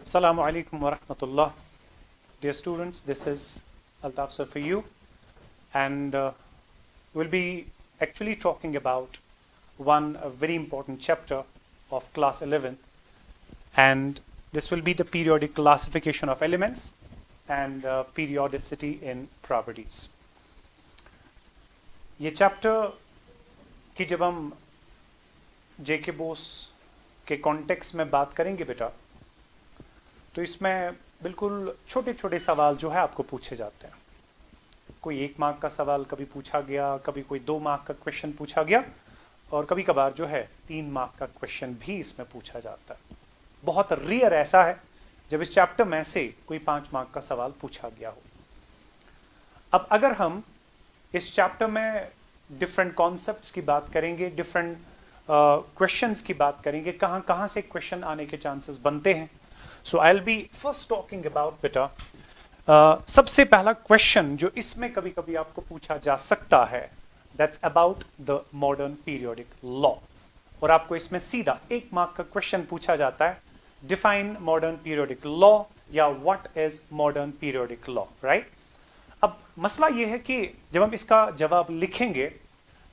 Assalamu alaikum wa rahmatullah. Dear students, this is Altaf sir for you, and we'll be actually talking about one very important chapter of class 11th, and this will be the periodic classification of elements and periodicity in properties. ये chapter की जब हम जेके बोस के context में बात करेंगे बेटा, तो इसमें बिल्कुल छोटे छोटे सवाल जो है आपको पूछे जाते हैं. कोई 1 मार्क का सवाल कभी पूछा गया, कभी कोई 2 मार्क का क्वेश्चन पूछा गया, और कभी कभार जो है 3 मार्क का क्वेश्चन भी इसमें पूछा जाता है. बहुत रेयर ऐसा है जब इस चैप्टर में से कोई 5 मार्क का सवाल पूछा गया हो. अब अगर हम इस चैप्टर में डिफरेंट कॉन्सेप्ट्स की बात करेंगे, डिफरेंट क्वेश्चंस की बात करेंगे, कहाँ कहाँ से क्वेश्चन आने के चांसेस बनते हैं. So I will be first talking about बेटा, सबसे पहला क्वेश्चन जो इसमें कभी कभी आपको पूछा जा सकता है, that's about the modern periodic law. और आपको इसमें सीधा 1 मार्क का क्वेश्चन पूछा जाता है, डिफाइन मॉडर्न पीरियोडिक लॉ या what is modern periodic law, right. अब मसला ये है कि जब हम इसका जवाब लिखेंगे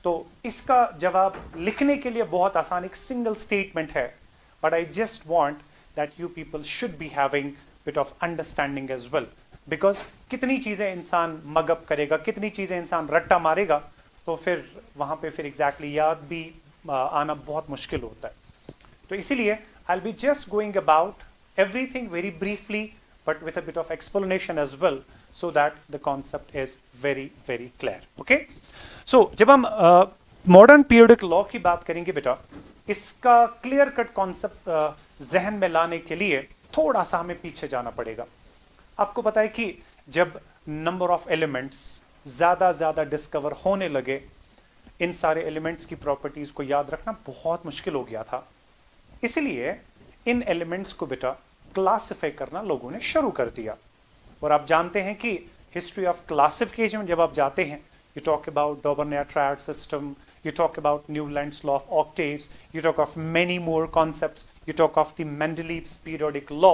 तो इसका जवाब लिखने के लिए बहुत आसान एक सिंगल स्टेटमेंट है, but I just want that you people should be having bit of understanding as well, because कितनी चीजें इंसान मगअप करेगा, कितनी चीजें इंसान रट्टा मारेगा, तो फिर वहां पे फिर एग्जैक्टली याद भी आना बहुत मुश्किल होता है. तो इसीलिए आई will be just going about everything very briefly but with a bit of explanation as well, so that the concept is very very clear. Okay, so जब हम मॉडर्न पीरियोडिक लॉ की बात करेंगे बेटा, इसका क्लियर कट कॉन्सेप्ट जहन में लाने के लिए थोड़ा सा हमें पीछे जाना पड़ेगा. आपको पता है कि जब नंबर ऑफ एलिमेंट्स ज्यादा डिस्कवर होने लगे, इन सारे एलिमेंट्स की प्रॉपर्टीज को याद रखना बहुत मुश्किल हो गया था. इसलिए इन एलिमेंट्स को बेटा क्लासिफाई करना लोगों ने शुरू कर दिया. और आप जानते हैं कि हिस्ट्री ऑफ क्लासिफिकेशन में जब आप जाते हैं, you talk about डॉबर्नियर triad system, you talk about Newland's law of octaves, you talk of many more concepts, you talk of the Mendeleev's periodic law,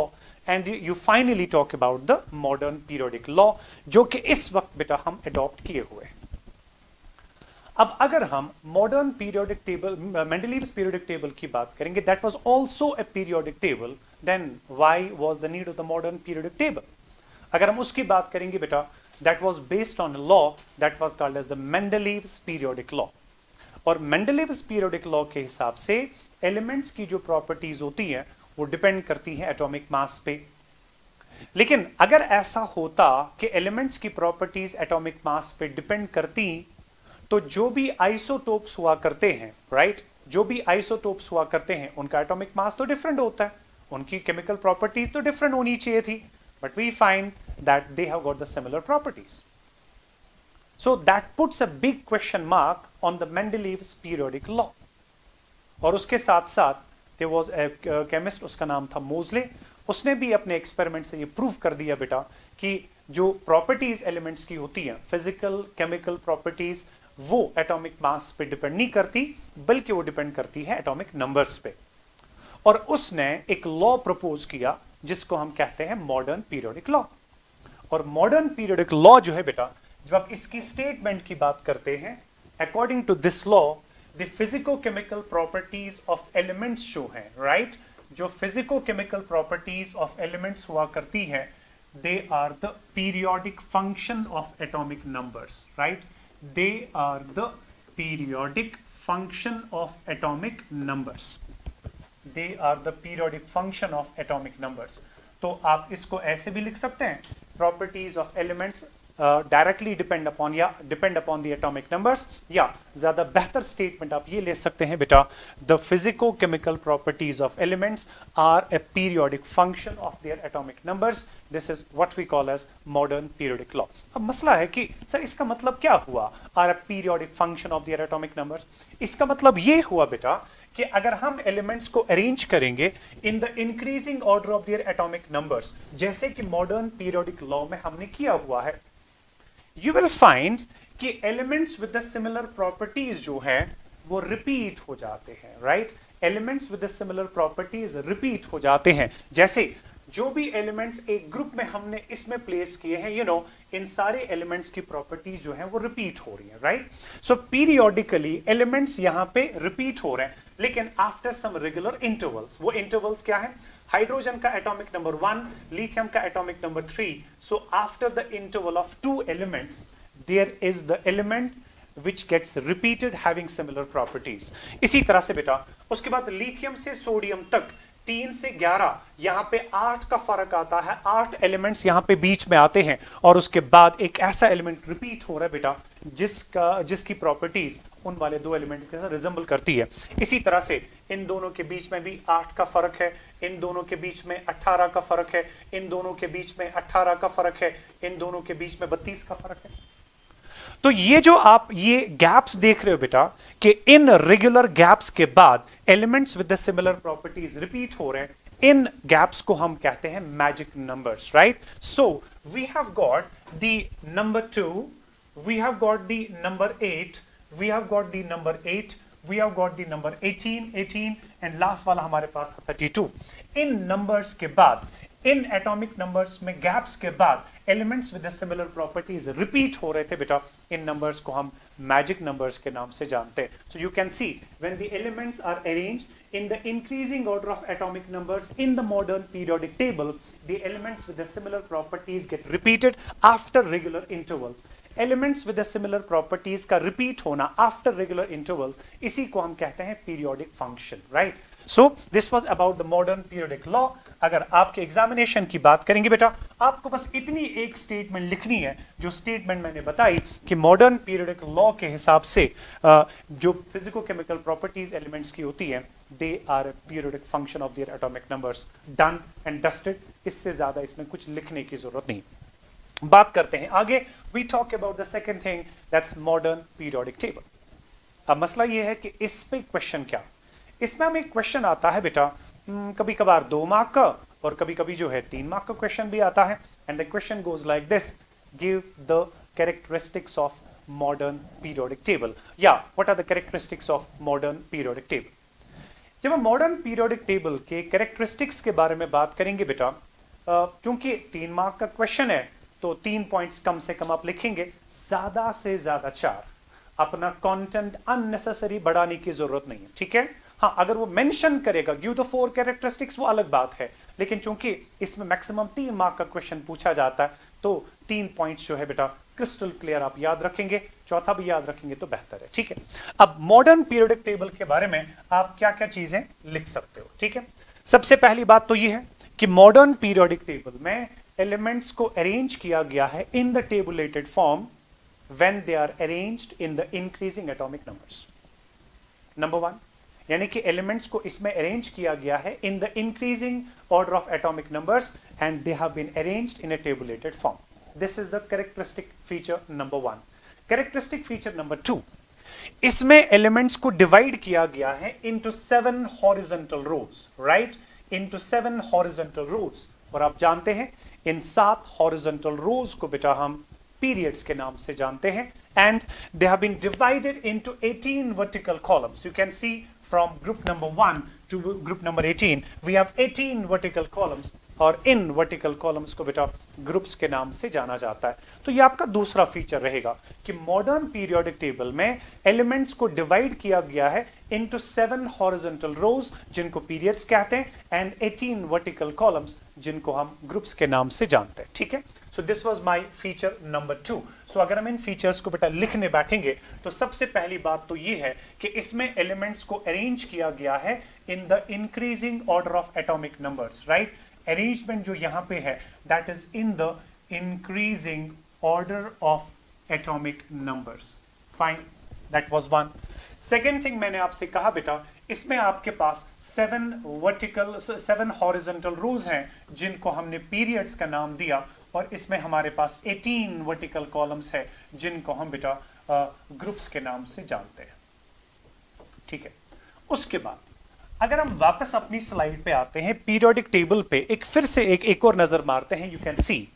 and you finally talk about the modern periodic law, जो कि इस वक्त बेटा हम adopt किए हुए हैं. अब अगर हम modern periodic table, Mendeleev's periodic table की बात करेंगे, that was also a periodic table, then why was the need of the modern periodic table. अगर हम उसकी बात करेंगे बेटा, that was based on a law that was called as the Mendeleev's periodic law. और मेंडलीव्स पीरियोडिक लॉ के हिसाब से एलिमेंट्स की जो प्रॉपर्टीज होती हैं वो डिपेंड करती हैं एटॉमिक मास पे. लेकिन अगर ऐसा होता कि एलिमेंट्स की प्रॉपर्टीज एटॉमिक मास पे डिपेंड करती, तो जो भी आइसोटोप्स हुआ करते हैं, राइट, जो भी आइसोटोप्स हुआ करते हैं उनका एटॉमिक मास तो डिफरेंट होता है, उनकी केमिकल प्रॉपर्टीज तो डिफरेंट होनी चाहिए थी, but we find that they have got the similar properties. So that puts a big question mark on the Mendeleev's periodic law. और उसके साथ साथ there was a chemist, उसका नाम था मोजले, उसने भी अपने एक्सपेरिमेंट से ये प्रूव कर दिया बेटा कि जो प्रॉपर्टीज एलिमेंट्स की होती हैं, फिजिकल केमिकल प्रॉपर्टीज, वो एटॉमिक मास पे डिपेंड नहीं करती, बल्कि वो डिपेंड करती है एटॉमिक नंबर्स पे. और उसने एक लॉ प्रपोज किया जिसको हम कहते हैं मॉडर्न पीरियोडिक लॉ. और मॉडर्न पीरियोडिक लॉ जो है बेटा, जब आप इसकी स्टेटमेंट की बात करते हैं, according to this law the physico chemical properties of elements जो हैं, राइट, जो फिजिको-केमिकल प्रॉपर्टीज ऑफ एलिमेंट्स हुआ करती हैं, they are the periodic function of atomic numbers, right, they are the periodic function of atomic numbers, they are the periodic function of atomic numbers. तो आप इसको ऐसे भी लिख सकते हैं, properties of elements directly depend upon या depend upon the atomic numbers, या ज्यादा बेहतर स्टेटमेंट आप ये ले सकते हैं बेटा, the physico chemical properties of elements are a periodic function of their atomic numbers. This is what we call as modern periodic law. अब मसला है कि सर इसका मतलब क्या हुआ, are a periodic function of their atomic numbers. इसका मतलब ये हुआ बेटा कि अगर हम एलिमेंट्स को अरेंज करेंगे इन the increasing order of their atomic numbers, जैसे कि मॉडर्न पीरियोडिक लॉ में हमने किया हुआ है, you will find कि elements with the similar properties जो हैं वो repeat हो जाते हैं, right? Elements with the similar properties repeat हो जाते हैं. जैसे जो भी एलिमेंट्स एक ग्रुप में हमने इसमें प्लेस किए हैं, यू नो, इन सारे एलिमेंट्स की प्रॉपर्टीज जो हैं वो रिपीट हो रही हैं, राइट? सो पीरियोडिकली एलिमेंट्स यहां पे रिपीट हो रहे हैं, लेकिन आफ्टर सम रेगुलर इंटरवल्स। वो इंटरवल्स क्या है? हाइड्रोजन का एटॉमिक नंबर 1, लिथियम का atomic number 3। So after the interval of 2 elements there is the element which gets repeated having similar properties। इसी तरह से बेटा उसके बाद लिथियम से सोडियम तक 3 से 11, यहां पे 8 का फर्क आता है। 8 एलिमेंट्स यहां पे बीच में आते हैं और उसके बाद एक ऐसा एलिमेंट रिपीट हो रहा है बेटा जिसकी प्रॉपर्टीज उन वाले 2 एलिमेंट के साथ रिजेंबल करती है। इसी तरह से इन दोनों के बीच में भी 8 का फर्क है, इन दोनों के बीच में 18 का फर्क है, इन दोनों के बीच में 18 का फर्क है, इन दोनों के बीच में 32 का फर्क है। तो ये जो आप ये गैप्स देख रहे हो बेटा कि इन रेगुलर गैप्स के बाद elements with the similar properties repeat हो रहे हैं, इन गैप्स को हम कहते हैं magic numbers, right? So we have got the number 2, we have got the number 8, we have got the number 8, we have got the number 18 and last वाला हमारे पास था 32। इन नंबर्स के बाद, इन एटॉमिक नंबर्स में गैप्स के बाद elements with similar properties repeat हो रहे थे बेटा, इन नंबर्स को हम मैजिक नंबर्स के नाम से जानते हैं। So you can see when the elements are arranged in the increasing order of atomic numbers in the modern periodic table, the elements with similar properties get repeated after regular intervals. Elements with similar properties का repeat होना after regular intervals, इसी को हम कहते हैं periodic function, right? So this was about the modern periodic law. अगर आपके examination की बात करेंगे बेटा, आपको बस इतनी एक स्टेटमेंट लिखनी है, जो स्टेटमेंट मैंने बताई कि मॉडर्न पीरियोडिक लॉ के हिसाब से जो फिजिको केमिकल प्रॉपर्टीज एलिमेंट्स की होती हैं, they are a periodic function of their atomic numbers. Done and dusted, इससे ज्यादा इसमें कुछ लिखने की जरूरत नहीं। बात करते हैं आगे। We talk about the second thing, that's modern periodic table. अब मसला यह है कि इस पे क्वेश्चन क्या, इसमें हमें क्वेश्चन आता है बेटा कभी कभार 2 मार्क का और कभी कभी जो है 3 मार्क का क्वेश्चन भी आता है। And the question goes like this, give the characteristics of modern periodic table, या what are the characteristics of modern periodic table. जब हम मॉडर्न पीरियोडिक टेबल के कैरेक्टरिस्टिक्स के बारे में बात करेंगे बेटा, चूंकि 3 मार्क का क्वेश्चन है तो 3 पॉइंट्स कम से कम आप लिखेंगे, ज्यादा से ज्यादा 4। अपना कंटेंट अननेसेसरी बढ़ाने की जरूरत नहीं है, ठीक है? हाँ, अगर वो मेंशन करेगा गिव द 4 कैरेक्टरिस्टिक्स, वो अलग बात है, लेकिन चूंकि इसमें मैक्सिमम 3 मार्क का क्वेश्चन पूछा जाता है तो 3 पॉइंट्स जो है बेटा क्रिस्टल क्लियर आप याद रखेंगे, चौथा भी याद रखेंगे तो बेहतर है, ठीक है? अब मॉडर्न पीरियोडिक टेबल के बारे में आप क्या क्या चीजें लिख सकते हो, ठीक है? सबसे पहली बात तो ये है कि मॉडर्न पीरियोडिक टेबल में एलिमेंट्स को अरेंज किया गया है in the tabulated form when they are arranged in the increasing atomic numbers. Number 1, यानी कि एलिमेंट्स को इसमें अरेंज किया गया है in the increasing order of atomic numbers and they have been arranged in a tabulated form. This is the characteristic feature number 1। Characteristic feature number 2, इसमें elements को divide किया गया है into 7 horizontal rows, right? Into 7 horizontal rows. और आप जानते हैं इन 7 horizontal रोज को बेटा हम periods के नाम से जानते हैं, and they have been divided into 18 vertical columns. You can see from group number 1 to group number 18 we have 18 vertical columns, और इन वर्टिकल कॉलम्स को बेटा ग्रुप्स के नाम से जाना जाता है। तो ये आपका दूसरा फीचर रहेगा कि मॉडर्न पीरियोडिक टेबल में एलिमेंट्स को डिवाइड किया गया है इनटू 7 हॉरिजॉन्टल रोज जिनको पीरियड्स कहते हैं, एंड 18 वर्टिकल कॉलम्स जिनको हम ग्रुप्स के नाम से जानते हैं, ठीक है? सो this was my feature number 2। सो अगर हम इन फीचर्स को बेटा लिखने बैठेंगे तो सबसे पहली बात तो ये है कि इसमें एलिमेंट्स को अरेंज किया गया है in the increasing order of atomic numbers, right? Arrangement जो यहां पे है that is in the increasing order of atomic numbers. Fine, that was 1। Second thing मैंने आपसे कहा बेटा इसमें आपके पास 7 हॉरिजॉन्टल रोज हैं जिनको हमने पीरियड्स का नाम दिया, और इसमें हमारे पास 18 वर्टिकल कॉलम्स है जिनको हम बेटा ग्रुप्स के नाम से जानते हैं, ठीक है? उसके बाद अगर हम वापस अपनी स्लाइड पे आते हैं, पीरियोडिक टेबल पे फिर से एक और नजर मारते हैं। यू कैन सी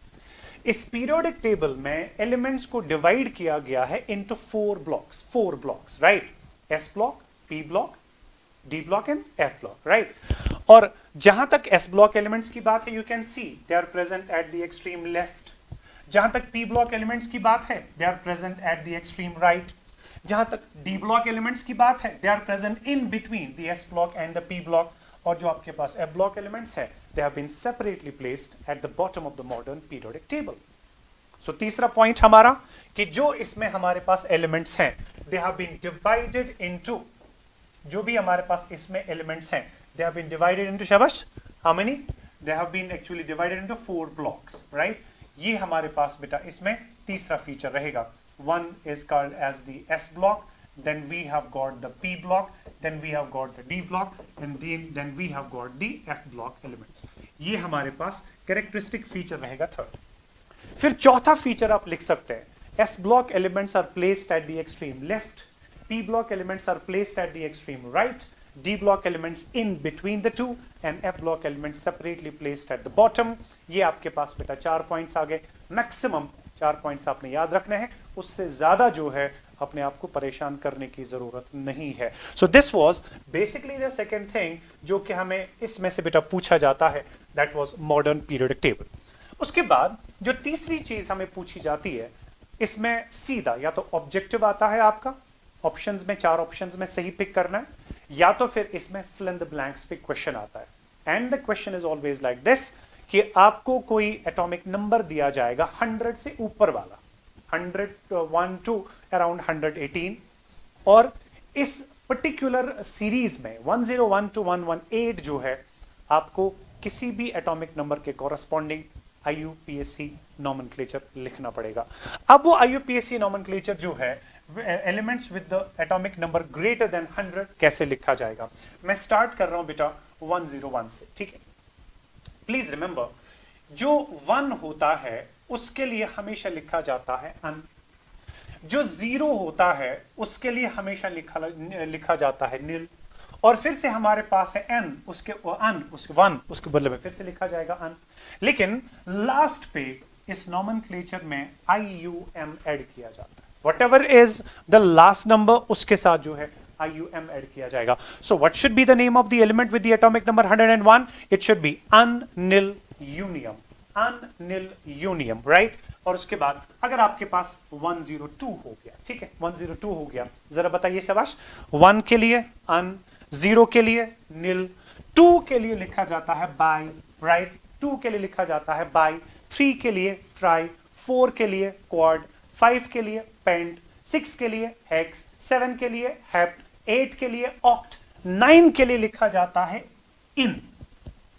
इस पीरियोडिक टेबल में एलिमेंट्स को डिवाइड किया गया है into 4 blocks, right? S block, P block, D block and F block, right? और जहां तक एस ब्लॉक एलिमेंट्स की बात है, you can see they are present at the extreme left. जहां तक पी ब्लॉक एलिमेंट्स की बात है, they are present at the extreme right. जहां तक डी ब्लॉक एलिमेंट्स की बात है, they are present in between the S block and the P block. और जो आपके पास एफ ब्लॉक एलिमेंट्स है, they have been separately placed at the bottom of the modern periodic table. So तीसरा point हमारा कि जो इसमें हमारे पास एलिमेंट्स हैं, they have been divided into, जो भी हमारे पास इसमें एलिमेंट्स हैं, they have been divided into, शाबाश, how many? They have been actually divided into 4 blocks, right? ये हमारे पास बेटा इसमें तीसरा फीचर रहेगा। One is called as the S block, then we have got the P block, then we have got the D block, and then we have got the F block elements. ये हमारे पास characteristic feature रहेगा third. फिर चौथा feature आप लिख सकते हैं, S block elements are placed at the extreme left, P block elements are placed at the extreme right, D block elements in between the two, and F block elements separately placed at the bottom. ये आपके पास बेटा 4 points आ गए। Maximum 4 points आपने याद रखने हैं, उससे ज्यादा जो है अपने आप को परेशान करने की जरूरत नहीं है। सो this was basically the second thing जो कि हमें इसमें से बेटा पूछा जाता है, that was modern periodic table. उसके बाद जो तीसरी चीज हमें पूछी जाती है, इसमें सीधा या तो ऑब्जेक्टिव आता है आपका, ऑप्शंस में 4 ऑप्शंस में सही पिक करना है, या तो फिर इसमें फिल इन द ब्लैंक्स पे क्वेश्चन आता है। And the question is always like this कि आपको कोई एटॉमिक नंबर दिया जाएगा 100 से ऊपर वाला, 101 टू अराउंड 118, और इस पर्टिकुलर सीरीज में 101 टू 118 जो है आपको किसी भी एटॉमिक नंबर के कॉरस्पॉन्डिंग IUPAC नॉमेनक्लेचर लिखना पड़ेगा। अब वो IUPAC नॉमेनक्लेचर जो है elements with the atomic number greater than 100 कैसे लिखा जाएगा, मैं स्टार्ट कर रहा हूं बेटा 101 से, ठीक है? प्लीज रिमेंबर, जो 1 होता है उसके लिए हमेशा लिखा जाता है अन, जो 0 होता है उसके लिए हमेशा लिखा जाता है निल, और फिर से हमारे पास है n, उसके 1 उसके बदले में फिर से लिखा जाएगा अन। लेकिन लास्ट पे इस नॉमेनक्लेचर में IUM ऐड किया जाता है, whatever is the last number उसके साथ जो है IUM ऐड किया जाएगा। So what should be the name of the element with the atomic number 101? It should be unnil unium, unnil unium, right? और उसके बाद अगर आपके पास 102 हो गया, ठीक है, 102 हो गया, जरा बताइए शाबाश, 1 के लिए अन, 0 के लिए नील, 2 के लिए लिखा जाता है बाई, राइट? 2 के लिए लिखा जाता है बाई, 3 के लिए ट्राई, 4 के लिए क्वाड, 5 के लिए पेंट, 6 के लिए हेक्स, 7 के लिए हेप्ट, 8 के लिए ऑक्ट, 9 के लिए लिखा जाता है in.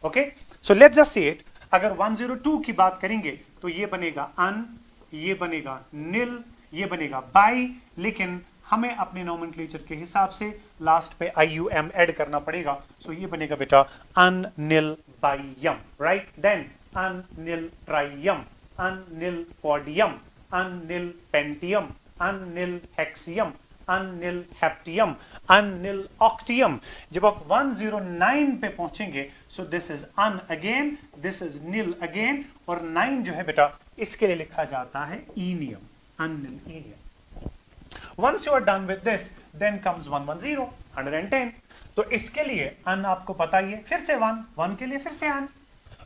Okay, so let's just see it. अगर 102 की बात करेंगे तो ये बनेगा अन, ये बनेगा निल, ये बनेगा बाई, लेकिन हमें अपने नॉमेनक्लेचर के हिसाब से लास्ट पे IUM ऐड करना पड़ेगा। सो ये बनेगा बेटा unnilbium, right? Then unniltrium, unnilquadium, unnilpentium, unnilhexium, unnilheptium, unniloctium. जब आप 109 पे पहुंचेंगे, so this is un again, this is nil again, और 9 जो है बेटा इसके लिए लिखा जाता है ईनियम, अन निल ईनियम। Once you are done with this, then comes 110, 110. तो इसके लिए अन आपको पता ही है, फिर से 1 के लिए फिर से अन,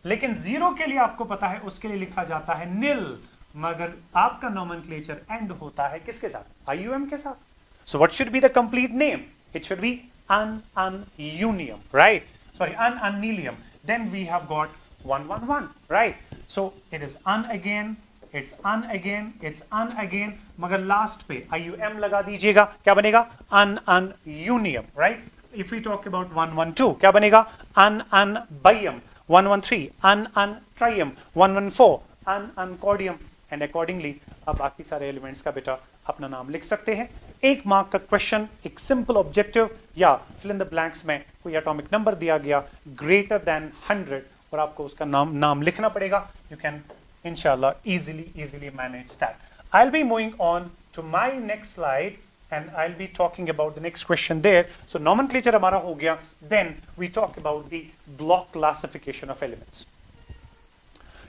लेकिन 0 के लिए आपको पता है उसके लिए लिखा जाता है निल, मगर आपका नॉमेनक्लेचर एंड होता है किसके साथ? IUM के साथ। So what should be the complete name? It should be ununium, right? Sorry, unnilium. Then we have got 111, right? So it is un again, it's un again, it's un again, मगर last पे IUM लगा दीजिएगा, क्या बनेगा? ununium, right? If we talk about 112, क्या बनेगा? unbayum, 113 trium, 114 uncodium, and accordingly आप बाकी सारे एलिमेंट्स का बेटा अपना नाम लिख सकते हैं। 1 मार्क का क्वेश्चन, एक सिंपल ऑब्जेक्टिव या फिल इन द ब्लैंक्स में कोई एटॉमिक नंबर दिया गया ग्रेटर देन 100 और आपको उसका नाम लिखना पड़ेगा। You can inshallah easily manage that. I'll be moving on to my next slide and I'll be talking about the next question there. So nomenclature हमारा हो गया, then we talk about the block classification of elements.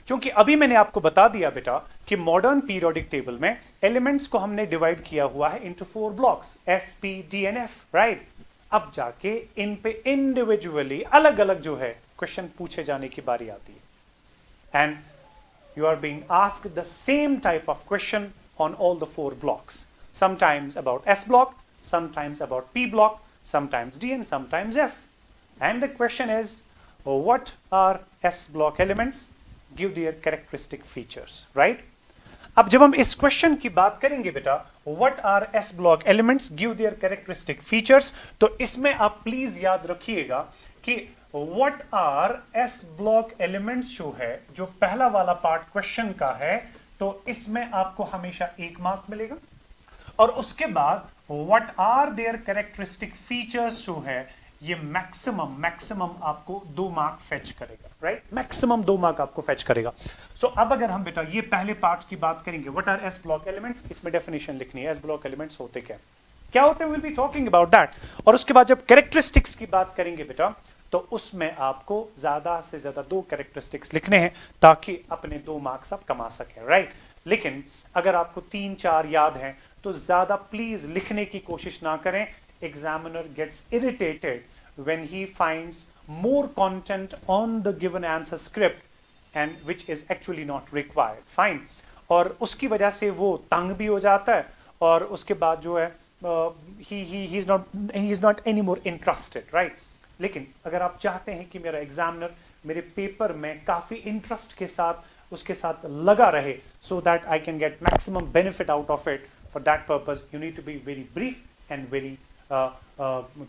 क्योंकि अभी मैंने आपको बता दिया बेटा कि मॉडर्न पीरियोडिक टेबल में एलिमेंट्स को हमने डिवाइड किया हुआ है into 4 blocks, S, P, D and F, right? अब जाके इन पे इंडिविजुअली अलग अलग जो है क्वेश्चन पूछे जाने की बारी आती है, and you are being asked the same type of question on all the 4 blocks, sometimes about S block, sometimes about P block, sometimes D, and sometimes F. And the question is, what are S block elements? Give their characteristic features, right? अब जब हम इस question की बात करेंगे बेटा, what are S block elements, give their characteristic features, तो इसमें आप प्लीज याद रखिएगा कि what are S block elements जो है, जो पहला वाला पार्ट क्वेश्चन का है, तो इसमें आपको हमेशा 1 मार्क मिलेगा, और उसके बाद what are their characteristic features जो है, ये मैक्सिमम आपको 2 मार्क फेच करेगा, राइट? मैक्सिमम 2 मार्क आपको फेच करेगा. सो अब अगर हम बेटा ये पहले पार्ट की बात करेंगे, what R S block elements, इसमें डेफिनेशन लिखनी है. एस ब्लॉक एलिमेंट्स होते क्या होते हैं, will be talking about that. और उसके बाद जब कैरेक्टरिस्टिक्स की बात करेंगे बेटा, तो उसमें आपको ज्यादा से ज्यादा 2 कैरेक्टरिस्टिक्स लिखने हैं ताकि अपने 2 मार्क्स आप कमा सकें, राइट? लेकिन अगर आपको 3-4 याद हैं तो ज्यादा प्लीज लिखने की कोशिश ना करें. Examiner gets irritated when he finds more content on the given answer script and which is actually not required. Fine. और उसकी वजह से वो तंग भी हो जाता है, और उसके बाद जो है he is not anymore interested, right? लेकिन अगर आप चाहते हैं कि मेरा एग्जामिनर मेरे पेपर में काफी इंटरेस्ट के साथ उसके साथ लगा रहे, so that I can get maximum benefit out of it, for that purpose you need to be very brief and very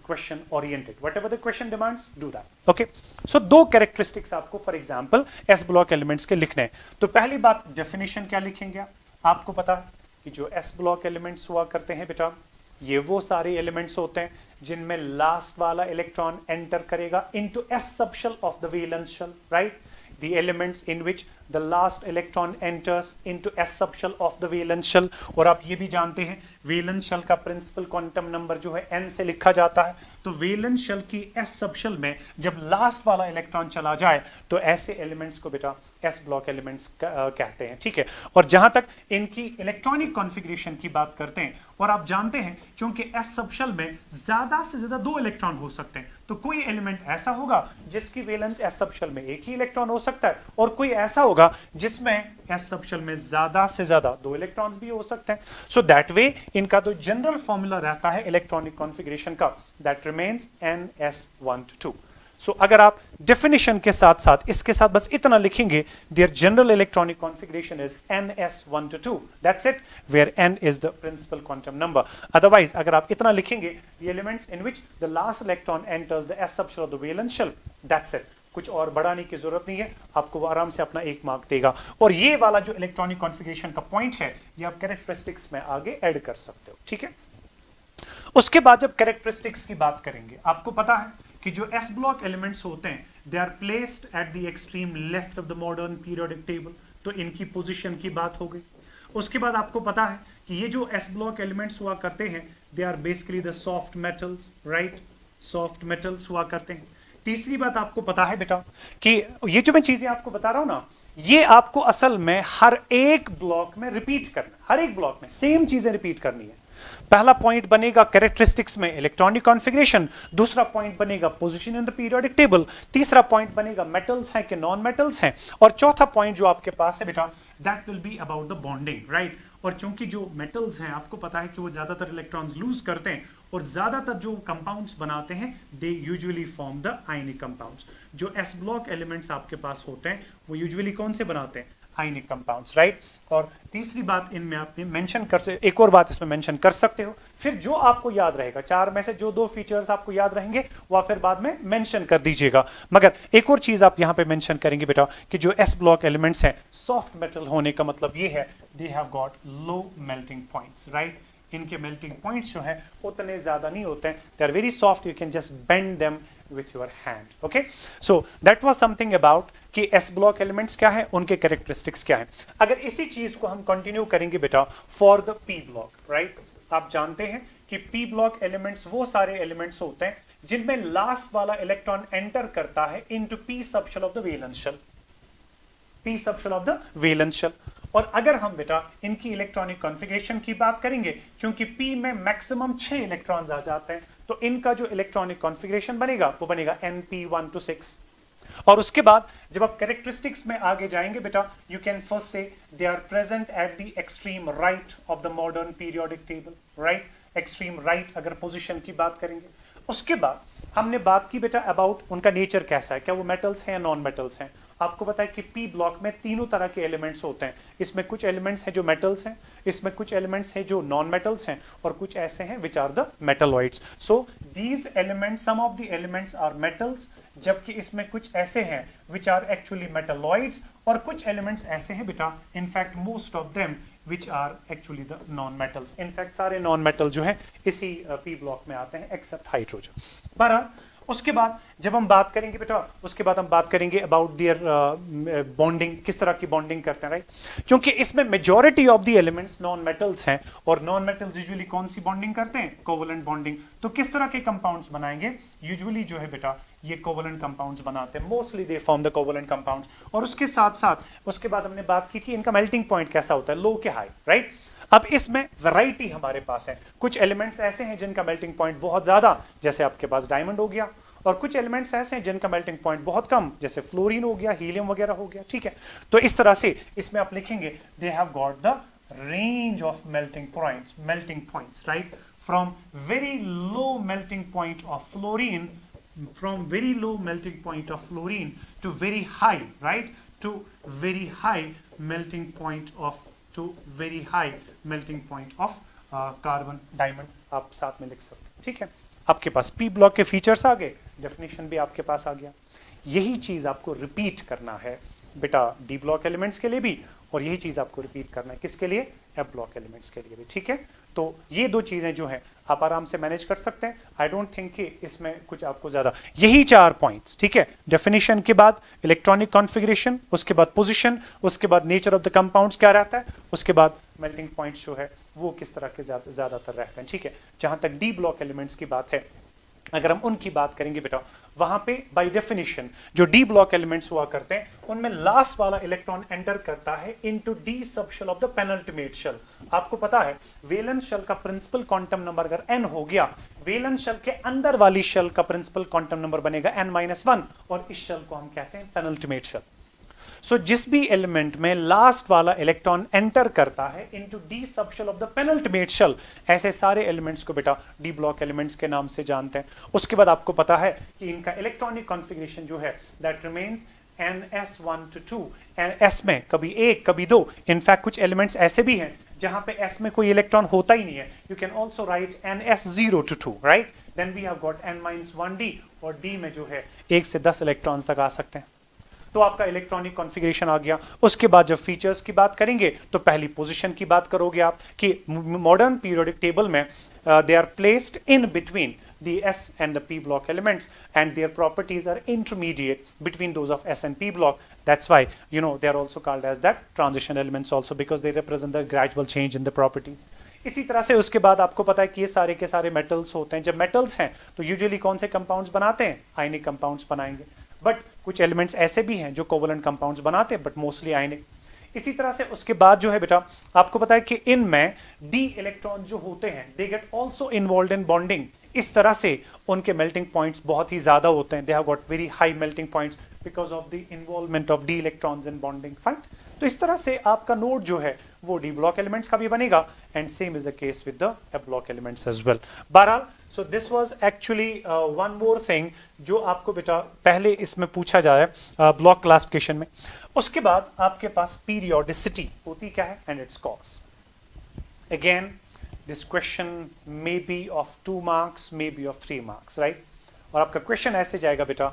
question oriented. Whatever the question demands, do that. Okay. So 2 characteristics आपको for example S block elements के लिखने हैं. तो पहली बात definition क्या लिखेंगे आपको पता है कि जो S block elements हुआ करते हैं बेटा, ये वो सारे elements होते हैं जिनमें last वाला electron enter करेगा into S subshell of the valence shell, right? The elements in which the last electron enters into S subshell of the valence shell. और आप ये भी जानते हैं valence shell का principal quantum number जो है n से लिखा जाता है. तो valence shell की S subshell में जब last वाला electron चला जाए तो ऐसे elements को बेटा S block elements कहते हैं, ठीक है? और जहां तक इनकी इलेक्ट्रॉनिक कॉन्फ़िगरेशन की बात करते हैं, और आप जानते हैं क्योंकि S सबशेल में ज्यादा से ज्यादा 2 इलेक्ट्रॉन हो सकते हैं, तो कोई एलिमेंट ऐसा होगा जिसकी वैलेंस S सबशेल में 1 ही इलेक्ट्रॉन हो सकता है, और कोई ऐसा होगा जिसमें S सबशेल में ज्यादा से ज्यादा 2 इलेक्ट्रॉन्स भी हो सकते हैं. सो दैट वे इनका जो जनरल फॉर्मूला रहता है इलेक्ट्रॉनिक कॉन्फ़िगरेशन का, दैट रिमेन्स NS12. सो अगर आप डेफिनेशन के साथ साथ इसके साथ बस इतना लिखेंगे, their general electronic configuration is NS12. That's it, where n is the principal quantum number. Otherwise अगर आप इतना लिखेंगे, the elements in which the last electron enters the S subshell of the valence shell, that's it. कुछ और बढ़ाने की जरूरत नहीं है, आपको वो आराम से अपना 1 मार्क देगा. और ये वाला जो इलेक्ट्रॉनिक कॉन्फ़िगरेशन का पॉइंट है, ये आप कैरेक्टरिस्टिक्स में आगे ऐड कर सकते हो, ठीक है? उसके बाद जब कैरेक्टरिस्टिक्स की बात करेंगे, आपको पता है कि जो S ब्लॉक एलिमेंट्स होते हैं, they are placed at the extreme left of the modern periodic table. तो इनकी पोजीशन की बात हो गई. उसके बाद आपको पता है कि ये जो S ब्लॉक एलिमेंट्स हुआ करते हैं, they are basically the soft metals, right? Soft metals हुआ करते हैं. तीसरी बात आपको पता है बेटा कि ये जो मैं चीजें आपको बता रहा हूं ना, ये आपको असल में हर एक ब्लॉक में रिपीट करना, हर एक ब्लॉक में सेम चीजें रिपीट करनी है. पहला पॉइंट बनेगा कैरेक्टरिस्टिक्स में इलेक्ट्रॉनिक कॉन्फ़िगरेशन, दूसरा पॉइंट बनेगा position in the periodic table, तीसरा पॉइंट बनेगा मेटल्स हैं कि नॉन मेटल्स हैं, और चौथा पॉइंट जो आपके पास है बेटा, that will be about the bonding, right? और चूंकि जो मेटल्स हैं आपको पता है कि वो ज्यादातर इलेक्ट्रॉन्स लूज करते हैं, और ज्यादातर जो कंपाउंड्स बनाते हैं they usually form the ionic compounds. जो S ब्लॉक एलिमेंट्स आपके पास होते हैं वो यूजुअली कौन से बनाते हैं? Ionic compounds, right? और तीसरी बात इनमें आप मेंशन कर सकते, एक और बात इसमें मेंशन कर सकते हो. फिर जो आपको याद रहेगा, 4 में से जो 2 फीचर्स आपको याद रहेंगे वो आप फिर बाद में मेंशन कर दीजिएगा. मगर एक और चीज आप यहां पे मेंशन करेंगे बेटा कि जो S ब्लॉक एलिमेंट्स हैं सॉफ्ट मेटल होने का मतलब ये है they have got low melting points, right? इनके मेल्टिंग पॉइंट्स जो है उतने ज्यादा नहीं होते हैं, they are very soft, you can just bend them with your hand. Okay, so that was something about कि S block elements क्या है, उनके characteristics क्या है. अगर इसी चीज को हम कंटिन्यू करेंगे बेटा for the P block, right? आप जानते हैं कि P block elements वो सारे elements होते हैं जिनमें लास्ट वाला इलेक्ट्रॉन एंटर करता है into P subshell of the valence shell. P subshell of the valence shell. और अगर हम बेटा इनकी इलेक्ट्रॉनिक कॉन्फ़िगरेशन की बात करेंगे, क्योंकि p में मैक्सिमम 6 इलेक्ट्रॉन्स आ जाते हैं, तो इनका जो इलेक्ट्रॉनिक कॉन्फ़िगरेशन बनेगा वो बनेगा np1 to 6। और उसके बाद जब आप कैरेक्टरिस्टिक्स में आगे जाएंगे बेटा, you can first say they are present at the extreme right of the modern periodic table, right, extreme right अगर पोजीशन की बात करेंगे। उसके बाद हमने बात की बेटा अबाउट उनका नेचर कैसा है, क्या वो मेटल्स हैं या नॉन मेटल्स हैं। आपको पता है कि पी ब्लॉक में तीनों तरह के एलिमेंट्स होते हैं, इसमें कुछ एलिमेंट्स हैं जो मेटल्स हैं, इसमें कुछ एलिमेंट्स हैं जो नॉन मेटल्स हैं, और कुछ ऐसे हैं which are the metalloids. So these elements, some of the elements are metals, जबकि इसमें कुछ ऐसे हैं विच आर एक्चुअली मेटलॉइड्स, और कुछ एलिमेंट्स ऐसे हैं बेटा, in fact most of them which are actually the non-metals। In fact सारे नॉन मेटल जो हैं इसी पी ब्लॉक में आते हैं एक्सेप्ट हाइड्रोजन। बहरहाल उसके बाद जब हम बात करेंगे बेटा, उसके बाद हम बात करेंगे अबाउट देयर बॉन्डिंग, किस तरह की बॉन्डिंग करते हैं, राइट। क्योंकि इसमें majority of the elements non metals हैं, और नॉन मेटल्स यूजुअली कौन सी बॉन्डिंग करते हैं, कोवलेंट बॉन्डिंग। तो किस तरह के कंपाउंड्स बनाएंगे, यूजुअली जो है बेटा ये कोवलेंट कंपाउंड्स बनाते हैं, mostly they form the covalent compounds. और उसके साथ साथ उसके बाद हमने बात की थी इनका मेल्टिंग पॉइंट कैसा होता है, लो के हाई, राइट। अब इसमें वैरायटी हमारे पास है, कुछ एलिमेंट्स ऐसे हैं जिनका मेल्टिंग पॉइंट बहुत ज्यादा, जैसे आपके पास डायमंड हो गया, और कुछ एलिमेंट्स ऐसे हैं जिनका मेल्टिंग पॉइंट बहुत कम, जैसे फ्लोरीन हो गया, हीलियम वगैरह हो गया, ठीक है। तो इस तरह से इसमें आप लिखेंगे दे have got the range of melting points, right, from very low melting point of fluorine, from very low melting point of fluorine to very high, right, to very high melting point of carbon, diamond आप साथ में लिख सकते हैं, ठीक है। आपके पास P block के फीचर्स आ गए, डेफिनेशन भी आपके पास आ गया। यही चीज आपको रिपीट करना है बेटा डी ब्लॉक एलिमेंट्स के लिए भी, और यही चीज आपको रिपीट करना है किसके लिए, एफ ब्लॉक एलिमेंट्स के लिए भी, ठीक है। तो ये दो चीजें जो हैं आप आराम से मैनेज कर सकते हैं। आई डोंट थिंक कि इसमें कुछ आपको ज्यादा, यही 4 पॉइंट्स, ठीक है। डेफिनेशन के बाद इलेक्ट्रॉनिक कॉन्फ़िगरेशन, उसके बाद पोजीशन, उसके बाद नेचर ऑफ द कंपाउंड्स क्या रहता है, उसके बाद मेल्टिंग पॉइंट्स जो है वो किस तरह के ज्यादातर रहते हैं, ठीक है। जहां तक डी ब्लॉक एलिमेंट्स की बात है, अगर हम उनकी बात करेंगे बेटा, वहां पे बाय डेफिनेशन जो डी ब्लॉक एलिमेंट्स हुआ करते हैं उनमें लास्ट वाला इलेक्ट्रॉन एंटर करता है into D sub shell of the penultimate shell. आपको पता है वेलेंस शेल का प्रिंसिपल क्वांटम नंबर अगर n हो गया, वेलेंस शेल के अंदर वाली शेल का प्रिंसिपल क्वांटम नंबर बनेगा n-1, और इस शेल को हम कहते हैं पेनल्टीमेट शेल। सो जिस भी एलिमेंट में लास्ट वाला इलेक्ट्रॉन एंटर करता है into D sub shell of the penultimate shell, ऐसे सारे एलिमेंट्स को बेटा डी ब्लॉक एलिमेंट्स के नाम से जानते हैं। उसके बाद आपको पता है कि इनका इलेक्ट्रॉनिक कॉन्फ़िगरेशन जो है that remains ns1 to 2, s में कभी 1 कभी 2। इनफैक्ट कुछ एलिमेंट्स ऐसे भी हैं जहां पे s में कोई इलेक्ट्रॉन होता ही नहीं है, you can also write ns0 to 2, right. Then we have got n-1d, और d में जो है 1 से 10 इलेक्ट्रॉन्स तक आ सकते हैं। तो आपका इलेक्ट्रॉनिक कॉन्फ़िगरेशन आ गया। उसके बाद जब फीचर्स की बात करेंगे तो पहली पोजीशन की बात करोगे आप कि मॉडर्न पीरियोडिक टेबल में they are placed in between the S and the P block elements, and their properties are intermediate between those of S and P block. That's why they are also called as that transition elements also, because they represent the gradual change in the properties. इसी तरह से उसके बाद आपको पता है कि ये सारे के सारे मेटल्स होते हैं। जब मेटल्स हैं तो यूजुअली कौन से कंपाउंड्स बनाते हैं, आयनिक कंपाउंड्स बनाएंगे। बट कुछ एलिमेंट्स ऐसे भी हैं जो कोवलेंट कंपाउंड्स बनाते हैं, बट मोस्टली आयनिक। इसी तरह से उसके बाद जो है बेटा आपको पता है कि इनमें डी इलेक्ट्रॉन जो होते हैं they get also involve in bonding. इस तरह से उनके मेल्टिंग पॉइंट्स बहुत ही ज्यादा होते हैं, they have got very high melting points because of the involvement of D electrons in bonding, fine. तो इस तरह से आपका नोड जो है वो डी ब्लॉक एलिमेंट्स का भी बनेगा, and same is the case with the F block elements as well. बहरहाल so this was actually one more thing जो आपको बेटा पहले इसमें पूछा जाए ब्लॉक क्लासिफिकेशन में। उसके बाद आपके पास पीरियोडिसिटी होती क्या है and it's cause. Again this question may be of 2 marks, may be of 3 marks, right? और आपका क्वेश्चन ऐसे जाएगा बेटा,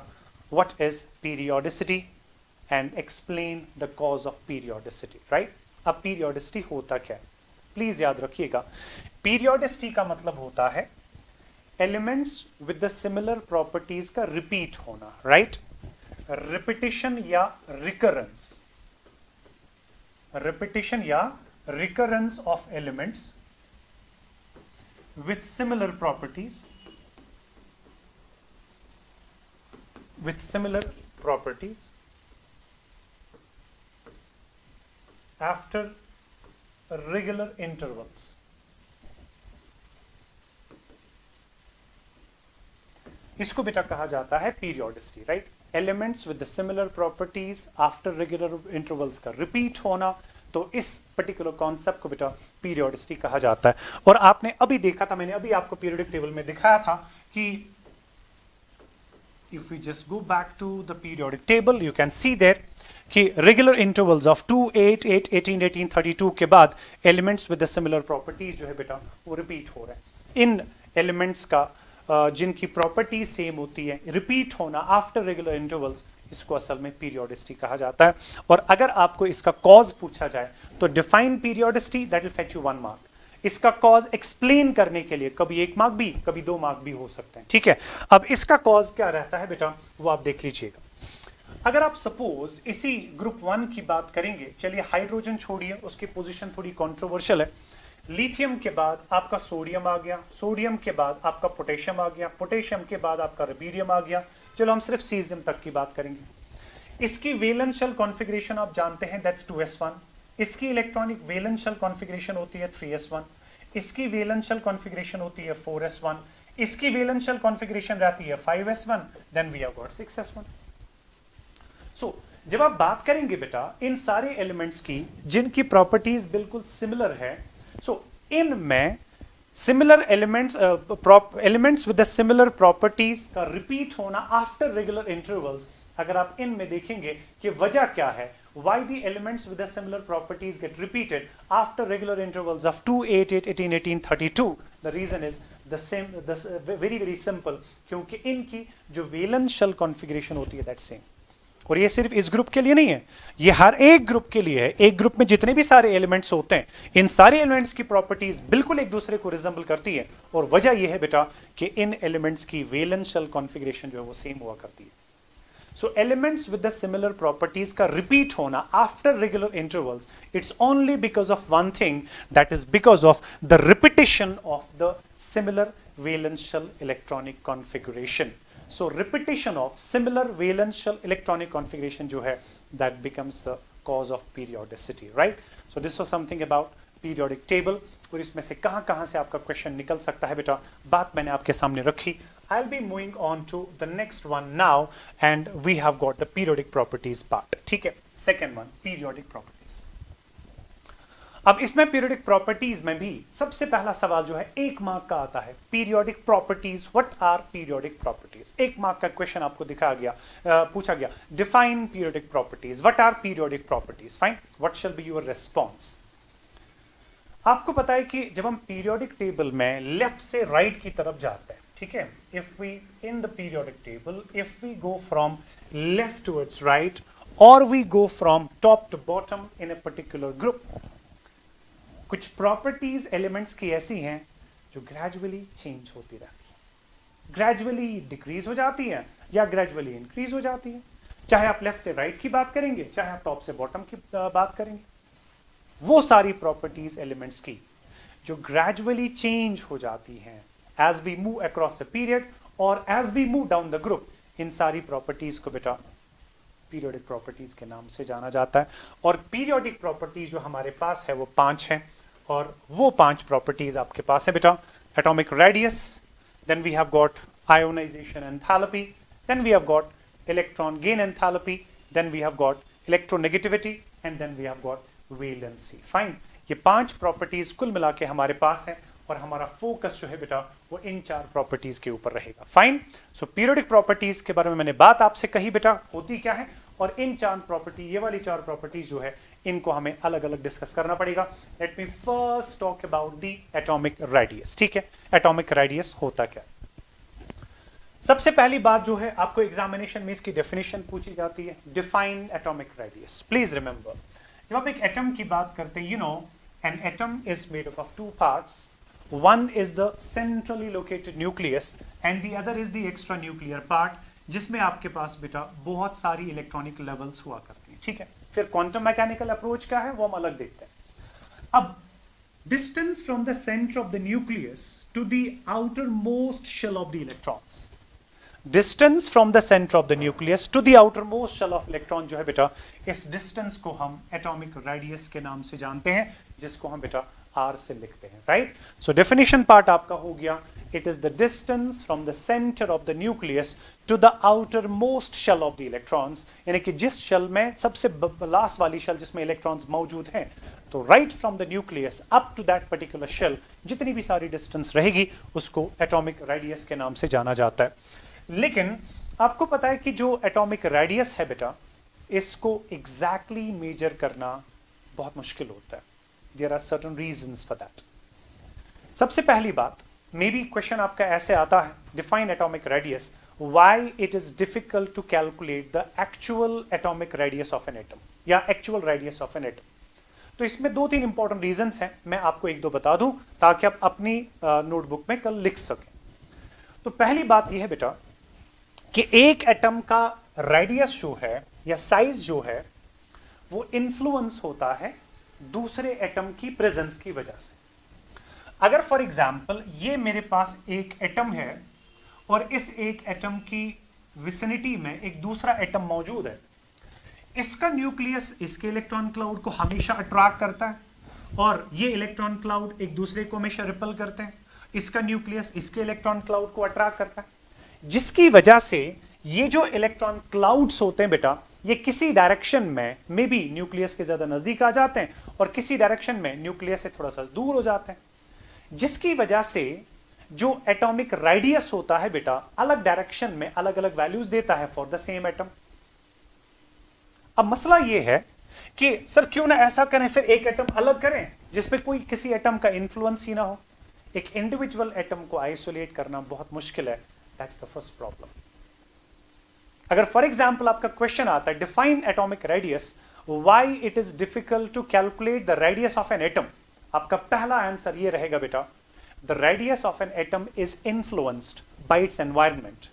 what is periodicity and explain the cause of periodicity, right? अब periodicity होता क्या है, प्लीज याद रखिएगा। periodicity का मतलब होता है elements with the similar properties का repeat होना, right? repetition या recurrence of elements with similar properties after regular intervals. इसको बेटा कहा जाता है periodicity, right? Elements with the similar properties after regular intervals का रिपीट होना, तो इस पर्टिकुलर कॉन्सेप्ट को बेटा पीरियोडिसिटी कहा जाता है। और आपने अभी देखा था, मैंने अभी आपको पीरियोडिक टेबल में दिखाया था कि if we just go back to the periodic table, you can see there कि रेगुलर इंटरवल्स ऑफ 2, 8, 8, 18, 18, 32 के बाद elements with the similar properties जो है बेटा वो रिपीट हो रहे हैं। इन एलिमेंट्स का जिनकी प्रॉपर्टी सेम होती है, रिपीट होना आफ्टर रेगुलर इंटरवल्स, इसको असल में पीरियोडिसिटी कहा जाता है। और अगर आपको इसका कॉज पूछा जाए तो define periodicity, that will fetch you 1 mark. इसका कॉज एक्सप्लेन करने के लिए कभी 1 मार्क भी, कभी 2 मार्क भी हो सकते हैं, ठीक है? अब इसका कॉज क्या रहता है बेटा, वो आप देख लीजिएगा। अगर आप सपोज इसी ग्रुप 1 की बात करेंगे, चलिए हाइड्रोजन छोड़िए, उसकी पोजीशन थोड़ी कंट्रोवर्शियल है। लिथियम के बाद आपका सोडियम आ गया, सोडियम के बाद आपका पोटेशियम आ गया, पोटेशियम के बाद आपका रुबिडियम आ गया। चलो हम सिर्फ सीजियम तक की बात करेंगे। इसकी वैलेंस शेल कॉन्फ़िगरेशन आप जानते हैं, दैट्स 2s1। इसकी इलेक्ट्रॉनिक वैलेंस शेल कॉन्फ़िगरेशन होती है 3s1। इसकी वैलेंस शेल कॉन्फ़िगरेशन होती है 4s1। इसकी वैलेंस शेल कॉन्फ़िगरेशन रहती है 5s1, then we have got 6s1। So जब आप बात करेंगे बेटा इन सारे एलिमेंट्स की जिनकी प्रॉपर्टीज बिल्कुल सिमिलर है, सो इनमें similar elements elements with the similar properties का रिपीट होना आफ्टर रेगुलर इंटरवल्स, अगर आप इनमें देखेंगे कि वजह क्या है, why the elements with the similar properties get repeated after regular intervals of 2, 8, 8, 18, 18, 32, the reason is the same, very very simple, क्योंकि इनकी जो वैलेंस शेल कॉन्फ़िगरेशन होती है दैट सेम। और ये सिर्फ इस ग्रुप के लिए नहीं है, ये हर एक ग्रुप के लिए है। एक ग्रुप में जितने भी सारे एलिमेंट्स होते हैं, इन सारे एलिमेंट्स की प्रॉपर्टीज बिल्कुल एक दूसरे को रिजेंबल करती है। और वजह यह है बेटा कि इन एलिमेंट्स की वैलेंस शेल कॉन्फ़िगरेशन जो है वो सेम हुआ करती है। So elements with the similar properties का repeat होना after regular intervals, it's only because of one thing, that is because of the repetition of the similar valence shell electronic configuration. So repetition of similar valence shell electronic configuration जो है, that becomes the cause of periodicity, right? So this was something about periodic table, और इसमें से कहां से आपका question निकल सकता है बेटा, बात मैंने आपके सामने रखी। I'll be moving on to the next one now, and we have got the periodic properties part, ठीक है? Second one, periodic properties. अब इसमें periodic properties में भी सबसे पहला सवाल जो है 1 मार्क का आता है, periodic properties, what are periodic properties? 1 mark का क्वेश्चन आपको दिखाया गया, पूछा गया, define periodic properties, what are periodic properties? Fine, what shall be your response? आपको पता है कि जब हम पीरियोडिक टेबल में लेफ्ट से राइट की तरफ जाते हैं, ठीक है, if we in the periodic table, if we go from left towards right और we go from top to bottom in a particular group, कुछ प्रॉपर्टीज एलिमेंट्स की ऐसी हैं जो ग्रेजुअली चेंज होती रहती है, ग्रेजुअली डिक्रीज हो जाती है या ग्रेजुअली इंक्रीज हो जाती है। चाहे आप लेफ्ट से राइट की बात करेंगे, चाहे आप टॉप से बॉटम की बात करेंगे, वो सारी प्रॉपर्टीज एलिमेंट्स की जो ग्रेजुअली चेंज हो जाती हैं as we move across a period और as we move down the group, इन सारी प्रॉपर्टीज को बेटा पीरियोडिक प्रॉपर्टीज के नाम से जाना जाता है। और पीरियोडिक प्रॉपर्टीज जो हमारे पास है वो 5 हैं, और वो 5 प्रॉपर्टीज आपके पास है बेटा, atomic radius, then we have got ionisation enthalpy, then we have got electron gain enthalpy, then we have got electronegativity, and then we have got valency. Fine, ये 5 प्रॉपर्टीज कुल मिला के हमारे पास है, और हमारा फोकस जो है बेटा वो इन 4 प्रॉपर्टीज के ऊपर रहेगा। फाइन, सो पीरियोडिक प्रॉपर्टीज के बारे में मैंने बात आपसे कही बेटा, होती क्या है, और इन 4 प्रॉपर्टी, ये वाली 4 प्रॉपर्टीज जो है इनको हमें अलग अलग डिस्कस करना पड़ेगा। Let me first talk about the atomic radius, ठीक है? एटॉमिक रेडियस होता क्या? सबसे पहली बात जो है, आपको एग्जामिनेशन में इसकी डेफिनेशन पूछी जाती है, define atomic radius. Please remember, जब आप एक एटम की बात करते हैं, you know N atom is made up of 2 parts, one is the centrally located nucleus and the other is the extra nuclear part, जिसमें आपके पास बेटा बहुत सारी इलेक्ट्रॉनिक लेवल्स हुआ करती हैं, ठीक है? फिर क्वांटम मैकेनिकल अप्रोच क्या है वो हम अलग देखते हैं। अब distance from the centre of the nucleus to the outer most shell of the electrons, distance from the centre of the nucleus to the outer most shell of electron जो है बेटा, इस डिस्टेंस को हम एटॉमिक रेडियस के नाम से जानते हैं, जिसको हम बेटा आर से लिखते हैं, राइट। सो डेफिनेशन पार्ट आपका हो गया, it is the distance from the centre of the nucleus to the outer most shell of the electrons, यानी कि जिस शेल में सबसे लास्ट वाली शेल जिसमें इलेक्ट्रॉन्स मौजूद हैं, तो right from the nucleus up to that particular shell जितनी भी सारी डिस्टेंस रहेगी उसको एटॉमिक रेडियस के नाम से जाना जाता है। लेकिन आपको पता है कि जो एटॉमिक रेडियस है बेटा, इसको एग्जैक्टली मेजर करना बहुत मुश्किल होता है। There are certain reasons for that. सबसे पहली बात, मे बी क्वेश्चन आपका ऐसे आता है, define atomic radius, why it is difficult to calculate the actual atomic radius of an atom या actual radius of an atom. तो इसमें दो तीन इंपॉर्टेंट रीजंस हैं, मैं आपको एक दो बता दूं ताकि आप अपनी नोटबुक में कल लिख सकें। तो पहली बात यह है बेटा कि एक एटम का रेडियस जो है या साइज जो है वो इन्फ्लुएंस होता है दूसरे एटम की प्रेजेंस की वजह से। अगर फॉर एग्जांपल ये मेरे पास एक एटम है और इस एक एटम की विसिनिटी में एक दूसरा एटम मौजूद है, इसका न्यूक्लियस इसके इलेक्ट्रॉन क्लाउड को हमेशा अट्रैक्ट करता है और ये इलेक्ट्रॉन क्लाउड एक दूसरे को हमेशा रिपल करते हैं, इसका न्यूक्लियस इसके इलेक्ट्रॉन क्लाउड को अट्रैक्ट करता है, जिसकी वजह से ये जो इलेक्ट्रॉन क्लाउड्स होते हैं बेटा, ये किसी डायरेक्शन में मे बी न्यूक्लियस के ज्यादा नजदीक आ जाते हैं और किसी डायरेक्शन में न्यूक्लियस से थोड़ा सा दूर हो जाते हैं, जिसकी वजह से जो एटॉमिक रेडियस होता है बेटा अलग डायरेक्शन में अलग अलग वैल्यूज देता है फॉर द सेम एटम। अब मसला यह है कि सर क्यों ना ऐसा करें, फिर एक एटम अलग करें जिसमें कोई किसी एटम का इंफ्लुएंस ही ना हो। एक इंडिविजुअल एटम को आइसोलेट करना बहुत मुश्किल है, दैट्स द फर्स्ट प्रॉब्लम। अगर फॉर एग्जांपल आपका क्वेश्चन आता है define atomic radius, why it is difficult to calculate the radius of an atom, आपका पहला आंसर ये रहेगा बेटा, the radius of an atom is influenced by its environment.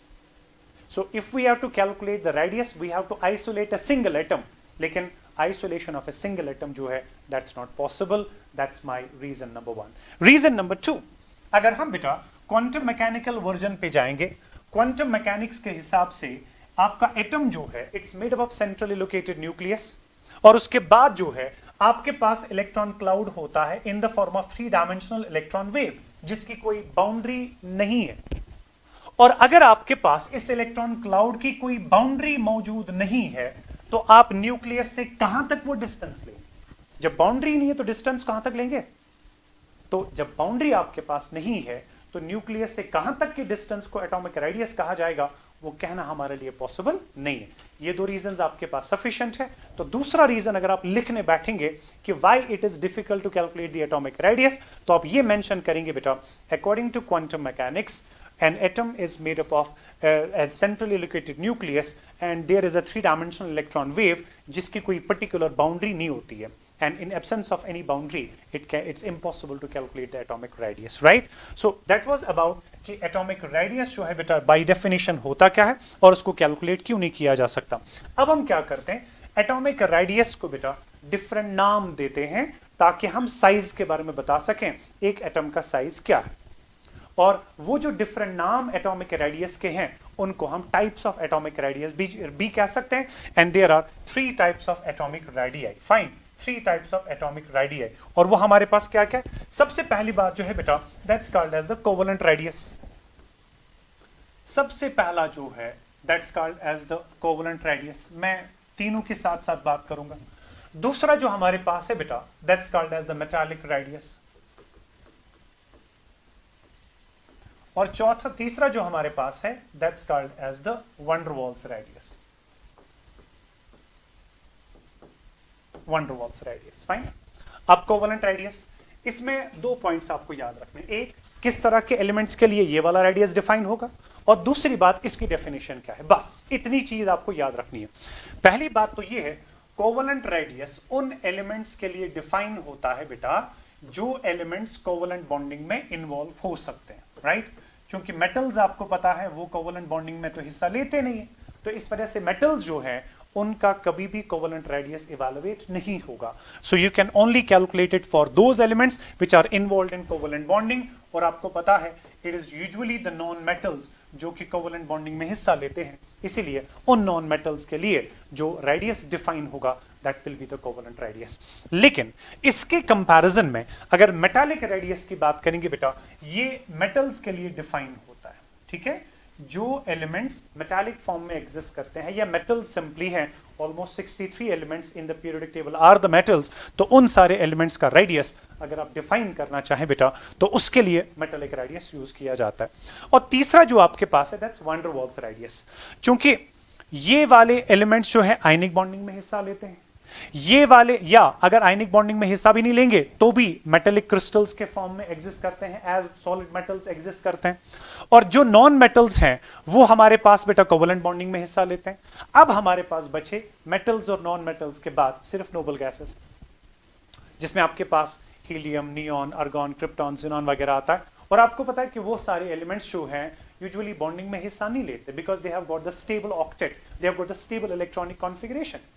So if we have to calculate the radius, we have to isolate a single atom. लेकिन isolation of a single atom जो है, that's not possible. That's my reason number one. Reason number two, अगर हम बेटा quantum mechanical version पे जाएंगे, quantum mechanics के हिसाब से आपका एटम जो है, it's made up of centrally located nucleus, और उसके बाद जो है आपके पास इलेक्ट्रॉन क्लाउड होता है in the form of 3-dimensional electron wave, जिसकी कोई बाउंड्री नहीं है। और अगर आपके पास इस इलेक्ट्रॉन क्लाउड की कोई बाउंड्री मौजूद नहीं है, तो आप न्यूक्लियस से कहां तक वो डिस्टेंस लेंगे? जब बाउंड्री नहीं है तो डिस्टेंस कहां तक लेंगे? तो जब बाउंड्री आपके पास नहीं है तो न्यूक्लियस से कहां तक की डिस्टेंस को एटॉमिक रेडियस कहा जाएगा, वो कहना हमारे लिए पॉसिबल नहीं है। ये दो रीजंस आपके पास सफिशिएंट है। तो दूसरा रीजन अगर आप लिखने बैठेंगे कि why it is difficult to calculate the atomic radius, तो आप ये मेंशन करेंगे बेटा, according to quantum mechanics an atom is made up of a centrally located nucleus and there is a 3-dimensional electron wave जिसकी कोई particular boundary नहीं होती है, and in absence of any boundary it's impossible to calculate the atomic radius, right? So that was about कि atomic radius जो है बेटा by definition होता क्या है और उसको calculate क्यों नहीं किया जा सकता। अब हम क्या करते हैं, atomic radius को बेटा different नाम देते हैं ताकि हम साइज के बारे में बता सकें, एक एटम का साइज क्या है, और वो जो डिफरेंट नाम एटॉमिक रेडियस के हैं उनको हम टाइप्स ऑफ एटॉमिक रेडियस भी कह सकते हैं। And there are 3 types of atomic radii, fine, 3 types of atomic radii. और वो हमारे पास क्या क्या है? सबसे पहली बात जो है बेटा, that's called as the covalent radius. सबसे पहला जो है that's called as the covalent radius. मैं तीनों के साथ साथ बात करूंगा। दूसरा जो हमारे पास है बेटा, that's called as the metallic radius. और चौथा तीसरा जो हमारे पास है that's called as the van der Waals radius. Van der Waals radius, fine. अब कोवेलेंट रेडियस, इसमें 2 पॉइंट्स आपको याद रखने, एक किस तरह के एलिमेंट्स के लिए ये वाला रेडियस डिफाइन होगा, और दूसरी बात इसकी डेफिनेशन क्या है। बस इतनी चीज आपको याद रखनी है। पहली बात तो ये है, कोवेलेंट रेडियस उन एलिमेंट्स के लिए डिफाइन होता है बेटा जो एलिमेंट्स कोवेलेंट बॉन्डिंग में इन्वॉल्व हो सकते हैं, राइट? क्योंकि मेटल्स आपको पता है वो कोवेलेंट बॉन्डिंग में तो हिस्सा लेते नहीं है, तो इस वजह से मेटल्स जो है उनका कभी भी कोवेलेंट रेडियस इवैल्यूएट नहीं होगा. So you can only calculate it for those elements which are involved in covalent bonding. और आपको पता है it is usually the non metals जो कि कोवेलेंट बॉन्डिंग में हिस्सा लेते हैं. इसीलिए उन नॉन मेटल्स के लिए जो रेडियस डिफाइन होगा that will be the covalent radius. लेकिन इसके कंपैरिजन में अगर मेटालिक रेडियस की बात करेंगे बेटा, ये मेटल्स के लिए डिफाइन होता है. ठीक है, जो एलिमेंट्स मेटालिक फॉर्म में एग्जिस्ट करते हैं या मेटल सिंपली हैं, almost 63 elements in the periodic table are the metals. तो उन सारे एलिमेंट्स का रेडियस अगर आप डिफाइन करना चाहें बेटा तो उसके लिए मेटालिक रेडियस यूज किया जाता है. और तीसरा जो आपके पास है that's van der Waals radius. चूंकि ये वाले एलिमेंट्स जो है आयनिक बॉन्डिंग में हिस्सा लेते हैं, ये वाले या अगर आयनिक बॉन्डिंग में हिस्सा भी नहीं लेंगे तो भी मेटेलिक क्रिस्टल्स के फॉर्म में एग्जिस्ट करते हैं, एज सॉलिड मेटल्स एग्जिस्ट करते हैं. और जो नॉन मेटल्स हैं वो हमारे पास बेटा कोवेलेंट बॉन्डिंग में हिस्सा लेते हैं. अब हमारे पास बचे मेटल्स और नॉन मेटल्स के बाद सिर्फ नोबल गैसेस, जिसमें आपके पास helium, neon, argon, krypton, xenon वगैरह आता है. और आपको पता है कि वो सारे एलिमेंट्स जो हैं यूजुअली बॉन्डिंग में हिस्सा नहीं लेते because they have got the stable octet, they have got the stable electronic configuration.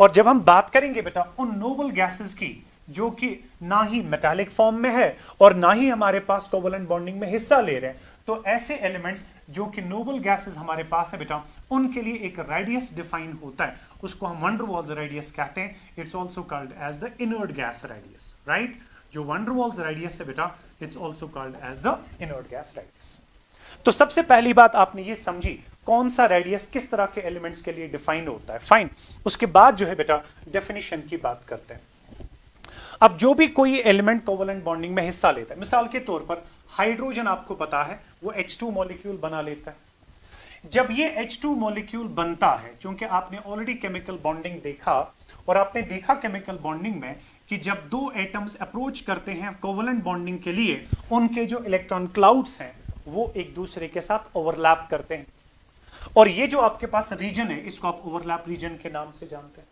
और जब हम बात करेंगे बेटा उन नोबल गैसेस की जो कि ना ही मेटालिक फॉर्म में है और ना ही हमारे पास कोवेलेंट बॉन्डिंग में हिस्सा ले रहे हैं, तो ऐसे एलिमेंट्स जो कि नोबल गैसेस हमारे पास है बेटा, उनके लिए एक रेडियस डिफाइन होता है, उसको हम वैन डर वाल्स रेडियस कहते हैं. It's also called as the inert gas radius. Right, जो वैन डर वाल्स रेडियस है बेटा it's also called as the inert gas radius. तो सबसे पहली बात आपने ये समझी कौन सा रेडियस किस तरह के एलिमेंट्स के लिए डिफाइन होता है. फाइन, उसके बाद जो है बेटा डेफिनेशन की बात करते हैं. अब जो भी कोई एलिमेंट कोवेलेंट बॉन्डिंग में हिस्सा लेता है, मिसाल के तौर पर हाइड्रोजन आपको पता है वो H2 मॉलिक्यूल बना लेता है. जब ये H2 मॉलिक्यूल बनता है, क्योंकि आपने ऑलरेडी केमिकल बॉन्डिंग देखा और आपने देखा केमिकल बॉन्डिंग में कि जब दो एटम्स अप्रोच करते हैं कोवेलेंट बॉन्डिंग के लिए, उनके जो इलेक्ट्रॉन क्लाउड्स हैं वो एक दूसरे के साथ ओवरलैप करते हैं. और ये जो आपके पास रीजन है इसको आप ओवरलैप रीजन के नाम से जानते हैं.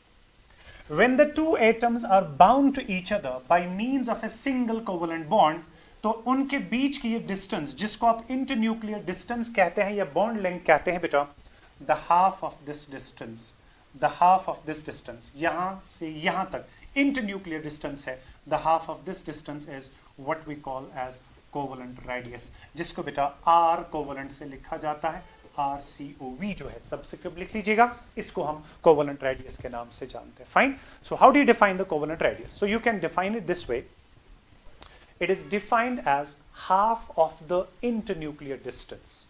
When the two atoms are bound to each other by means of a single covalent bond, तो उनके बीच की ये डिस्टेंस जिसको आप इंटरन्यूक्लियर डिस्टेंस कहते हैं या बॉन्ड लेंथ कहते हैं बेटा, the half of this distance, the half of this distance, यहां से यहां तक इंटरन्यूक्लियर डिस्टेंस है, the half of this distance is what we call as covalent radius, जिसको बेटा आर कोवेलेंट से लिखा जाता है. RCOV जो है सबस्क्रिप्ट लिख लीजिएगा, इसको हम कोवेलेंट रेडियस के नाम से जानते हैं. Fine, so how do you define the covalent radius? So you can define it this way. It is defined as half of the internuclear distance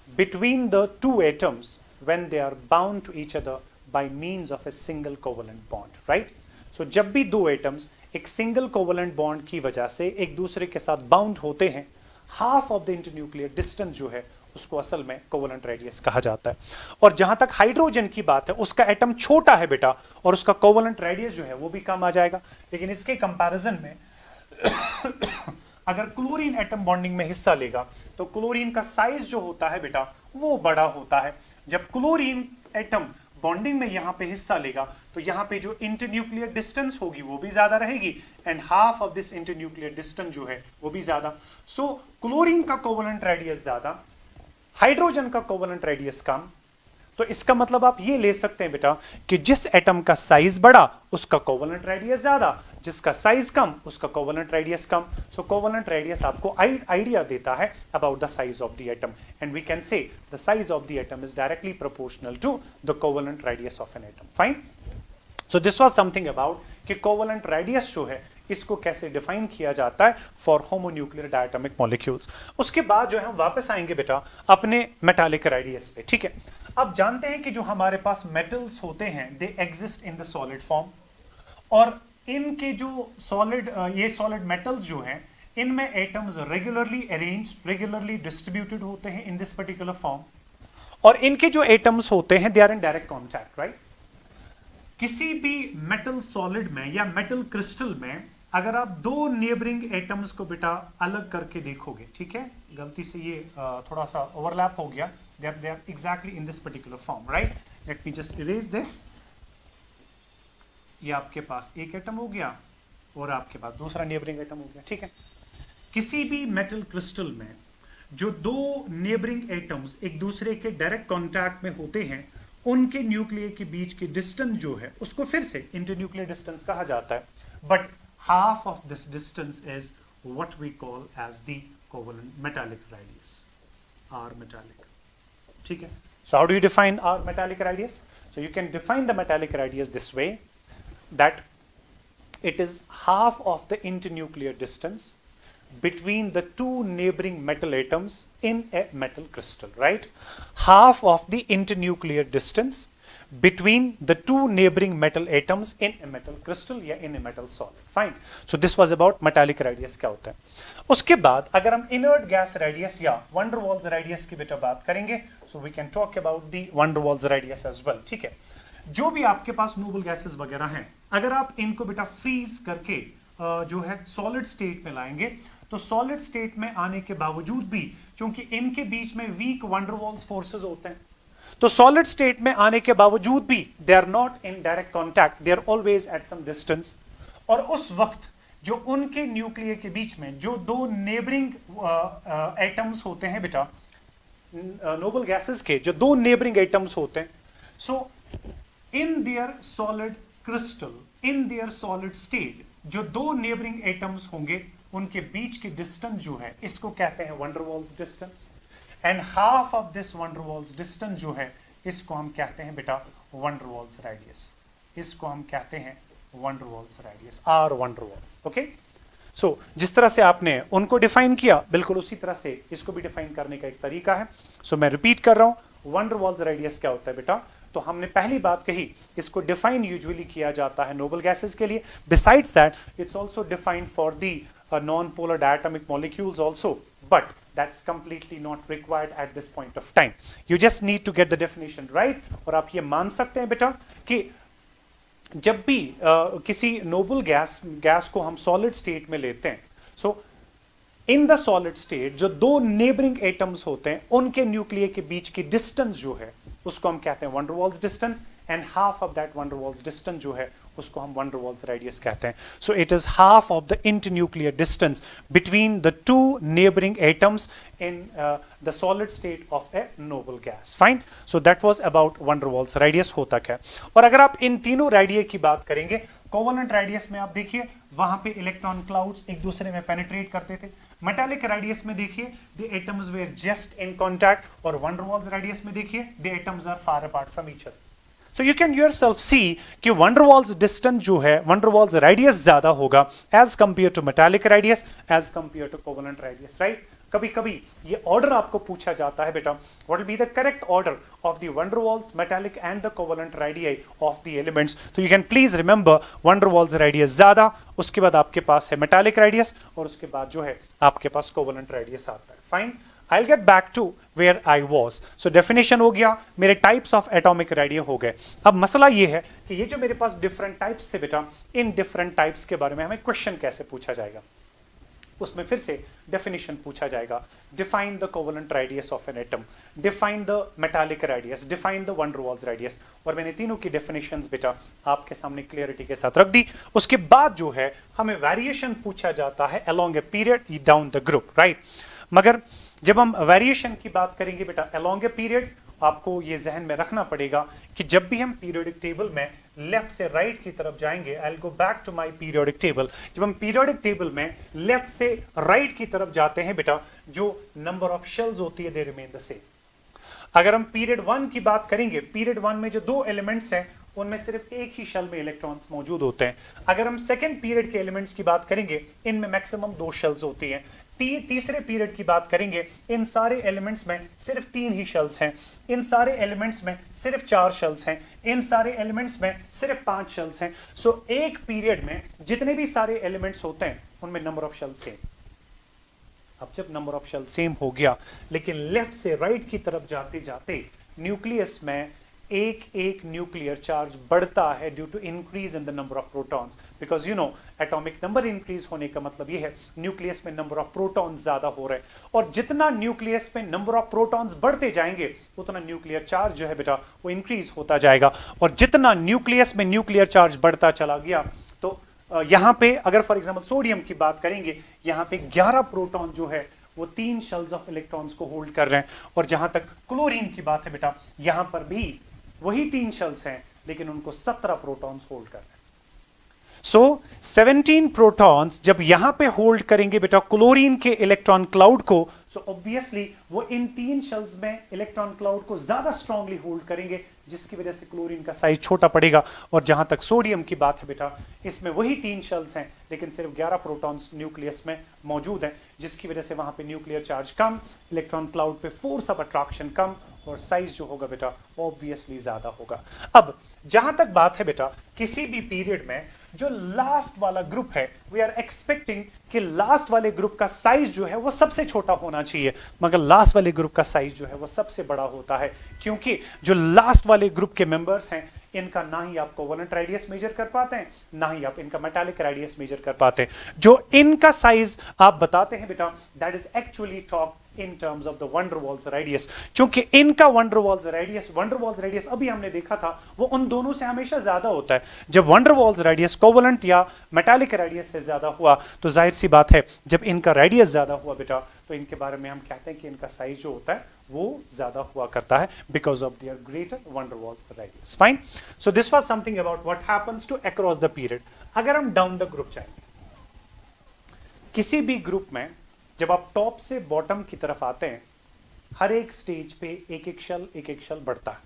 between the two atoms when they are bound to each other by means of a single covalent bond. Right? So जब भी दो atoms एक single covalent bond की वजह से एक दूसरे के साथ बाउंड होते हैं, half of the internuclear distance जो है उसको असल में कोवेलेंट रेडियस कहा जाता है. और जहां तक हाइड्रोजन की बात है, उसका एटम छोटा है बेटा और उसका कोवेलेंट रेडियस जो है वो भी कम आ जाएगा. लेकिन इसके कंपैरिजन में अगर क्लोरीन एटम बॉन्डिंग में हिस्सा लेगा तो क्लोरीन का साइज जो होता है बेटा वो बड़ा होता है. जब क्लोरीन एटम बॉन्डिंग में यहां पे हिस्सा लेगा तो यहां पे जो इंटरन्यूक्लियर डिस्टेंस होगी वो भी ज्यादा रहेगी and half of this internuclear distance जो है वो भी ज्यादा. सो क्लोरीन का कोवेलेंट रेडियस ज्यादा, हाइड्रोजन का कोवेलेंट रेडियस कम. तो इसका मतलब आप ये ले सकते हैं बेटा कि जिस एटम का साइज बड़ा उसका कोवेलेंट रेडियस ज्यादा, जिसका साइज कम उसका कोवेलेंट रेडियस कम. सो कोवेलेंट रेडियस आपको आइडिया देता है about the size of the atom and we can say the size of the atom is directly proportional to the covalent radius of an atom. Fine, so this was something about कि covalent radius जो है इसको कैसे define किया जाता है for homonuclear diatomic molecules. उसके बाद जो है हम वापस आएंगे बेटा अपने मेटालिक रेडियस पे. ठीक है, अब जानते हैं कि जो हमारे पास मेटल्स होते हैं they exist in the solid form, और इनके जो सॉलिड ये सॉलिड मेटल्स जो हैं इनमें atoms regularly arrange, regularly distributed होते हैं इन दिस पर्टिकुलर फॉर्म. और इनके जो एटम्स होते हैं they are in direct contact. Right, किसी भी मेटल सॉलिड में या मेटल क्रिस्टल में अगर आप दो नेबरिंग एटम्स को बेटा अलग करके देखोगे, ठीक है, गलती से ये थोड़ा सा ओवरलैप हो गया, they are exactly in this particular form. Right, let me just erase this. ये आपके पास एक एटम हो गया और आपके पास दूसरा नेबरिंग एटम हो गया. ठीक है, किसी भी मेटल क्रिस्टल में जो दो नेबरिंग एटम्स एक दूसरे के डायरेक्ट कॉन्टैक्ट में होते हैं उनके न्यूक्लियर के बीच की डिस्टेंस जो है उसको फिर से इंटरन्यूक्लियर डिस्टेंस कहा जाता है, but half of this distance is what we call as the covalent metallic radius, R metallic. ठीक है? So how do you define R metallic radius? So you can define the metallic radius this way, that it is half of the internuclear distance between the two neighboring metal atoms in a metal crystal, right? Half of the internuclear distance between the two neighboring metal atoms in a metal crystal या in a metal solid. Fine. So this was about metallic radius क्या होता है. उसके बाद अगर हम inert gas radius या van der Waals radius की बेटा बात करेंगे, so we can talk about the van der Waals radius as well. ठीक है. जो भी आपके पास noble gases वगैरह हैं, अगर आप इनको बेटा फ्रीज करके जो है सॉलिड स्टेट में लाएंगे, तो सॉलिड स्टेट में आने के बावजूद भी क्योंकि इनके बीच में weak van der Waals forces होते हैं, तो सॉलिड स्टेट में आने के बावजूद भी they are not in direct contact, they are always at some distance. और उस वक्त जो उनके न्यूक्लियर के बीच में जो दो नेबरिंग एटम्स होते हैं बेटा, नोबल गैसेस के जो दो नेबरिंग एटम्स होते हैं, so in their solid crystal, in their solid state, जो दो नेबरिंग एटम्स होंगे उनके बीच की डिस्टेंस जो है इसको कहते हैं van der Waals distance, and half of this van der Waals distance जो है इसको हम कहते हैं बेटा van der Waals रेडियस, इसको हम कहते हैं van der Waals radius, R van der Waals। Okay, so जिस तरह से आपने उनको डिफाइन किया बिल्कुल उसी तरह से इसको भी डिफाइन करने का एक तरीका है। सो मैं रिपीट कर रहा हूं, van der Waals रेडियस क्या होता है बेटा, तो हमने पहली बात कही इसको डिफाइन यूजुअली किया जाता है नोबल गैसेस के लिए, besides that it's also defined for the non-polar diatomic molecules also, but that's completely not required at this point of time. You just need to get the definition right। और आप ये मान सकते हैं बेटा कि जब भी किसी noble गैस को हम solid state में लेते हैं, so in the solid state जो दो neighboring atoms होते हैं उनके न्यूक्लियर के बीच की डिस्टेंस जो है उसको हम कहते हैं van der Waals distance, and half of that van der Waals distance जो है उसको हम van der Waals रेडियस कहते हैं। So it is half of the internuclear distance between the to neighbouring atoms in the solid state of a noble gas. Fine, so that was about van der Waals radius होता क्या। और अगर आप इन तीनों radius की बात करेंगे, covalent radius में आप देखिए वहां पे इलेक्ट्रॉन क्लाउड्स एक दूसरे में पेनिट्रेट करते थे, मेटालिक रेडियस में देखिए the atoms were just in contact, और van der Waals रेडियस में देखिए the atoms are far apart from each other. So you can yourself see कि van der Waals distance जो है van der Waals radius ज्यादा होगा as compared to metallic radius, as compared to covalent radius, right? कभी कभी ये order आपको पूछा जाता है बेटा, what will be the correct order of the van der Waals, metallic and the covalent radii of the elements? तो you can please remember van der Waals radius ज्यादा, उसके बाद आपके पास है metallic radius, और उसके बाद जो है आपके पास covalent radius आता है। Fine, I'll get back to where I was. So definition हो गया, मेरे types of atomic radii हो गए। अब मसला ये है कि ये जो मेरे पास different types थे बेटा, इन different types के बारे में हमें question कैसे पूछा जाएगा, उसमें फिर से definition पूछा जाएगा। Define the covalent radius of an atom, define the metallic radius, define the van der Waals radius, और मैंने तीनों की definitions बेटा आपके सामने clarity के साथ रख दी। उसके बाद जो है हमें variation पूछा जाता है along a period down the group, right? मगर जब हम वेरिएशन की बात करेंगे बेटा अलोंग ए पीरियड, आपको ये जहन में रखना पड़ेगा कि जब भी हम पीरियोडिक टेबल में लेफ्ट से राइट की तरफ जाएंगे, I will go back to my periodic table, जब हम पीरियोडिक टेबल में लेफ्ट से राइट की तरफ जाते हैं बेटा, जो नंबर ऑफ शेल्स होती है दे रिमेन द सेम। अगर हम पीरियड 1 की बात करेंगे, पीरियड 1 में जो दो एलिमेंट्स हैं उनमें सिर्फ एक ही शेल में इलेक्ट्रॉन्स मौजूद होते हैं। अगर हम सेकेंड पीरियड के एलिमेंट्स की बात करेंगे, इनमें मैक्सिमम 2 शेल्स होती हैं। तीसरे पीरियड की बात करेंगे, इन सारे एलिमेंट्स में सिर्फ 3 ही शेल्स हैं, इन सारे एलिमेंट्स में सिर्फ 4 शेल्स हैं, इन सारे एलिमेंट्स में सिर्फ 5 शेल्स हैं। सो एक पीरियड में जितने भी सारे एलिमेंट्स होते हैं उनमें नंबर ऑफ शेल्स सेम। अब जब नंबर ऑफ शेल सेम हो गया, लेकिन लेफ्ट से राइट की तरफ जाते जाते न्यूक्लियस में एक एक न्यूक्लियर चार्ज बढ़ता है due to increase in the number of protons, because you know atomic number increase होने का मतलब ये है न्यूक्लियस में नंबर ऑफ प्रोटॉन्स ज्यादा हो रहे हैं, और जितना न्यूक्लियस में नंबर ऑफ प्रोटॉन्स बढ़ते जाएंगे उतना न्यूक्लियर चार्ज जो है बेटा वो इंक्रीज होता जाएगा। और जितना न्यूक्लियस में न्यूक्लियर चार्ज बढ़ता चला गया, तो यहाँ पे अगर फॉर एग्जाम्पल सोडियम की बात करेंगे, यहाँ पे 11 प्रोटॉन जो है वो 3 शेल्स ऑफ इलेक्ट्रॉन्स को होल्ड कर रहे हैं, और जहां तक क्लोरीन की बात है बेटा, यहां पर भी वही 3 शेल्स हैं, लेकिन उनको 17 प्रोटॉन्स होल्ड कर रहे हैं। सो 17 प्रोटॉन्स जब यहां पे होल्ड करेंगे बेटा क्लोरीन के इलेक्ट्रॉन क्लाउड को, सो ऑब्वियसली वो इन 3 शेल्स में इलेक्ट्रॉन क्लाउड को ज्यादा स्ट्रांगली होल्ड करेंगे, जिसकी वजह से क्लोरीन का साइज छोटा पड़ेगा। और जहां तक सोडियम की बात है बेटा, इसमें वही 3 शेल्स हैं, लेकिन सिर्फ 11 प्रोटॉन्स न्यूक्लियस में मौजूद हैं, जिसकी वजह से वहां पे न्यूक्लियर चार्ज कम, इलेक्ट्रॉन क्लाउड पे फोर्स ऑफ अट्रैक्शन कम, और साइज जो होगा बेटा ऑब्वियसली ज्यादा होगा। अब जहां तक बात है बेटा, किसी भी पीरियड में जो लास्ट वाला ग्रुप है, वी आर एक्सपेक्टिंग कि लास्ट वाले ग्रुप का साइज जो है वो सबसे छोटा होना चाहिए, मगर लास्ट वाले ग्रुप का साइज जो है वो सबसे बड़ा होता है, क्योंकि जो लास्ट वाले ग्रुप के मेंबर्स हैं, इनका ना ही आप कोवेलेंट रेडियस मेजर कर पाते हैं, ना ही आप इनका मेटालिक रेडियस मेजर कर पाते हैं। जो इनका साइज आप बताते हैं बेटा, that is actually talk in terms of the van der Waals radius, क्योंकि इनका van der Waals radius अभी हमने देखा था, वो उन दोनों से हमेशा ज्यादा होता है। जब van der Waals radius covalent या मेटालिक रेडियस से ज्यादा हुआ, तो जाहिर सी बात है जब इनका रेडियस ज्यादा हुआ बेटा, तो इनके बारे में हम कहते हैं कि इनका साइज जो होता है वो ज्यादा हुआ करता है, because of their greater van der Waals radius। Fine, so this was something about what happens to across the period. अगर हम डाउन द ग्रुप जाएंगे, किसी भी ग्रुप में जब आप टॉप से बॉटम की तरफ आते हैं, हर एक स्टेज पे एक एक शेल बढ़ता है।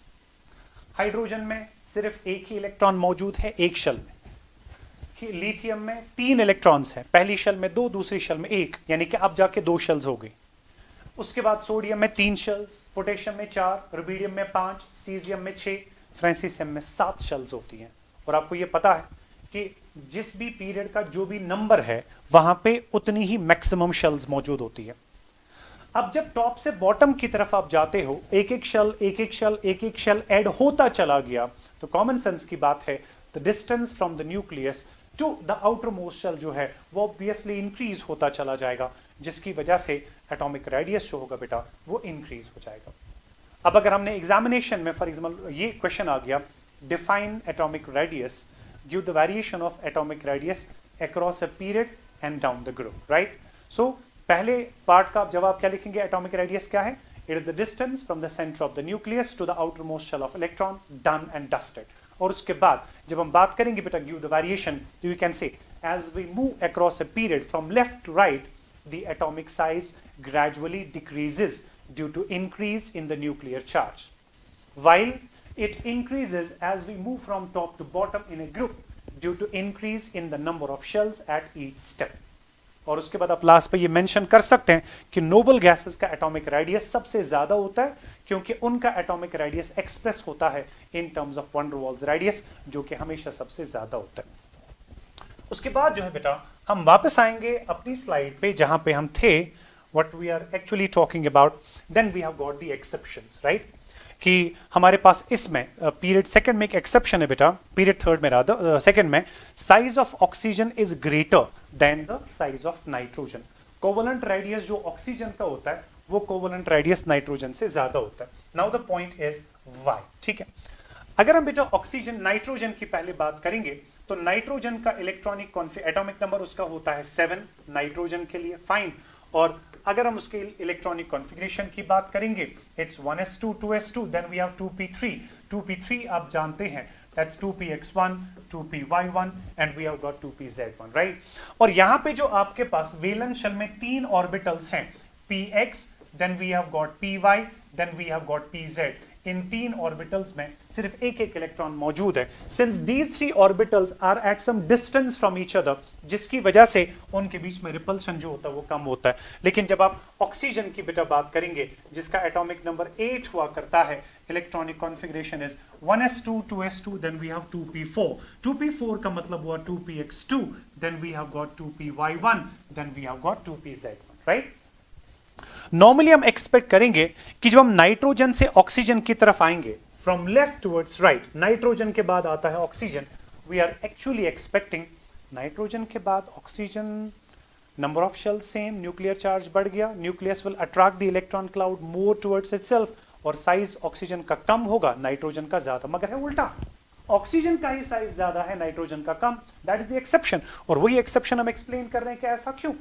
हाइड्रोजन में सिर्फ एक ही इलेक्ट्रॉन मौजूद है एक शेल में। लिथियम में 3 इलेक्ट्रॉन्स हैं, पहली शेल में 2, दूसरी शेल में 1, यानी कि अब जाके 2 शेल्स हो गई। उसके बाद सोडियम में 3 शेल्स, पोटेशियम में 4, रुबीडियम में 5, सीजियम में 6, फ्रांसिसियम में 7 शेल्स होती हैं। और आपको यह पता है कि जिस भी पीरियड का जो भी नंबर है, वहां पे उतनी ही मैक्सिमम शेल्स मौजूद होती है। अब जब टॉप से बॉटम की तरफ आप जाते हो, एक एक शेल ऐड होता चला गया, तो कॉमन सेंस की बात है, the distance from the nucleus to the outer most shell जो है वो ऑब्वियसली इंक्रीज होता चला जाएगा, जिसकी वजह से एटॉमिक रेडियस जो होगा बेटा वो इंक्रीज हो जाएगा। अब अगर हमने एग्जामिनेशन में फॉर एग्जाम्पल ये क्वेश्चन आ गया, define atomic radius, give the variation of atomic radius across a period and down the group, right? So पहले पार्ट का जवाब क्या लिखेंगे, एटॉमिक रेडियस क्या है? It is the distance from the center of the nucleus to the outermost shell of electrons, done and dusted. और उसके बाद जब हम बात करेंगे बेटा give the variation, you can say as we move across a period from left to right, the atomic size gradually decreases due to increase in the nuclear charge, while it increases as we move from top to bottom in a group due to increase in the number of shells at each step. और उसके बाद आप last पे ये mention कर सकते हैं कि नोबल गैसेस का एटॉमिक रेडियस सबसे ज्यादा होता है, क्योंकि उनका एटॉमिक रेडियस एक्सप्रेस होता है in terms of van der Waals radius, जो कि हमेशा सबसे ज्यादा होता है। उसके बाद जो है बेटा हम वापस आएंगे अपनी स्लाइड पे जहां पे हम थे, what we are actually talking about, then we have got the exceptions, right? कि हमारे पास इसमें पीरियड सेकंड में एक एक्सेप्शन है बेटा, पीरियड थर्ड में रादर सेकंड में, size of oxygen is greater than the size of nitrogen. Covalent radius जो ऑक्सीजन का होता है वो कोवेलेंट रेडियस नाइट्रोजन से ज्यादा होता है। Now the point is why, ठीक है। अगर हम बेटा ऑक्सीजन नाइट्रोजन की पहले बात करेंगे, तो नाइट्रोजन का इलेक्ट्रॉनिक एटॉमिक नंबर उसका होता है 7 नाइट्रोजन के लिए, फाइन। और अगर हम उसके इलेक्ट्रॉनिक कॉन्फ़िगरेशन की बात करेंगे, it's 1s2 2s2, then we have 2p3। 2p3 आप जानते हैं, that's 2px1 2py1 and we have got 2pz1, right. और यहां पे जो आपके पास वैलेंस शेल में 3 ऑर्बिटल्स हैं, px, then we have got py, then we have got pz। इन 3 ऑर्बिटल्स में सिर्फ एक एक इलेक्ट्रॉन मौजूद है, since these 3 orbitals are at some distance from each other, जिसकी वजह से उनके बीच में रिपल्शन जो होता है वो कम होता है। लेकिन जब आप ऑक्सीजन की बेटा बात करेंगे, जिसका एटॉमिक नंबर 8 हुआ करता है, electronic configuration is 1s2 2s2, then we have 2p4। 2p4 का मतलब हुआ 2px2, then we have got 2py1, then we have got 2pz1, right. Normally हम एक्सपेक्ट करेंगे कि जब हम नाइट्रोजन से ऑक्सीजन की तरफ आएंगे, from left towards right, nitrogen के बाद आता है oxygen, we are actually expecting nitrogen के बाद oxygen, number of shell same, nuclear charge बढ़ गया, nucleus will attract the electron cloud more towards itself, और साइज ऑक्सीजन का कम होगा, नाइट्रोजन का ज्यादा। मगर है उल्टा, ऑक्सीजन का ही साइज ज्यादा है, नाइट्रोजन का कम, दैट इज द एक्सेप्शन। और वही एक्सेप्शन हम एक्सप्लेन कर रहे हैं कि ऐसा क्यों।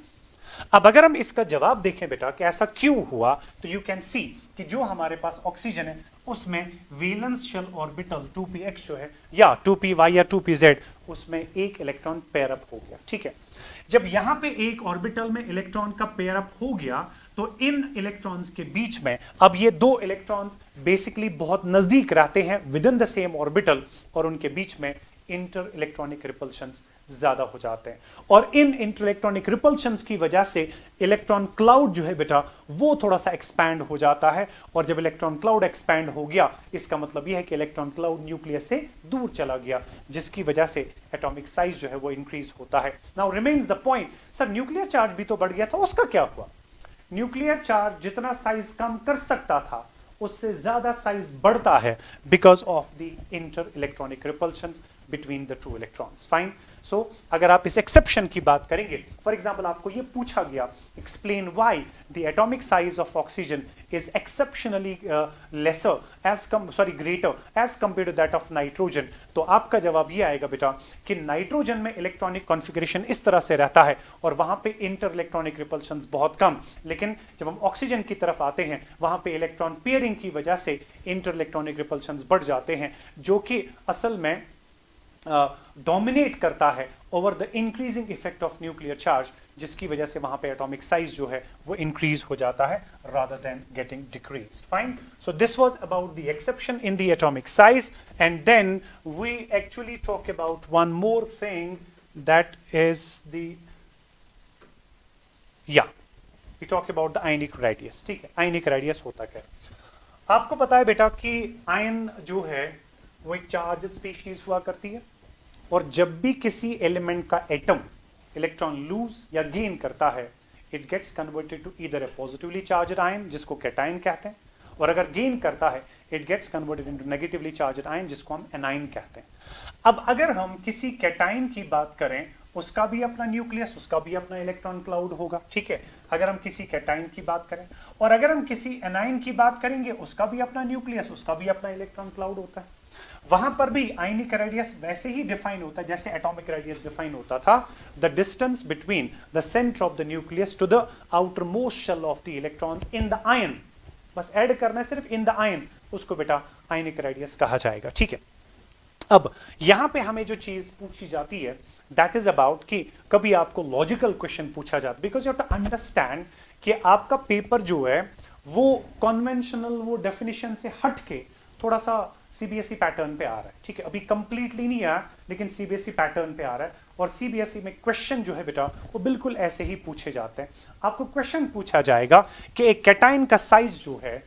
अब अगर हम इसका जवाब देखें बेटा कि ऐसा क्यों हुआ, तो यू कैन सी कि जो हमारे पास ऑक्सीजन है उसमें वैलेंस शेल ऑर्बिटल 2px जो है या 2py या 2pz उसमें एक इलेक्ट्रॉन पेयर अप हो गया। ठीक है, जब यहां पे एक ऑर्बिटल में इलेक्ट्रॉन का पेयर अप हो गया तो इन इलेक्ट्रॉन्स के बीच में अब ये दो इलेक्ट्रॉन्स बेसिकली बहुत नजदीक रहते हैं with in the same orbital और उनके बीच में इंटर इलेक्ट्रॉनिक रिपल्शंस ज्यादा हो जाते हैं और इन इंटर इलेक्ट्रॉनिक रिपल्शंस की वजह से इलेक्ट्रॉन क्लाउड जो है बेटा वो थोड़ा सा एक्सपैंड हो जाता है और जब इलेक्ट्रॉन क्लाउड एक्सपैंड हो गया इसका मतलब यह है कि इलेक्ट्रॉन क्लाउड न्यूक्लियस से दूर चला गया जिसकी वजह से एटॉमिक साइज जो है वो इंक्रीज होता है। Now remains the point, sir nuclear charge भी तो बढ़ गया था, उसका क्या हुआ? न्यूक्लियर चार्ज जितना साइज कम कर सकता था उससे ज्यादा साइज बढ़ता है because of the inter electronic repulsions between the two electrons. Fine, so अगर आप इस एक्सेप्शन की बात करेंगे, फॉर एग्जाम्पल आपको ये पूछा गया explain why the atomic size of oxygen is exceptionally lesser as greater as compare to that of nitrogen, तो आपका जवाब ये आएगा बेटा कि नाइट्रोजन में इलेक्ट्रॉनिक कॉन्फ़िगरेशन इस तरह से रहता है और वहां पे इंटर इलेक्ट्रॉनिक रिपल्शंस बहुत कम, लेकिन जब हम ऑक्सीजन की तरफ आते हैं वहां पे इलेक्ट्रॉन पेयरिंग की वजह से इंटर इलेक्ट्रॉनिक रिपल्शंस बढ़ जाते हैं जो कि असल में डोमिनेट करता है over the increasing effect of nuclear charge, जिसकी वजह से वहां पे एटॉमिक साइज जो है वो इंक्रीज हो जाता है rather than getting decreased. Fine, so this was about the exception in the atomic size and then we actually talk about one more thing that is the we talk about the ionic radius. ठीक है, ionic radius होता क्या है? आपको पता है बेटा कि आयन जो है वो एक चार्ज स्पीशीज हुआ करती है और जब भी किसी एलिमेंट का एटम इलेक्ट्रॉन लूज या गेन करता है it gets converted to either a positively charged ion जिसको कैटायन कहते हैं और अगर गेन करता है it gets converted into negatively charged ion जिसको हम एनाइन कहते हैं। अब अगर हम किसी कैटायन की बात करें उसका भी अपना न्यूक्लियस, उसका भी अपना इलेक्ट्रॉन क्लाउड होगा। ठीक है, अगर हम किसी कैटायन की बात करें और अगर हम किसी एनाइन की बात करेंगे उसका भी अपना न्यूक्लियस, उसका भी अपना इलेक्ट्रॉन क्लाउड होता है। वहां पर भी आयनिक रेडियस वैसे ही डिफाइन होता है जैसे एटॉमिक रेडियस डिफाइन होता था, the distance between the centre of the nucleus to the outer most shell of the electrons in the ion, बस ऐड करना है सिर्फ इन द आयन, उसको बेटा आयनिक रेडियस कहा जाएगा। ठीक है, अब यहां पे हमें जो चीज पूछी जाती है दैट इज अबाउट कि कभी आपको लॉजिकल क्वेश्चन पूछा जाता है because you have to understand कि आपका पेपर जो है वो कन्वेंशनल वो डेफिनेशन से हट के थोड़ा सा सीबीएसई पैटर्न पे आ रहा है। ठीक है, अभी कंप्लीटली नहीं आया लेकिन सीबीएसई पैटर्न पे आ रहा है और सीबीएसई में क्वेश्चन जो है बेटा वो बिल्कुल ऐसे ही पूछे जाते हैं। आपको क्वेश्चन पूछा जाएगा कि एक कैटायन का साइज जो है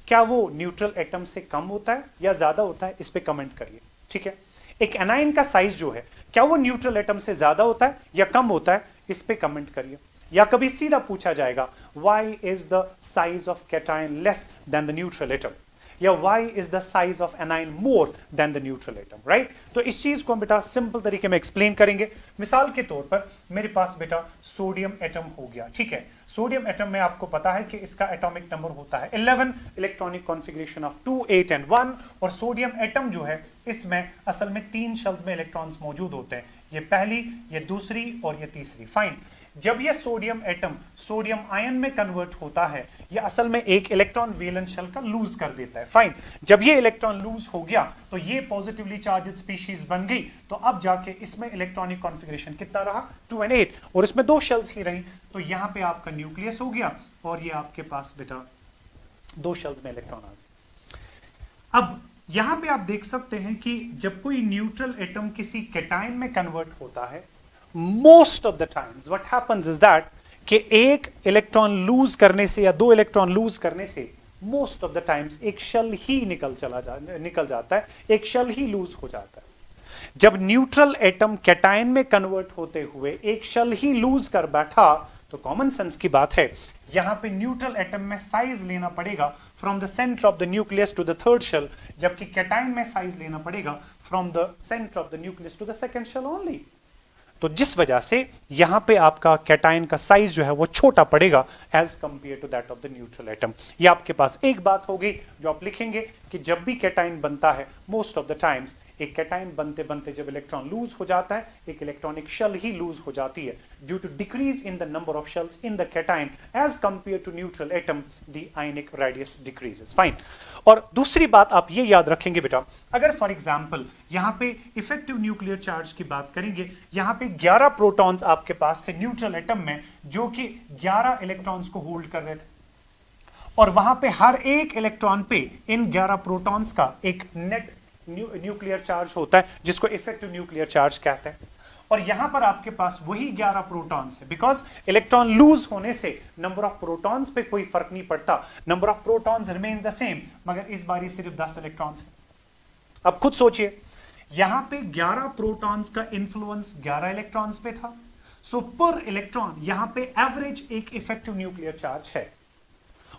क्या वो न्यूट्रल एटम से कम होता है या ज्यादा होता है, इस पे कमेंट करिए। ठीक है, एक एनाइन का साइज जो है क्या वो न्यूट्रल एटम से ज्यादा होता है या कम होता है, इस पे कमेंट करिए। या कभी सीधा पूछा जाएगा why is the size of cation less than the neutral atom या why is the size of anion more than the neutral atom, right? तो इस चीज को हम बेटा सिंपल तरीके में एक्सप्लेन करेंगे। मिसाल के तौर पर मेरे पास बेटा सोडियम एटम हो गया। ठीक है, सोडियम एटम में आपको पता है कि इसका एटॉमिक नंबर होता है 11, इलेक्ट्रॉनिक कॉन्फ़िगरेशन ऑफ 2, 8 एंड 1 और सोडियम एटम जो है इसमें असल में 3 शेल्स में इलेक्ट्रॉन्स मौजूद होते हैं, ये पहली, ये दूसरी और ये तीसरी। फाइन, जब ये सोडियम एटम सोडियम आयन में कन्वर्ट होता है ये असल में एक इलेक्ट्रॉन वैलेंस शेल का लूज कर देता है। फाइन, जब ये इलेक्ट्रॉन लूज हो गया तो ये पॉजिटिवली चार्ज्ड स्पीशीज बन गई, तो अब जाके इसमें इलेक्ट्रॉनिक कॉन्फ़िगरेशन कितना रहा 2 and 8 और इसमें 2 शेल्स ही रही, तो यहां पे आपका न्यूक्लियस हो गया और ये आपके पास बेटा 2 शेल्स में इलेक्ट्रॉन आ गए। अब यहां पे आप देख सकते हैं कि जब कोई न्यूट्रल एटम किसी कैटायन में कन्वर्ट होता है most of the times what happens is that कि एक इलेक्ट्रॉन लूज करने से या 2 इलेक्ट्रॉन लूज करने से most of the times एक शेल ही निकल जाता है, एक शेल ही लूज हो जाता है। जब न्यूट्रल एटम कैटायन में कन्वर्ट होते हुए एक शेल ही लूज कर बैठा तो कॉमन सेंस की बात है यहां पे न्यूट्रल एटम में साइज लेना पड़ेगा from the centre of the nucleus to the third shell, जबकि कैटायन में साइज लेना पड़ेगा from the centre of the nucleus to the second shell only. तो जिस वजह से यहां पे आपका कैटायन का साइज जो है वो छोटा पड़ेगा as compare to that of the neutral atom. ये आपके पास एक बात होगी जो आप लिखेंगे कि जब भी कैटायन बनता है मोस्ट ऑफ द टाइम्स एक कैटाइन बनते बनते जब इलेक्ट्रॉन लूज हो जाता है, एक इलेक्ट्रॉनिक शेल ही लूज हो जाती है due to decrease in the number of shells in the cation as compare to neutral atom, the ionic radius decreases. Fine. और दूसरी बात आप ये याद रखेंगे बेटा, अगर फॉर एग्जांपल यहां पे इफेक्टिव न्यूक्लियर चार्ज की बात करेंगे, यहां पे 11 प्रोटॉन्स आपके पास थे न्यूट्रल एटम में जो कि 11 इलेक्ट्रॉन्स को होल्ड कर रहे थे, और वहां पे हर एक इलेक्ट्रॉन पे इन 11 प्रोटॉन्स का एक नेट न्यूक्लियर चार्ज होता है जिसको इफेक्टिव न्यूक्लियर चार्ज कहते हैं। और यहां पर आपके पास वही 11 प्रोटॉन्स है, बिकॉज इलेक्ट्रॉन लूज होने से नंबर ऑफ प्रोटॉन्स पे कोई फर्क नहीं पड़ता, number of protons remains the same, मगर इस बारी सिर्फ 10 इलेक्ट्रॉन्स है। अब खुद सोचिए, यहां पे 11 प्रोटॉन्स का इंफ्लुएंस 11 इलेक्ट्रॉन्स पे था, सो पर इलेक्ट्रॉन यहां पे एवरेज एक इफेक्टिव न्यूक्लियर चार्ज है,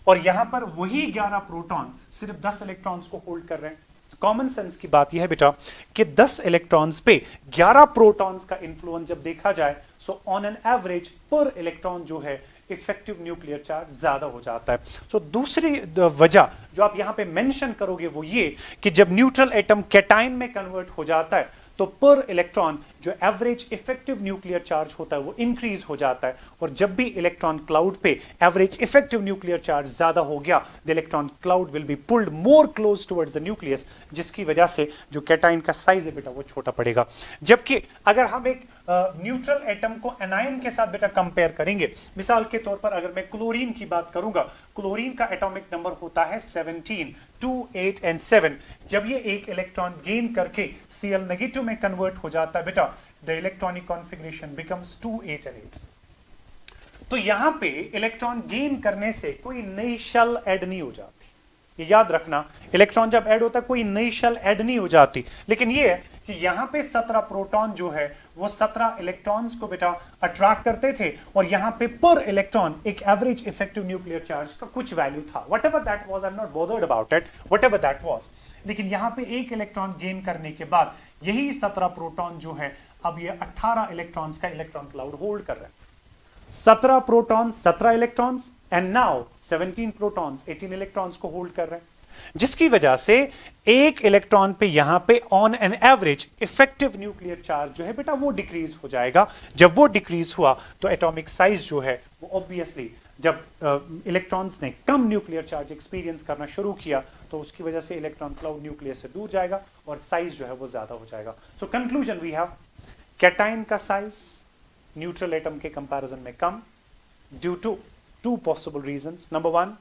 और यहां पर वही 11 प्रोटॉन सिर्फ 10 इलेक्ट्रॉन्स को होल्ड कर रहे हैं। तो कॉमन सेंस की बात यह है बेटा कि 10 इलेक्ट्रॉन्स पे 11 प्रोटॉन्स का इन्फ्लुएंस जब देखा जाए, सो ऑन एन एवरेज पर इलेक्ट्रॉन जो है इफेक्टिव न्यूक्लियर चार्ज ज्यादा हो जाता है। सो दूसरी वजह जो आप यहां पे मेंशन करोगे वो ये कि जब न्यूट्रल एटम कैटाइन में कन्वर्ट हो जाता है तो पर इलेक्ट्रॉन जो एवरेज इफेक्टिव न्यूक्लियर चार्ज होता है वो इंक्रीज हो जाता है, और जब भी इलेक्ट्रॉन क्लाउड पे एवरेज इफेक्टिव न्यूक्लियर चार्ज ज्यादा हो गया, the electron cloud will be pulled more close towards the nucleus, जिसकी वजह से जो कैटाइन का साइज है बेटा वो छोटा पड़ेगा। जबकि अगर हम एक न्यूट्रल एटम को एनायन के साथ बेटा कंपेयर करेंगे, मिसाल के तौर पर अगर मैं क्लोरीन की बात करूंगा, क्लोरीन का एटॉमिक नंबर होता है 17, 2, 8 एंड 7। जब ये एक इलेक्ट्रॉन गेन करके Cl नेगेटिव में कन्वर्ट हो जाता है बेटा, the electronic configuration becomes 2, 8 and 8। तो यहां पे इलेक्ट्रॉन गेन करने से कोई नई शेल ऐड नहीं हो जाती, ये याद रखना। इलेक्ट्रॉन जब ऐड होता है कोई नई शेल ऐड नहीं हो जाती, लेकिन ये है कि यहां पे 17 प्रोटॉन जो है वो 17 इलेक्ट्रॉन्स को बेटा अट्रैक्ट करते थे, और यहां पे पर इलेक्ट्रॉन एक एवरेज इफेक्टिव न्यूक्लियर चार्ज का कुछ वैल्यू था, whatever that was, I am not bothered about it, whatever that was. लेकिन यहां पे एक इलेक्ट्रॉन गेन करने के बाद यही 17 प्रोटॉन जो है अब ये 18 इलेक्ट्रॉन्स का इलेक्ट्रॉन क्लाउड होल्ड कर रहे हैं। 17 proton 17 electrons and now 17 protons 18 electrons को होल्ड कर रहे हैं, जिसकी वजह से एक इलेक्ट्रॉन पे यहां पे on an average effective nuclear charge जो है बेटा वो डिक्रीज हो जाएगा। जब वो डिक्रीज हुआ तो एटॉमिक साइज जो है वो ऑब्वियसली जब इलेक्ट्रॉन्स ने कम न्यूक्लियर चार्ज एक्सपीरियंस करना शुरू किया तो उसकी वजह से इलेक्ट्रॉन क्लाउड न्यूक्लियस से दूर जाएगा और साइज जो है वो ज्यादा हो जाएगा। So conclusion we have cation का साइज न्यूट्रल एटम के कंपैरिजन में कम due to two possible reasons. Number 1,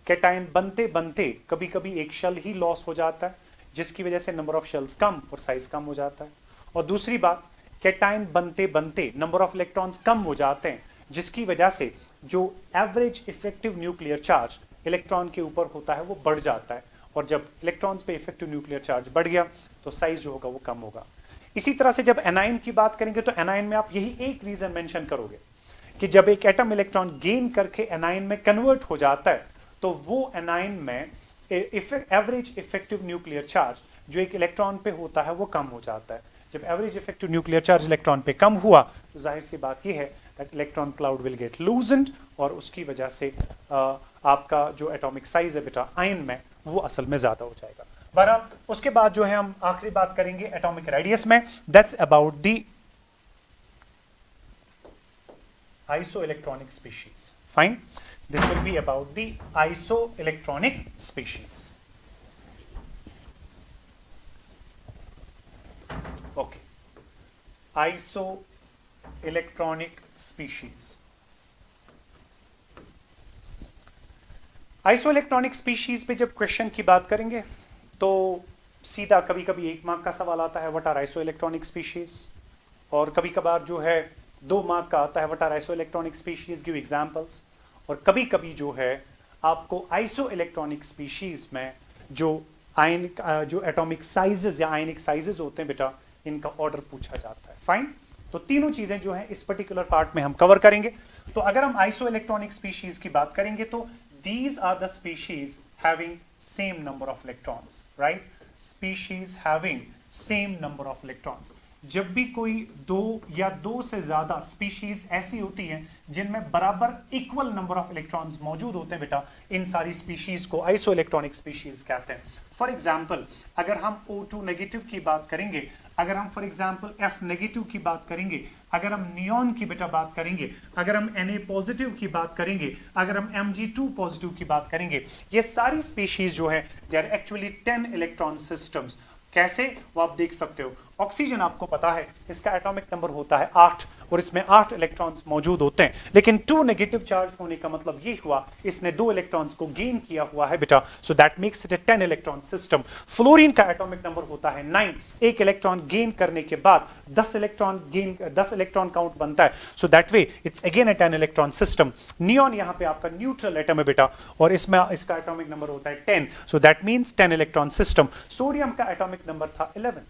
cation बनते बनते कभी कभी एक शेल ही लॉस हो जाता है, जिसकी वजह से नंबर ऑफ शेल्स कम और साइज कम हो जाता है। और दूसरी बात, कैटाइन बनते बनते नंबर ऑफ इलेक्ट्रॉन्स कम हो जाते हैं, जिसकी वजह से जो average effective nuclear charge electron के ऊपर होता है वो बढ़ जाता है, और जब इलेक्ट्रॉन्स पे इफेक्टिव न्यूक्लियर चार्ज बढ़ गया तो साइज जो होगा वो कम होगा। इसी तरह से जब एनाइन की बात करेंगे तो एनाइन में आप यही एक रीजन मेंशन करोगे कि जब एक एटम इलेक्ट्रॉन गेन करके एनाइन में कन्वर्ट हो जाता है तो वो एनाइन में एवरेज इफेक्टिव न्यूक्लियर चार्ज जो एक इलेक्ट्रॉन पे होता है वो कम हो जाता है। जब average effective nuclear charge electron पे कम हुआ तो जाहिर सी बात ये है that electron cloud will get loosened, और उसकी वजह से आपका जो एटॉमिक साइज है बेटा आयन में वो असल में ज्यादा हो जाएगा। बहरहाल उसके बाद जो है हम आखिरी बात करेंगे एटॉमिक रेडियस में, that's about the isoelectronic species. Fine. This will be about the isoelectronic species. Okay. Isoelectronic species. Isoelectronic species पे जब क्वेश्चन की बात करेंगे तो सीधा कभी कभी 1 मार्क का सवाल आता है, व्हाट आर isoelectronic species, और कभी कभार जो है 2 मार्क का आता है, what are isoelectronic species, give examples. और कभी कभी जो है आपको आइसोइलेक्ट्रॉनिक स्पीशीज में जो जो एटॉमिक साइजेस या आयनिक साइजेस होते हैं बेटा इनका ऑर्डर पूछा जाता है। फाइन। तो तीनों चीजें जो है इस पर्टिकुलर पार्ट में हम कवर करेंगे। तो अगर हम आइसोइलेक्ट्रॉनिक स्पीशीज की बात करेंगे तो these are the species having same number of electrons, right, species having same number of electrons. जब भी कोई दो या दो से ज्यादा स्पीशीज ऐसी होती हैं जिनमें बराबर इक्वल नंबर ऑफ इलेक्ट्रॉन्स मौजूद होते हैं बेटा, इन सारी स्पीशीज को आइसो इलेक्ट्रॉनिक स्पीशीज कहते हैं। फॉर एग्जाम्पल अगर हम O2 नेगेटिव की बात करेंगे, अगर हम फॉर एग्जाम्पल F नेगेटिव की बात करेंगे, अगर हम नियॉन की बेटा बात करेंगे, अगर हम Na पॉजिटिव की बात करेंगे, अगर हम Mg2 पॉजिटिव की बात करेंगे, ये सारी स्पीशीज जो है they are actually 10 electron systems. कैसे, वो आप देख सकते हो। ऑक्सीजन आपको पता है इसका एटॉमिक नंबर होता है 8 और इसमें 8 इलेक्ट्रॉन्स मौजूद होते हैं, लेकिन 2 नेगेटिव चार्ज होने का मतलब ये हुआ इसने 2 इलेक्ट्रॉन्स को गेन किया हुआ है बेटा, so that makes it A 10 electron system. Fluorine का एटॉमिक नंबर होता है 9, एक इलेक्ट्रॉन गेन करने के बाद 10 इलेक्ट्रॉन काउंट बनता है, सो that way it's again A 10 electron system. Neon यहाँ पे आपका न्यूट्रल एटम है बेटा और इसमें इसका एटॉमिक नंबर होता है 10, so that means 10 electron system. Sodium का एटॉमिक नंबर था 11,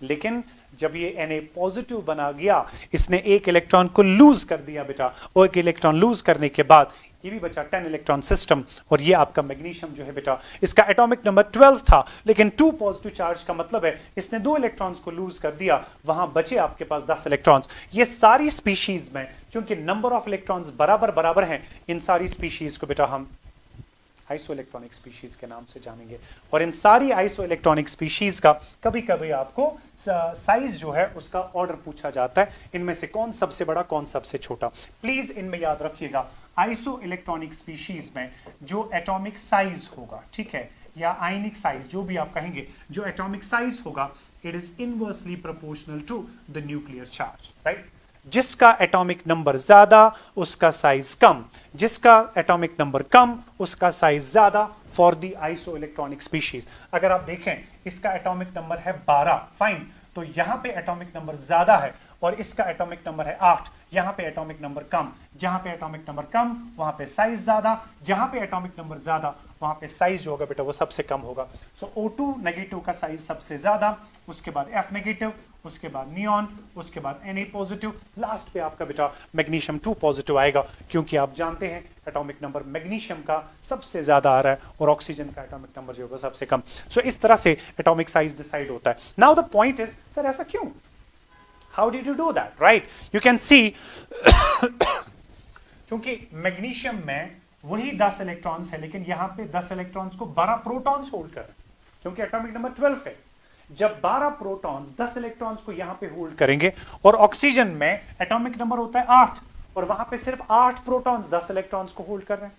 लेकिन जब ये Na पॉजिटिव बना गया इसने एक इलेक्ट्रॉन को लूज कर दिया बेटा, और एक इलेक्ट्रॉन लूज करने के बाद ये भी बचा 10 इलेक्ट्रॉन सिस्टम। और ये आपका मैग्नीशियम जो है बेटा, इसका एटॉमिक नंबर 12 था, लेकिन 2 पॉजिटिव चार्ज का मतलब है इसने 2 इलेक्ट्रॉन्स को लूज कर दिया, वहां बचे आपके पास 10 इलेक्ट्रॉन्स। ये सारी स्पीशीज में क्योंकि नंबर ऑफ इलेक्ट्रॉन्स बराबर हैं, इन सारी स्पीशीज को बेटा हम आइसो इलेक्ट्रॉनिक स्पीशीज के नाम से जानेंगे। और इन सारी आइसो इलेक्ट्रॉनिक स्पीशीज का कभी कभी आपको साइज जो है उसका ऑर्डर पूछा जाता है, इनमें से कौन सबसे बड़ा कौन सबसे छोटा। प्लीज इनमें याद रखिएगा, आइसो इलेक्ट्रॉनिक स्पीशीज में जो एटॉमिक साइज होगा, ठीक है, या आयनिक साइज जो भी आप कहेंगे, जो एटॉमिक साइज होगा it is inversely proportional to the nuclear charge, right. जिसका एटॉमिक नंबर ज्यादा उसका साइज कम, जिसका एटॉमिक नंबर कम उसका साइज ज्यादा for the isoelectronic species. अगर आप देखें इसका एटॉमिक नंबर है 12, फाइन, तो यहां पे एटॉमिक नंबर ज्यादा है और इसका एटॉमिक नंबर है 8, यहां पे एटॉमिक नंबर कम। जहां पे एटॉमिक नंबर कम वहां पे साइज ज्यादा, जहां पे एटॉमिक नंबर ज्यादा वहां पे साइज जो होगा बेटा वो सबसे कम होगा। सो O2 नेगेटिव का साइज सबसे ज्यादा, उसके बाद F नेगेटिव, उसके बाद नियॉन, उसके बाद Na पॉजिटिव, लास्ट पे आपका बेटा मैग्नीशियम 2 पॉजिटिव आएगा, क्योंकि आप जानते हैं एटॉमिक नंबर मैग्नीशियम का सबसे ज्यादा आ रहा है और ऑक्सीजन का एटॉमिक नंबर जो होगा सबसे कम। सो इस तरह से एटॉमिक साइज डिसाइड होता है। Now the point is, sir ऐसा क्यों? How did you do that, right? You can see क्योंकि मैग्नीशियम में वही 10 इलेक्ट्रॉन्स है, लेकिन यहां पे 10 इलेक्ट्रॉन्स को 12 प्रोटॉन्स होल्ड कर रहे हैं, क्योंकि एटॉमिक नंबर 12 है। जब 12 प्रोटॉन्स 10 इलेक्ट्रॉन्स को यहां पे होल्ड करेंगे, और ऑक्सीजन में एटॉमिक नंबर होता है 8 और वहां पे सिर्फ 8 प्रोटॉन्स 10 इलेक्ट्रॉन्स को होल्ड कर रहे हैं,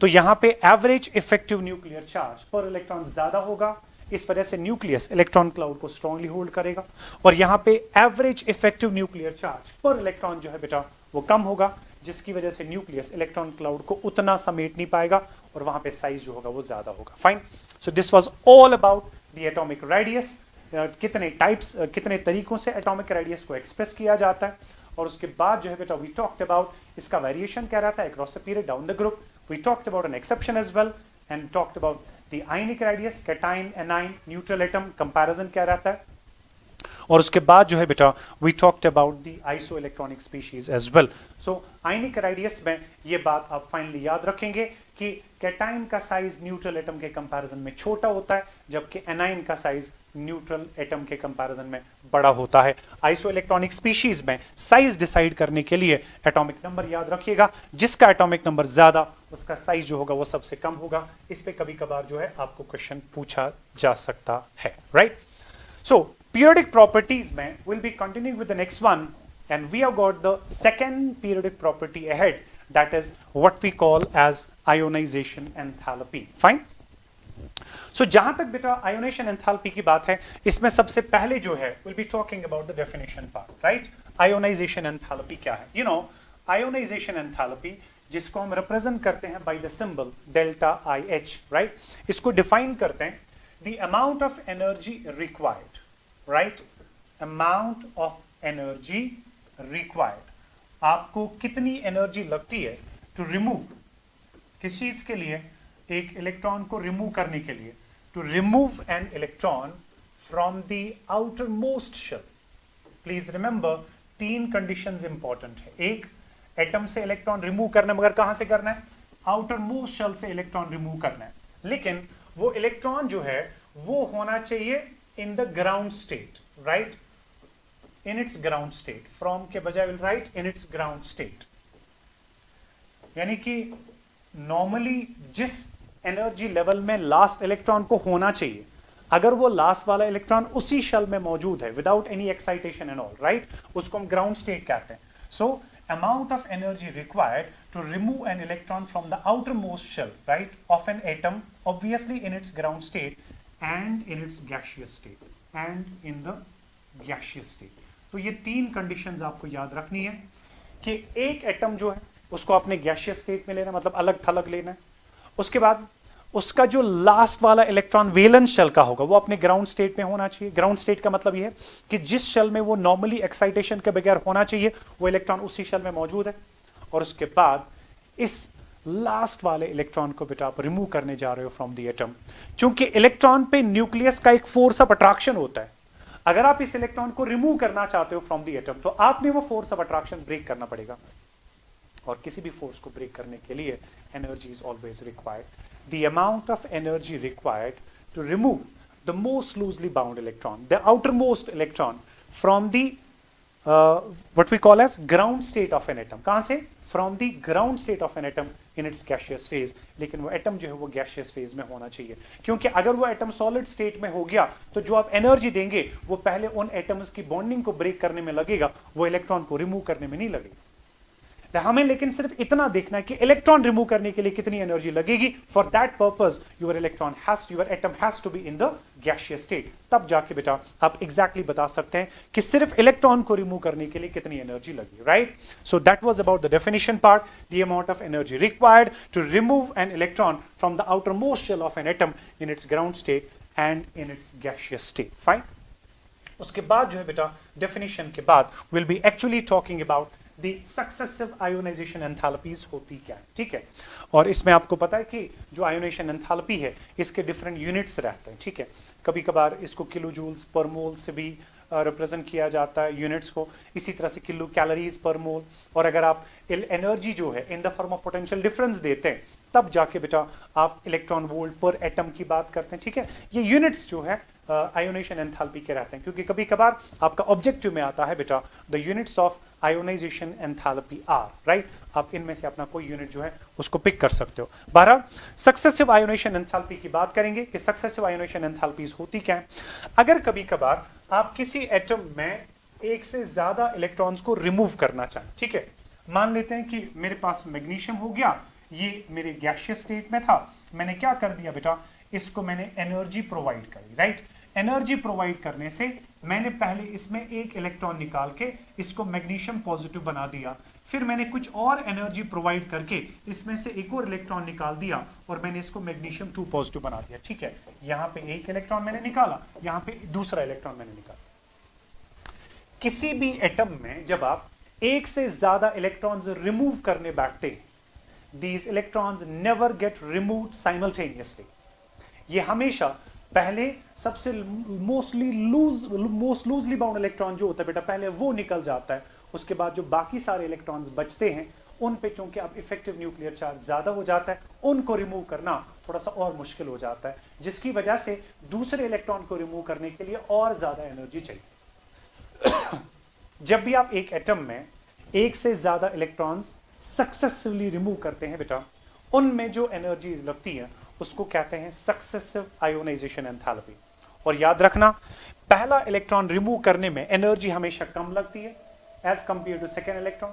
तो यहां पे एवरेज इफेक्टिव न्यूक्लियर चार्ज पर इलेक्ट्रॉन ज्यादा होगा। इस वजह से न्यूक्लियस इलेक्ट्रॉन क्लाउड को स्ट्रांगली होल्ड करेगा, और यहां पे एवरेज इफेक्टिव न्यूक्लियर चार्ज पर इलेक्ट्रॉन जो है बेटा वो कम होगा, जिसकी वजह से न्यूक्लियस इलेक्ट्रॉन क्लाउड को उतना समेट नहीं पाएगा और वहां पे साइज जो होगा वो ज्यादा होगा। Fine, so this was all about the atomic radius. कितने टाइप्स, कितने तरीकों से एटॉमिक रेडियस को एक्सप्रेस किया जाता है, और उसके बाद जो है बेटा वी टॉक्ड अबाउट इसका वेरिएशन क्या रहता है across the period down the group. We talked about an exception as well and talked about the ionic radius, cation, anion, neutral atom comparison क्या रहता है, और उसके बाद जो है बेटा we talked about the isoelectronic species as well. So ionic radius में ये बात आप फाइनली याद रखेंगे कि कैटाइन का साइज न्यूट्रल एटम के कंपैरिजन में छोटा होता है, जबकि एनाइन का साइज न्यूट्रल एटम के कंपैरिजन में बड़ा होता है। आइसो इलेक्ट्रॉनिक स्पीशीज में साइज डिसाइड करने के लिए एटॉमिक नंबर याद रखिएगा, जिसका एटॉमिक नंबर ज्यादा उसका साइज जो होगा वो सबसे कम होगा। इस पे कभी कभार जो है आपको क्वेश्चन पूछा जा सकता है, right. So periodic properties mein we'll be continuing with the next one, and we have got the second periodic property ahead, that is what we call as ionization enthalpy. Fine. So जहां तक बेटा ionization enthalpy की बात है, इसमें सबसे पहले जो है we'll be talking about the definition part, right? ionization enthalpy क्या है? You know, ionization enthalpy जिसको हम represent करते हैं by the symbol delta IH, right? इसको define करते हैं the amount of energy required, right? Amount of energy required. आपको कितनी एनर्जी लगती है टू रिमूव, किस चीज के लिए, एक इलेक्ट्रॉन को रिमूव करने के लिए, to remove an electron from the outer most shell. Please remember 3 conditions important है। एक, एटम से इलेक्ट्रॉन रिमूव करना, मगर कहां से करना है? आउटर मोस्ट शेल से इलेक्ट्रॉन रिमूव करना है, लेकिन वो इलेक्ट्रॉन जो है वो होना चाहिए in the ground state, right? In its ground state, from के बजाय will write in its ground state. यानी कि नॉर्मली जिस एनर्जी लेवल में लास्ट इलेक्ट्रॉन को होना चाहिए, अगर वो लास्ट वाला इलेक्ट्रॉन उसी शेल में मौजूद है without any excitation and all, right, उसको हम ग्राउंड स्टेट कहते हैं। सो amount of energy required to remove an electron from the outermost shell, right, of an atom, obviously in its ground state and in its gaseous state and in the gaseous state। तो ये तीन conditions आपको याद रखनी है कि एक atom जो है उसको आपने गैसियस स्टेट में लेना, मतलब अलग थलग लेना है। उसके बाद उसका जो लास्ट वाला इलेक्ट्रॉन वैलेंस शेल का होगा वो अपने ग्राउंड स्टेट में होना चाहिए। ग्राउंड स्टेट का मतलब ये है कि जिस शेल में वो नॉर्मली एक्साइटेशन के बगैर होना चाहिए वो इलेक्ट्रॉन उसी शेल में मौजूद है। और उसके बाद इस लास्ट वाले इलेक्ट्रॉन को बेटा आप रिमूव करने जा रहे हो फ्रॉम द एटम। चूंकि इलेक्ट्रॉन पे न्यूक्लियस का एक फोर्स ऑफ अट्रैक्शन होता है, अगर आप इस इलेक्ट्रॉन को रिमूव करना चाहते हो फ्रॉम द एटम तो आपने वो फोर्स ऑफ अट्रैक्शन ब्रेक करना पड़ेगा। और किसी भी फोर्स को ब्रेक करने के लिए energy is always required. The amount of energy required to remove the most loosely bound electron, the outermost electron from the what we call as ground state of an atom। कहां से? From the ground state of an atom in its gaseous phase। लेकिन वो atom जो है वो gaseous phase में होना चाहिए, क्योंकि अगर वो एटम solid state में हो गया तो जो आप एनर्जी देंगे वो पहले उन एटम्स की बॉन्डिंग को ब्रेक करने में लगेगा, वो इलेक्ट्रॉन को रिमूव करने में नहीं लगेगा। हमें लेकिन सिर्फ इतना देखना है कि इलेक्ट्रॉन रिमूव करने के लिए कितनी एनर्जी लगेगी। For that purpose your atom has to be in the gaseous state. तब जाके बेटा आप एग्जैक्टली बता सकते हैं कि सिर्फ इलेक्ट्रॉन को रिमूव करने के लिए कितनी एनर्जी लगी, right. So that was about the definition part, the amount of energy required to remove an electron from the outer most shell of an atom in its ground state and in its gaseous state. Fine. उसके बाद जो है बेटा definition के बाद will be actually talking about the successive ionisation enthalpies होती क्या है, ठीक है। और इसमें आपको पता है कि जो आयोनाइजेशन एंथैल्पी है इसके डिफरेंट यूनिट्स रहते हैं, ठीक है। कभी कभार इसको किलो जूल्स पर मोल से भी रिप्रेजेंट किया जाता है यूनिट्स को, इसी तरह से किलो कैलोरीज पर मोल। और अगर आप एनर्जी जो है in the form of potential difference देते हैं तब जाके बेटा आप इलेक्ट्रॉन वोल्ट पर एटम की बात करते हैं, ठीक है। ये यूनिट्स जो है आयोनाइजेशन एंथैल्पी के रहते हैं, क्योंकि कभी कभार आपका ऑब्जेक्टिव में आता है बेटा the units of ionisation enthalpy are, right. आप इनमें से अपना कोई यूनिट जो है उसको पिक कर सकते हो। 12 सक्सेसिव आयोनाइजेशन एंथैल्पी की बात करेंगे कि सक्सेसिव आयोनाइजेशन एंथैल्पीज होती क्या है। अगर कभी कभार आप किसी एटम में एक से ज्यादा इलेक्ट्रॉन्स को रिमूव करना चाहें, ठीक है। मान लेते हैं कि मेरे पास मैग्नीशियम हो गया, ये मेरे गैसियस स्टेट में था, मैंने क्या कर दिया बेटा, इसको मैंने एनर्जी प्रोवाइड करी, राइट। एनर्जी प्रोवाइड करने से मैंने पहले इसमें एक इलेक्ट्रॉन निकाल के इसको मैग्नीशियम पॉजिटिव बना दिया, फिर मैंने कुछ और एनर्जी प्रोवाइड करके इसमें से एक और इलेक्ट्रॉन निकाल दिया और मैंने इसको मैग्नीशियम 2 पॉजिटिव बना दिया, ठीक है। यहां पे एक इलेक्ट्रॉन मैंने निकाला, यहां पे दूसरा इलेक्ट्रॉन मैंने निकाला। किसी भी एटम में जब आप एक से ज्यादा इलेक्ट्रॉन्स रिमूव करने बैठते हैं, these electrons never get removed simultaneously। ये हमेशा पहले सबसे मोस्ट लूजली बाउंड इलेक्ट्रॉन जो होता है बेटा पहले वो निकल जाता है, उसके बाद जो बाकी सारे इलेक्ट्रॉन्स बचते हैं उन पे चूंकि अब इफेक्टिव न्यूक्लियर चार्ज ज्यादा हो जाता है, उनको रिमूव करना थोड़ा सा और मुश्किल हो जाता है, जिसकी वजह से दूसरे इलेक्ट्रॉन को रिमूव करने के लिए और ज्यादा एनर्जी चाहिए। जब भी आप एक एटम में एक से ज्यादा इलेक्ट्रॉन्स सक्सेसिवली रिमूव करते हैं बेटा, उनमें जो एनर्जीज लगती है उसको कहते हैं सक्सेसिव आयोनाइजेशन एंथैल्पी। और याद रखना पहला इलेक्ट्रॉन रिमूव करने में एनर्जी हमेशा कम लगती है as compare to second electron,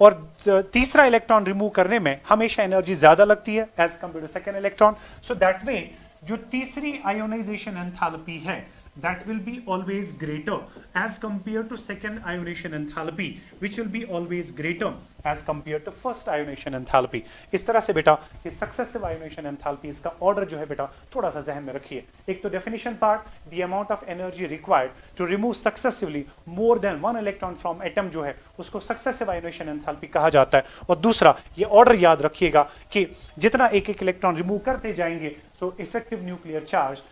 और तीसरा इलेक्ट्रॉन रिमूव करने में हमेशा एनर्जी ज्यादा लगती है as compare to second electron. So that way जो तीसरी आयोनाइजेशन एंथैल्पी है that will be always greater as compared to second ionization enthalpy, which will be always greater as compared to first ionization enthalpy। इस तरह से बेटा ये successive ionization enthalpies का order जो है बेटा थोड़ा सा जहन में रखिए। एक तो definition part, the amount of energy required to remove successively more than one electron from atom जो है उसको successive ionization enthalpy कहा जाता है। और दूसरा ये order याद रखिएगा कि जितना एक एक इलेक्ट्रॉन रिमूव करते जाएंगे सो इफेक्टिव न्यूक्लियर चार्ज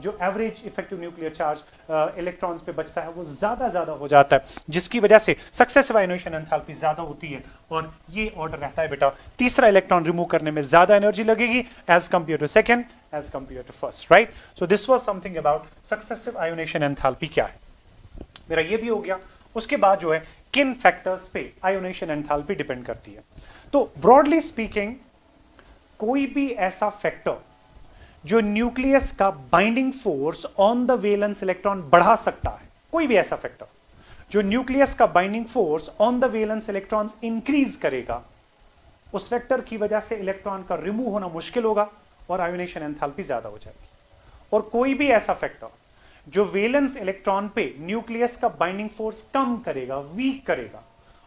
जो average effective nuclear charge electrons पे बचता है वो ज्यादा हो जाता है, जिसकी वजह से सक्सेसिव आयोनाइजेशन एंथैल्पी ज्यादा होती है। और ये ऑर्डर रहता है बेटा तीसरा इलेक्ट्रॉन रिमूव करने में ज्यादा एनर्जी लगेगी as compare to second as compare to first, right. So this was something about successive ionisation enthalpy क्या है, मेरा ये भी हो गया। उसके बाद जो है किन फैक्टर्स पे आयोनाइजेशन एंथैल्पी डिपेंड करती है। तो ब्रॉडली स्पीकिंग कोई भी ऐसा फैक्टर जो न्यूक्लियस का binding force on the valence electron बढ़ा सकता है, कोई भी ऐसा फैक्टर जो न्यूक्लियस का binding force on the valence electrons increase करेगा, उस फैक्टर की वजह से इलेक्ट्रॉन का रिमूव होना मुश्किल होगा और आयोनाइजेशन एंथैल्पी ज्यादा हो जाएगी। और कोई भी ऐसा फैक्टर जो वैलेंस इलेक्ट्रॉन पे न्यूक्लियस का बाइंडिंग फोर्स कम करेगा, वीक करेगा,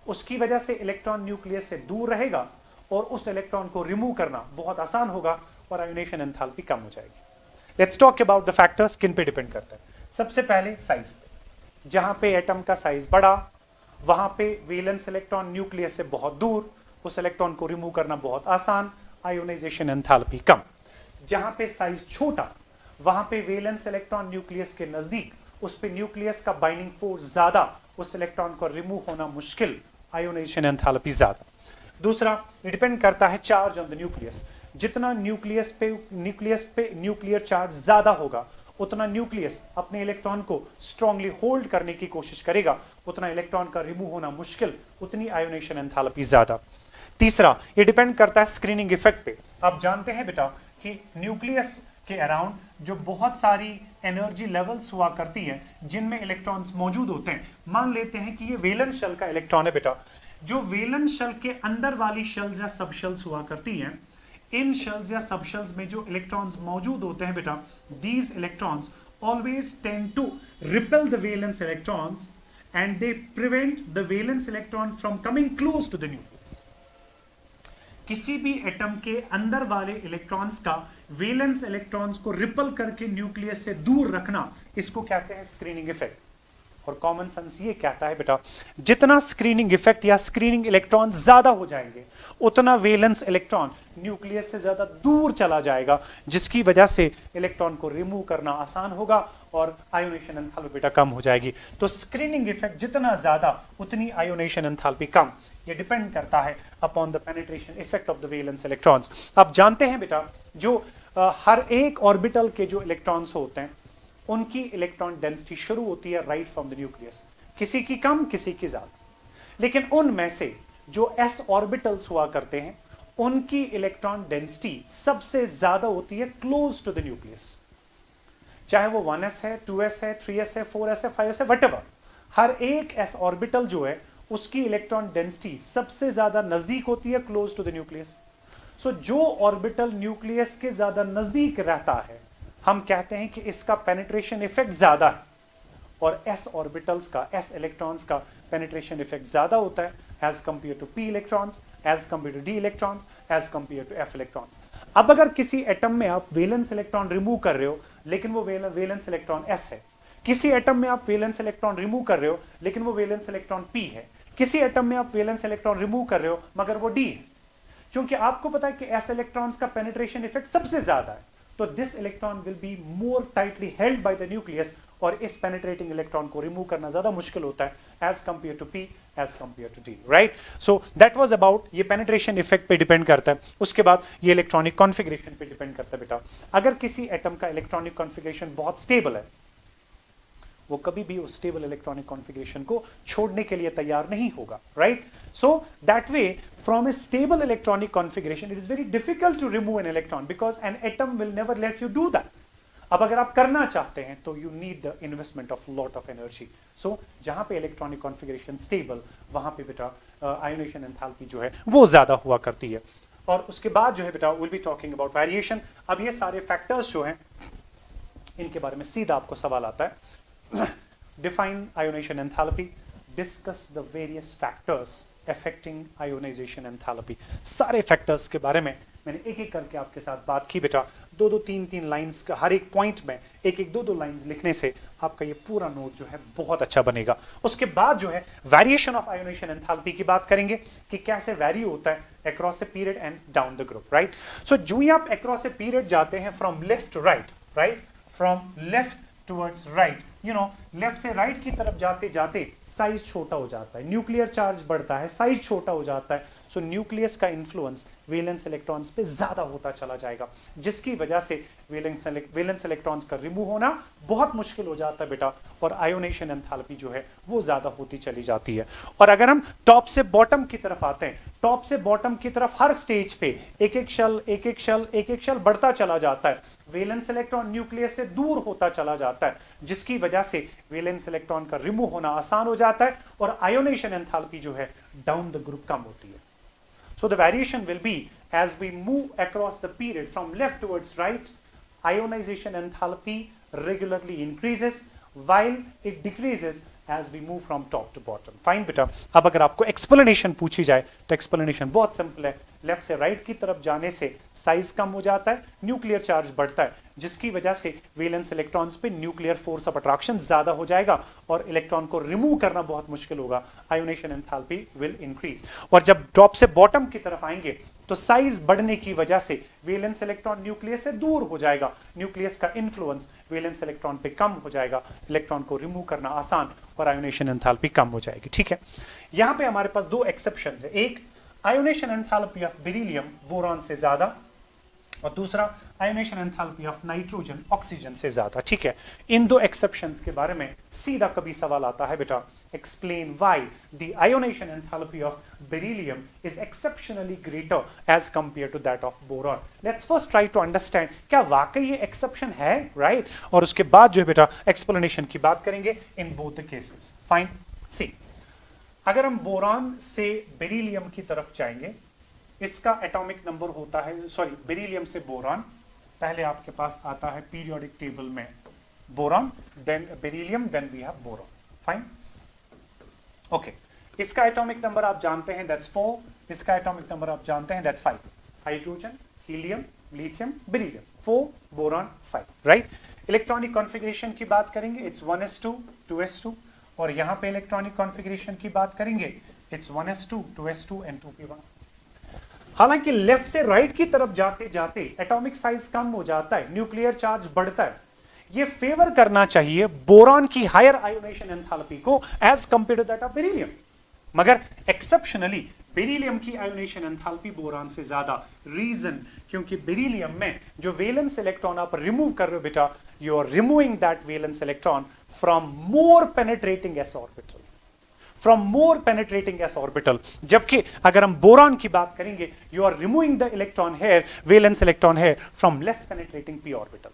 उसकी वजह से इलेक्ट्रॉन न्यूक्लियस से दूर रहेगा और उस इलेक्ट्रॉन को रिमूव करना बहुत आसान होगा और आयोनाइजेशन एंथैल्पी कम हो जाएगी। Let's talk about the factors किन पे डिपेंड करते हैं। सबसे पहले साइज पे, जहां पे एटम का साइज बड़ा वहां पे वैलेंस इलेक्ट्रॉन न्यूक्लियस से बहुत दूर, उस इलेक्ट्रॉन को रिमूव करना बहुत आसान, आयोनाइजेशन एंथैल्पी कम। जहां पे साइज छोटा वहां पे वैलेंस इलेक्ट्रॉन न्यूक्लियस के नजदीक, उस पे न्यूक्लियस का बाइंडिंग फोर्स ज्यादा, उस इलेक्ट्रॉन को रिमूव होना मुश्किल, आयोनाइजेशन एंथैल्पी ज्यादा। दूसरा, ये डिपेंड करता है चार्ज ऑन द न्यूक्लियस। जितना न्यूक्लियस पे न्यूक्लियर चार्ज ज्यादा होगा, उतना न्यूक्लियस अपने इलेक्ट्रॉन को स्ट्रांगली होल्ड करने की कोशिश करेगा, उतना इलेक्ट्रॉन का रिमूव होना मुश्किल, उतनी आयोनाइजेशन एंथैल्पी ज्यादा। तीसरा, ये डिपेंड करता है स्क्रीनिंग इफेक्ट पे। आप जानते हैं बेटा कि न्यूक्लियस के अराउंड जो बहुत सारी एनर्जी लेवल्स हुआ करती है जिनमें इलेक्ट्रॉन्स मौजूद होते हैं। मान लेते हैं कि ये वैलेंस शेल का इलेक्ट्रॉन है बेटा, जो वैलेंस शेल के अंदर वाली शेल्स या सब शेल्स हुआ करती हैं, इन शेल्स या सब शेल्स में जो इलेक्ट्रॉन्स मौजूद होते हैं बेटा, these electrons always tend to repel the valence electrons and they prevent the valence electron from coming close to the nucleus. किसी भी एटम के अंदर वाले इलेक्ट्रॉन्स का वैलेंस इलेक्ट्रॉन्स को रिपल करके न्यूक्लियस से दूर रखना, इसको कहते हैं स्क्रीनिंग इफेक्ट। और कॉमन सेंस ये कहता है बेटा, जितना स्क्रीनिंग इफेक्ट या स्क्रीनिंग इलेक्ट्रॉन ज्यादा हो जाएंगे, उतना वैलेंस इलेक्ट्रॉन न्यूक्लियस से ज्यादा दूर चला जाएगा, जिसकी वजह से इलेक्ट्रॉन को रिमूव करना आसान होगा और आयोनाइजेशन एंथैल्पी बेटा कम हो जाएगी। तो स्क्रीनिंग इफेक्ट जितना ज्यादा, उतनी आयोनाइजेशन एंथैल्पी कम। ये डिपेंड करता है upon the penetration effect of the valence electrons. आप जानते हैं बेटा, जो हर एक ऑर्बिटल के जो इलेक्ट्रॉन्स होते हैं, उनकी इलेक्ट्रॉन डेंसिटी शुरू होती है राइट फ्रॉम द न्यूक्लियस, किसी की कम किसी की ज्यादा, लेकिन उनमें से जो एस ऑर्बिटल्स हुआ करते हैं, उनकी इलेक्ट्रॉन डेंसिटी सबसे ज्यादा होती है क्लोज टू द न्यूक्लियस। चाहे वो 1s है, 2s है, 3s है, 4s है, 5s है, वटएवर, हर एक एस ऑर्बिटल जो है उसकी इलेक्ट्रॉन डेंसिटी सबसे ज्यादा नजदीक होती है क्लोज टू द न्यूक्लियस। सो जो ऑर्बिटल न्यूक्लियस के ज्यादा नजदीक रहता है, हम कहते हैं कि इसका पेनिट्रेशन इफेक्ट ज्यादा है, और एस ऑर्बिटल्स का, एस इलेक्ट्रॉन्स का पेनिट्रेशन इफेक्ट ज्यादा होता है as compare to p electrons, as compare to d electrons, as compare to f electrons. अब अगर किसी एटम में आप वैलेंस इलेक्ट्रॉन रिमूव कर रहे हो लेकिन वो वैलेंस इलेक्ट्रॉन एस है, किसी एटम में आप वैलेंस इलेक्ट्रॉन रिमूव कर रहे हो लेकिन वो वैलेंस इलेक्ट्रॉन पी है, किसी एटम में आप वैलेंस इलेक्ट्रॉन रिमूव कर रहे हो मगर वो डी है, क्योंकि आपको पता है कि एस इलेक्ट्रॉन्स का पेनिट्रेशन इफेक्ट सबसे ज्यादा है, तो this electron will be more tightly held by the nucleus, और इस पेनिट्रेटिंग इलेक्ट्रॉन को रिमूव करना ज्यादा मुश्किल होता है as compare to p, as compare to d, right. So that was about, ये पेनिट्रेशन इफेक्ट पे डिपेंड करता है। उसके बाद ये इलेक्ट्रॉनिक कॉन्फ़िगरेशन पे डिपेंड करता है बेटा। अगर किसी एटम का इलेक्ट्रॉनिक कॉन्फ़िगरेशन बहुत स्टेबल है, वो कभी भी उस स्टेबल इलेक्ट्रॉनिक कॉन्फ़िगरेशन को छोड़ने के लिए तैयार नहीं होगा, right. So that way from a stable electronic configuration it is very difficult to remove an electron because an atom will never let you do that. अब अगर आप करना चाहते हैं तो you need the investment of lot of energy. So जहां पे electronic configuration stable, वहां पे बेटा आयोनाइजेशन एंथैल्पी जो है वो ज्यादा हुआ करती है। और उसके बाद जो है बेटा will be talking about variation. अब ये सारे फैक्टर्स जो हैं इनके बारे में सीधा आपको सवाल आता है। Define ionisation enthalpy, discuss the various factors affecting ionisation enthalpy. सारे फैक्टर्स के बारे में मैंने एक एक करके आपके साथ बात की बेटा। दो दो तीन तीन लाइंस का हर एक पॉइंट में एक एक दो दो लाइंस लिखने से आपका ये पूरा नोट जो है बहुत अच्छा बनेगा। उसके बाद जो है वेरिएशन ऑफ आयोनाइजेशन एंथैल्पी की बात करेंगे कि कैसे वैरी होता है across a period and down the group, right. So जो ही आप अक्रॉस ए पीरियड जाते हैं from left to right, right, from left towards right, you know, left से राइट की तरफ जाते जाते साइज छोटा हो जाता है, न्यूक्लियर चार्ज बढ़ता है, साइज छोटा हो जाता है। सो न्यूक्लियस का इन्फ्लुएंस वैलेंस इलेक्ट्रॉन्स पे ज्यादा होता चला जाएगा, जिसकी वजह से वैलेंस इलेक्ट्रॉन्स का रिमूव होना बहुत मुश्किल हो जाता है बेटा, और आयोनेशन एंथैल्पी जो है वो ज्यादा होती चली जाती है। और अगर हम टॉप से बॉटम की तरफ आते हैं, टॉप से बॉटम की तरफ हर स्टेज पे एक एक शेल बढ़ता चला जाता है, वैलेंस इलेक्ट्रॉन न्यूक्लियस से दूर होता चला जाता है, जिसकी वजह से वैलेंस इलेक्ट्रॉन का रिमूव होना आसान हो जाता है और आयोनेशन एंथैल्पी जो है डाउन द ग्रुप कम होती है। So the variation will be as we move across the period from left towards right, ionization enthalpy regularly increases while it decreases as we move from top to bottom. Fine बेटा, अब अगर आपको explanation पूछी जाए तो explanation बहुत simple है। Left से राइट की तरफ जाने से साइज कम हो जाता है, न्यूक्लियर चार्ज बढ़ता है, जिसकी वजह से वैलेंस इलेक्ट्रॉन्स पे न्यूक्लियर फोर्स ऑफ अट्रैक्शन ज्यादा हो जाएगा और इलेक्ट्रॉन को रिमूव करना बहुत मुश्किल होगा, आयोनेशन एंथैल्पी विल इंक्रीज। और जब टॉप से बॉटम की तरफ आएंगे तो साइज बढ़ने की वजह से वैलेंस इलेक्ट्रॉन न्यूक्लियस से दूर हो जाएगा, न्यूक्लियस का इन्फ्लुएंस वैलेंस इलेक्ट्रॉन पे कम हो जाएगा, इलेक्ट्रॉन को रिमूव करना आसान और आयोनेशन एंथैल्पी कम हो जाएगी। ठीक है, यहां पे हमारे पास दो एक्सेप्शंस है, एक ionisation enthalpy of beryllium boron से ज्यादा और दूसरा ionisation enthalpy of nitrogen oxygen से ज्यादा। ठीक है, इन दो एक्सेप्शंस के बारे में सीधा कभी सवाल आता है बेटा, explain why the ionisation enthalpy of beryllium is exceptionally greater as compare to that of boron. Let's first try to understand क्या वाकई ये एक्सेप्शन है, राइट? और उसके बाद जो है बेटा एक्सप्लेनेशन की बात करेंगे in both the cases. Fine, see अगर हम बोरॉन से बेरिलियम की तरफ जाएंगे, इसका एटॉमिक नंबर होता है, सॉरी बेरिलियम से बोरॉन, पहले आपके पास आता है पीरियोडिक टेबल में boron, then beryllium, then we have boron. Fine, okay, इसका एटॉमिक नंबर आप जानते हैं, दैट्स 4, इसका एटॉमिक नंबर आप जानते हैं, that's 5। Hydrogen, helium, lithium, beryllium, 4, boron 5, right? Electronic configuration की बात करेंगे, इट्स 1s2 2s2, और यहां पे इलेक्ट्रॉनिक कॉन्फ़िगरेशन की बात करेंगे, it's 1s2 2s2 and 2p1। हालांकि लेफ्ट से राइट की तरफ जाते जाते एटॉमिक साइज कम हो जाता है, न्यूक्लियर चार्ज बढ़ता है, ये फेवर करना चाहिए बोरॉन की हायर आयोनेशन एंथैल्पी को as compare to that of beryllium, मगर एक्सेप्शनली बेरिलियम की आयोनेशन एंथैल्पी बोरॉन से ज्यादा। रीजन, क्योंकि बेरिलियम में जो वैलेंस इलेक्ट्रॉन आप रिमूव कर रहे हो बेटा, you are removing that valence electron from more penetrating s orbital, from more penetrating s orbital, जबकि अगर हम बोरॉन की बात करेंगे, you are removing the electron here, valence electron here from less penetrating p orbital.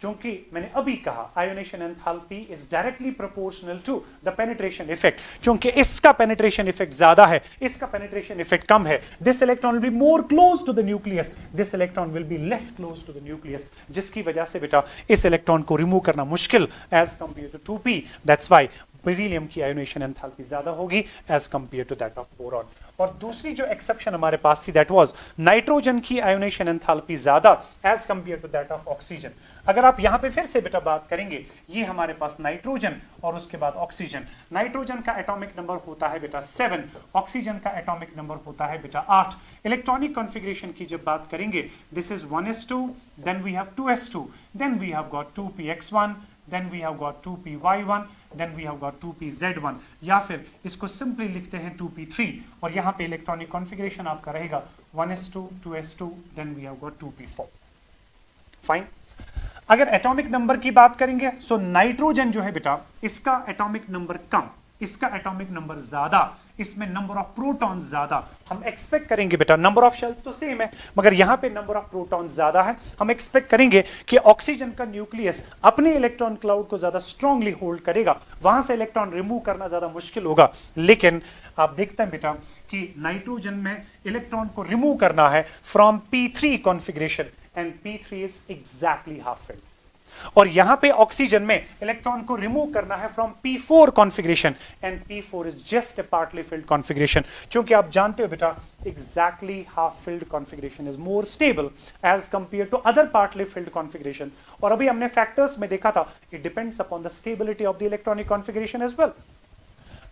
क्योंकि मैंने अभी कहा ionisation enthalpy is directly proportional to the penetration effect, क्योंकि इसका पेनिट्रेशन इफेक्ट ज्यादा है, इसका पेनिट्रेशन इफेक्ट कम है। This electron will be more close to the nucleus, this electron will be less close to the nucleus, जिसकी वजह से बेटा इस इलेक्ट्रॉन को रिमूव करना मुश्किल as compare to 2p। That's why beryllium की आयोनेशन एंथैल्पी ज्यादा होगी as compare to that of boron. और दूसरी जो एक्सेप्शन हमारे पास थी, दैट वाज नाइट्रोजन की आयोनेशन एंथैल्पी ज्यादा as compare to that of oxygen. अगर आप यहां पे फिर से बेटा बात करेंगे, ये हमारे पास नाइट्रोजन और उसके बाद ऑक्सीजन। नाइट्रोजन का एटॉमिक नंबर होता है बेटा 7, ऑक्सीजन का एटॉमिक नंबर होता है बेटा 8। इलेक्ट्रॉनिक कॉन्फ़िगरेशन की जब बात करेंगे, this is 1s2, then we have 2s2, then we have got 2px1, then we have got 2py1, then we have got 2pz1, या फिर इसको सिंपली लिखते हैं 2p3, और यहां पे इलेक्ट्रॉनिक कॉन्फ़िगरेशन आपका रहेगा 1s2 2s2, then we have got 2p4। Fine, अगर एटॉमिक नंबर की बात करेंगे, सो नाइट्रोजन जो है बेटा इसका एटॉमिक नंबर कम, इसका एटॉमिक नंबर ज्यादा, इसमें नंबर ऑफ प्रोटॉन ज्यादा। हम एक्सपेक्ट करेंगे बेटा, नंबर ऑफ शेल्स तो सेम है मगर यहां पे नंबर ऑफ प्रोटॉन ज्यादा है। हम एक्सपेक्ट करेंगे कि ऑक्सीजन का न्यूक्लियस अपने इलेक्ट्रॉन क्लाउड को ज्यादा स्ट्रांगली होल्ड करेगा, वहां से इलेक्ट्रॉन रिमूव करना ज्यादा मुश्किल होगा। लेकिन आप देखते हैं बेटा कि नाइट्रोजन में इलेक्ट्रॉन को रिमूव करना है from p3 configuration, and p3 is exactly half field, और यहां पे ऑक्सीजन में इलेक्ट्रॉन को रिमूव करना है from p4 configuration, and p4 is just a partly filled configuration. क्योंकि आप जानते हो बेटा exactly half filled configuration is more stable as compare to other partly filled configuration. और अभी हमने फैक्टर्स में देखा था, it depends upon the stability of the electronic configuration as well.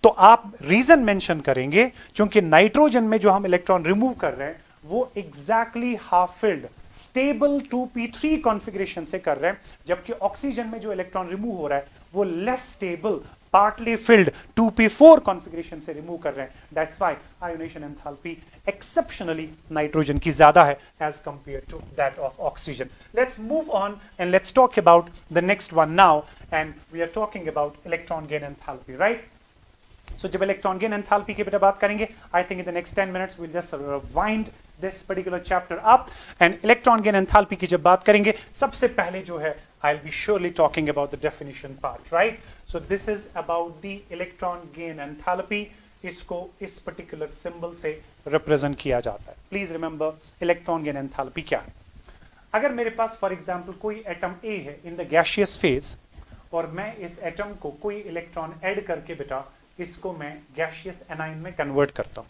तो आप रीजन मेंशन करेंगे, क्योंकि नाइट्रोजन में जो हम इलेक्ट्रॉन रिमूव कर रहे हैं वो exactly half field stable 2p3 configuration से कर रहे हैं, जबकि ऑक्सीजन में जो इलेक्ट्रॉन रिमूव हो रहा है वो less stable partly filled 2p4 configuration से रिमूव कर रहे हैं. That's why ionisation enthalpy exceptionally nitrogen की ज्यादा है as compare to that of oxygen. Let's move on and let's talk about the next one now, and we are talking about electron gain enthalpy, right? So जब electron gain enthalpy की बेटा बात करेंगे, I think in the next 10 minutes we'll just wind this particular chapter up, and electron gain enthalpy की जब बात करेंगे, सबसे पहले जो है I'll be surely talking about the definition part, right? So this is about the electron gain enthalpy. इसको इस particular symbol से represent किया जाता है. Please remember electron gain enthalpy क्या है. अगर मेरे पास फॉर एग्जाम्पल कोई एटम A है इन द गैसियस फेज, और मैं इस एटम को कोई इलेक्ट्रॉन ऐड करके बेटा इसको मैं गैसियस एनाइन में कन्वर्ट करता हूं.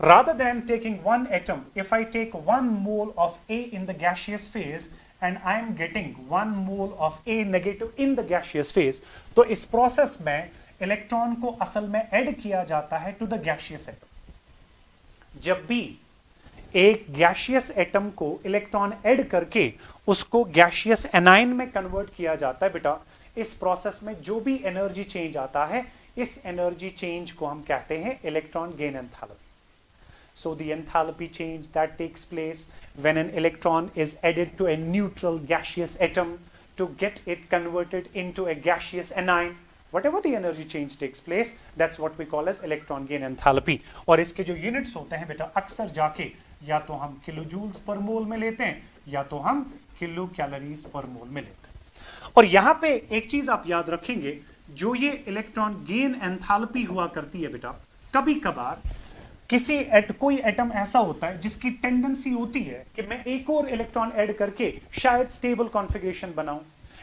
Rather than taking one atom, if I take 1 mole of A in the gaseous phase and I am getting 1 mole of A negative in the gaseous phase, तो इस process में electron को असल में add किया जाता है टू द गैसियस एटम. जब भी एक गैसियस एटम को इलेक्ट्रॉन ऐड करके उसको गैसियस एनाइन में कन्वर्ट किया जाता है बेटा, इस प्रोसेस में जो भी एनर्जी चेंज आता है, इस एनर्जी चेंज को हम कहते हैं electron gain enthalpy. So the enthalpy change that takes place when an electron is added to a neutral gaseous atom to get it converted into a gaseous anion, whatever the energy change takes place, that's what we call as electron gain enthalpy. और इसके जो units होते हैं बेटा, अक्सर जाके या तो हम किलो जूल्स पर मोल में लेते हैं या तो हम किलो कैलोरीज पर मोल में लेते हैं. और यहाँ पे एक चीज आप याद रखेंगे, जो ये इलेक्ट्रॉन गेन एंथैल्पी हुआ करती है बेटा, कभी कभार कोई एटम ऐसा होता है जिसकी टेंडेंसी होती है कि मैं एक और इलेक्ट्रॉन ऐड करके शायद स्टेबल कॉन्फ़िगरेशन बनाऊं,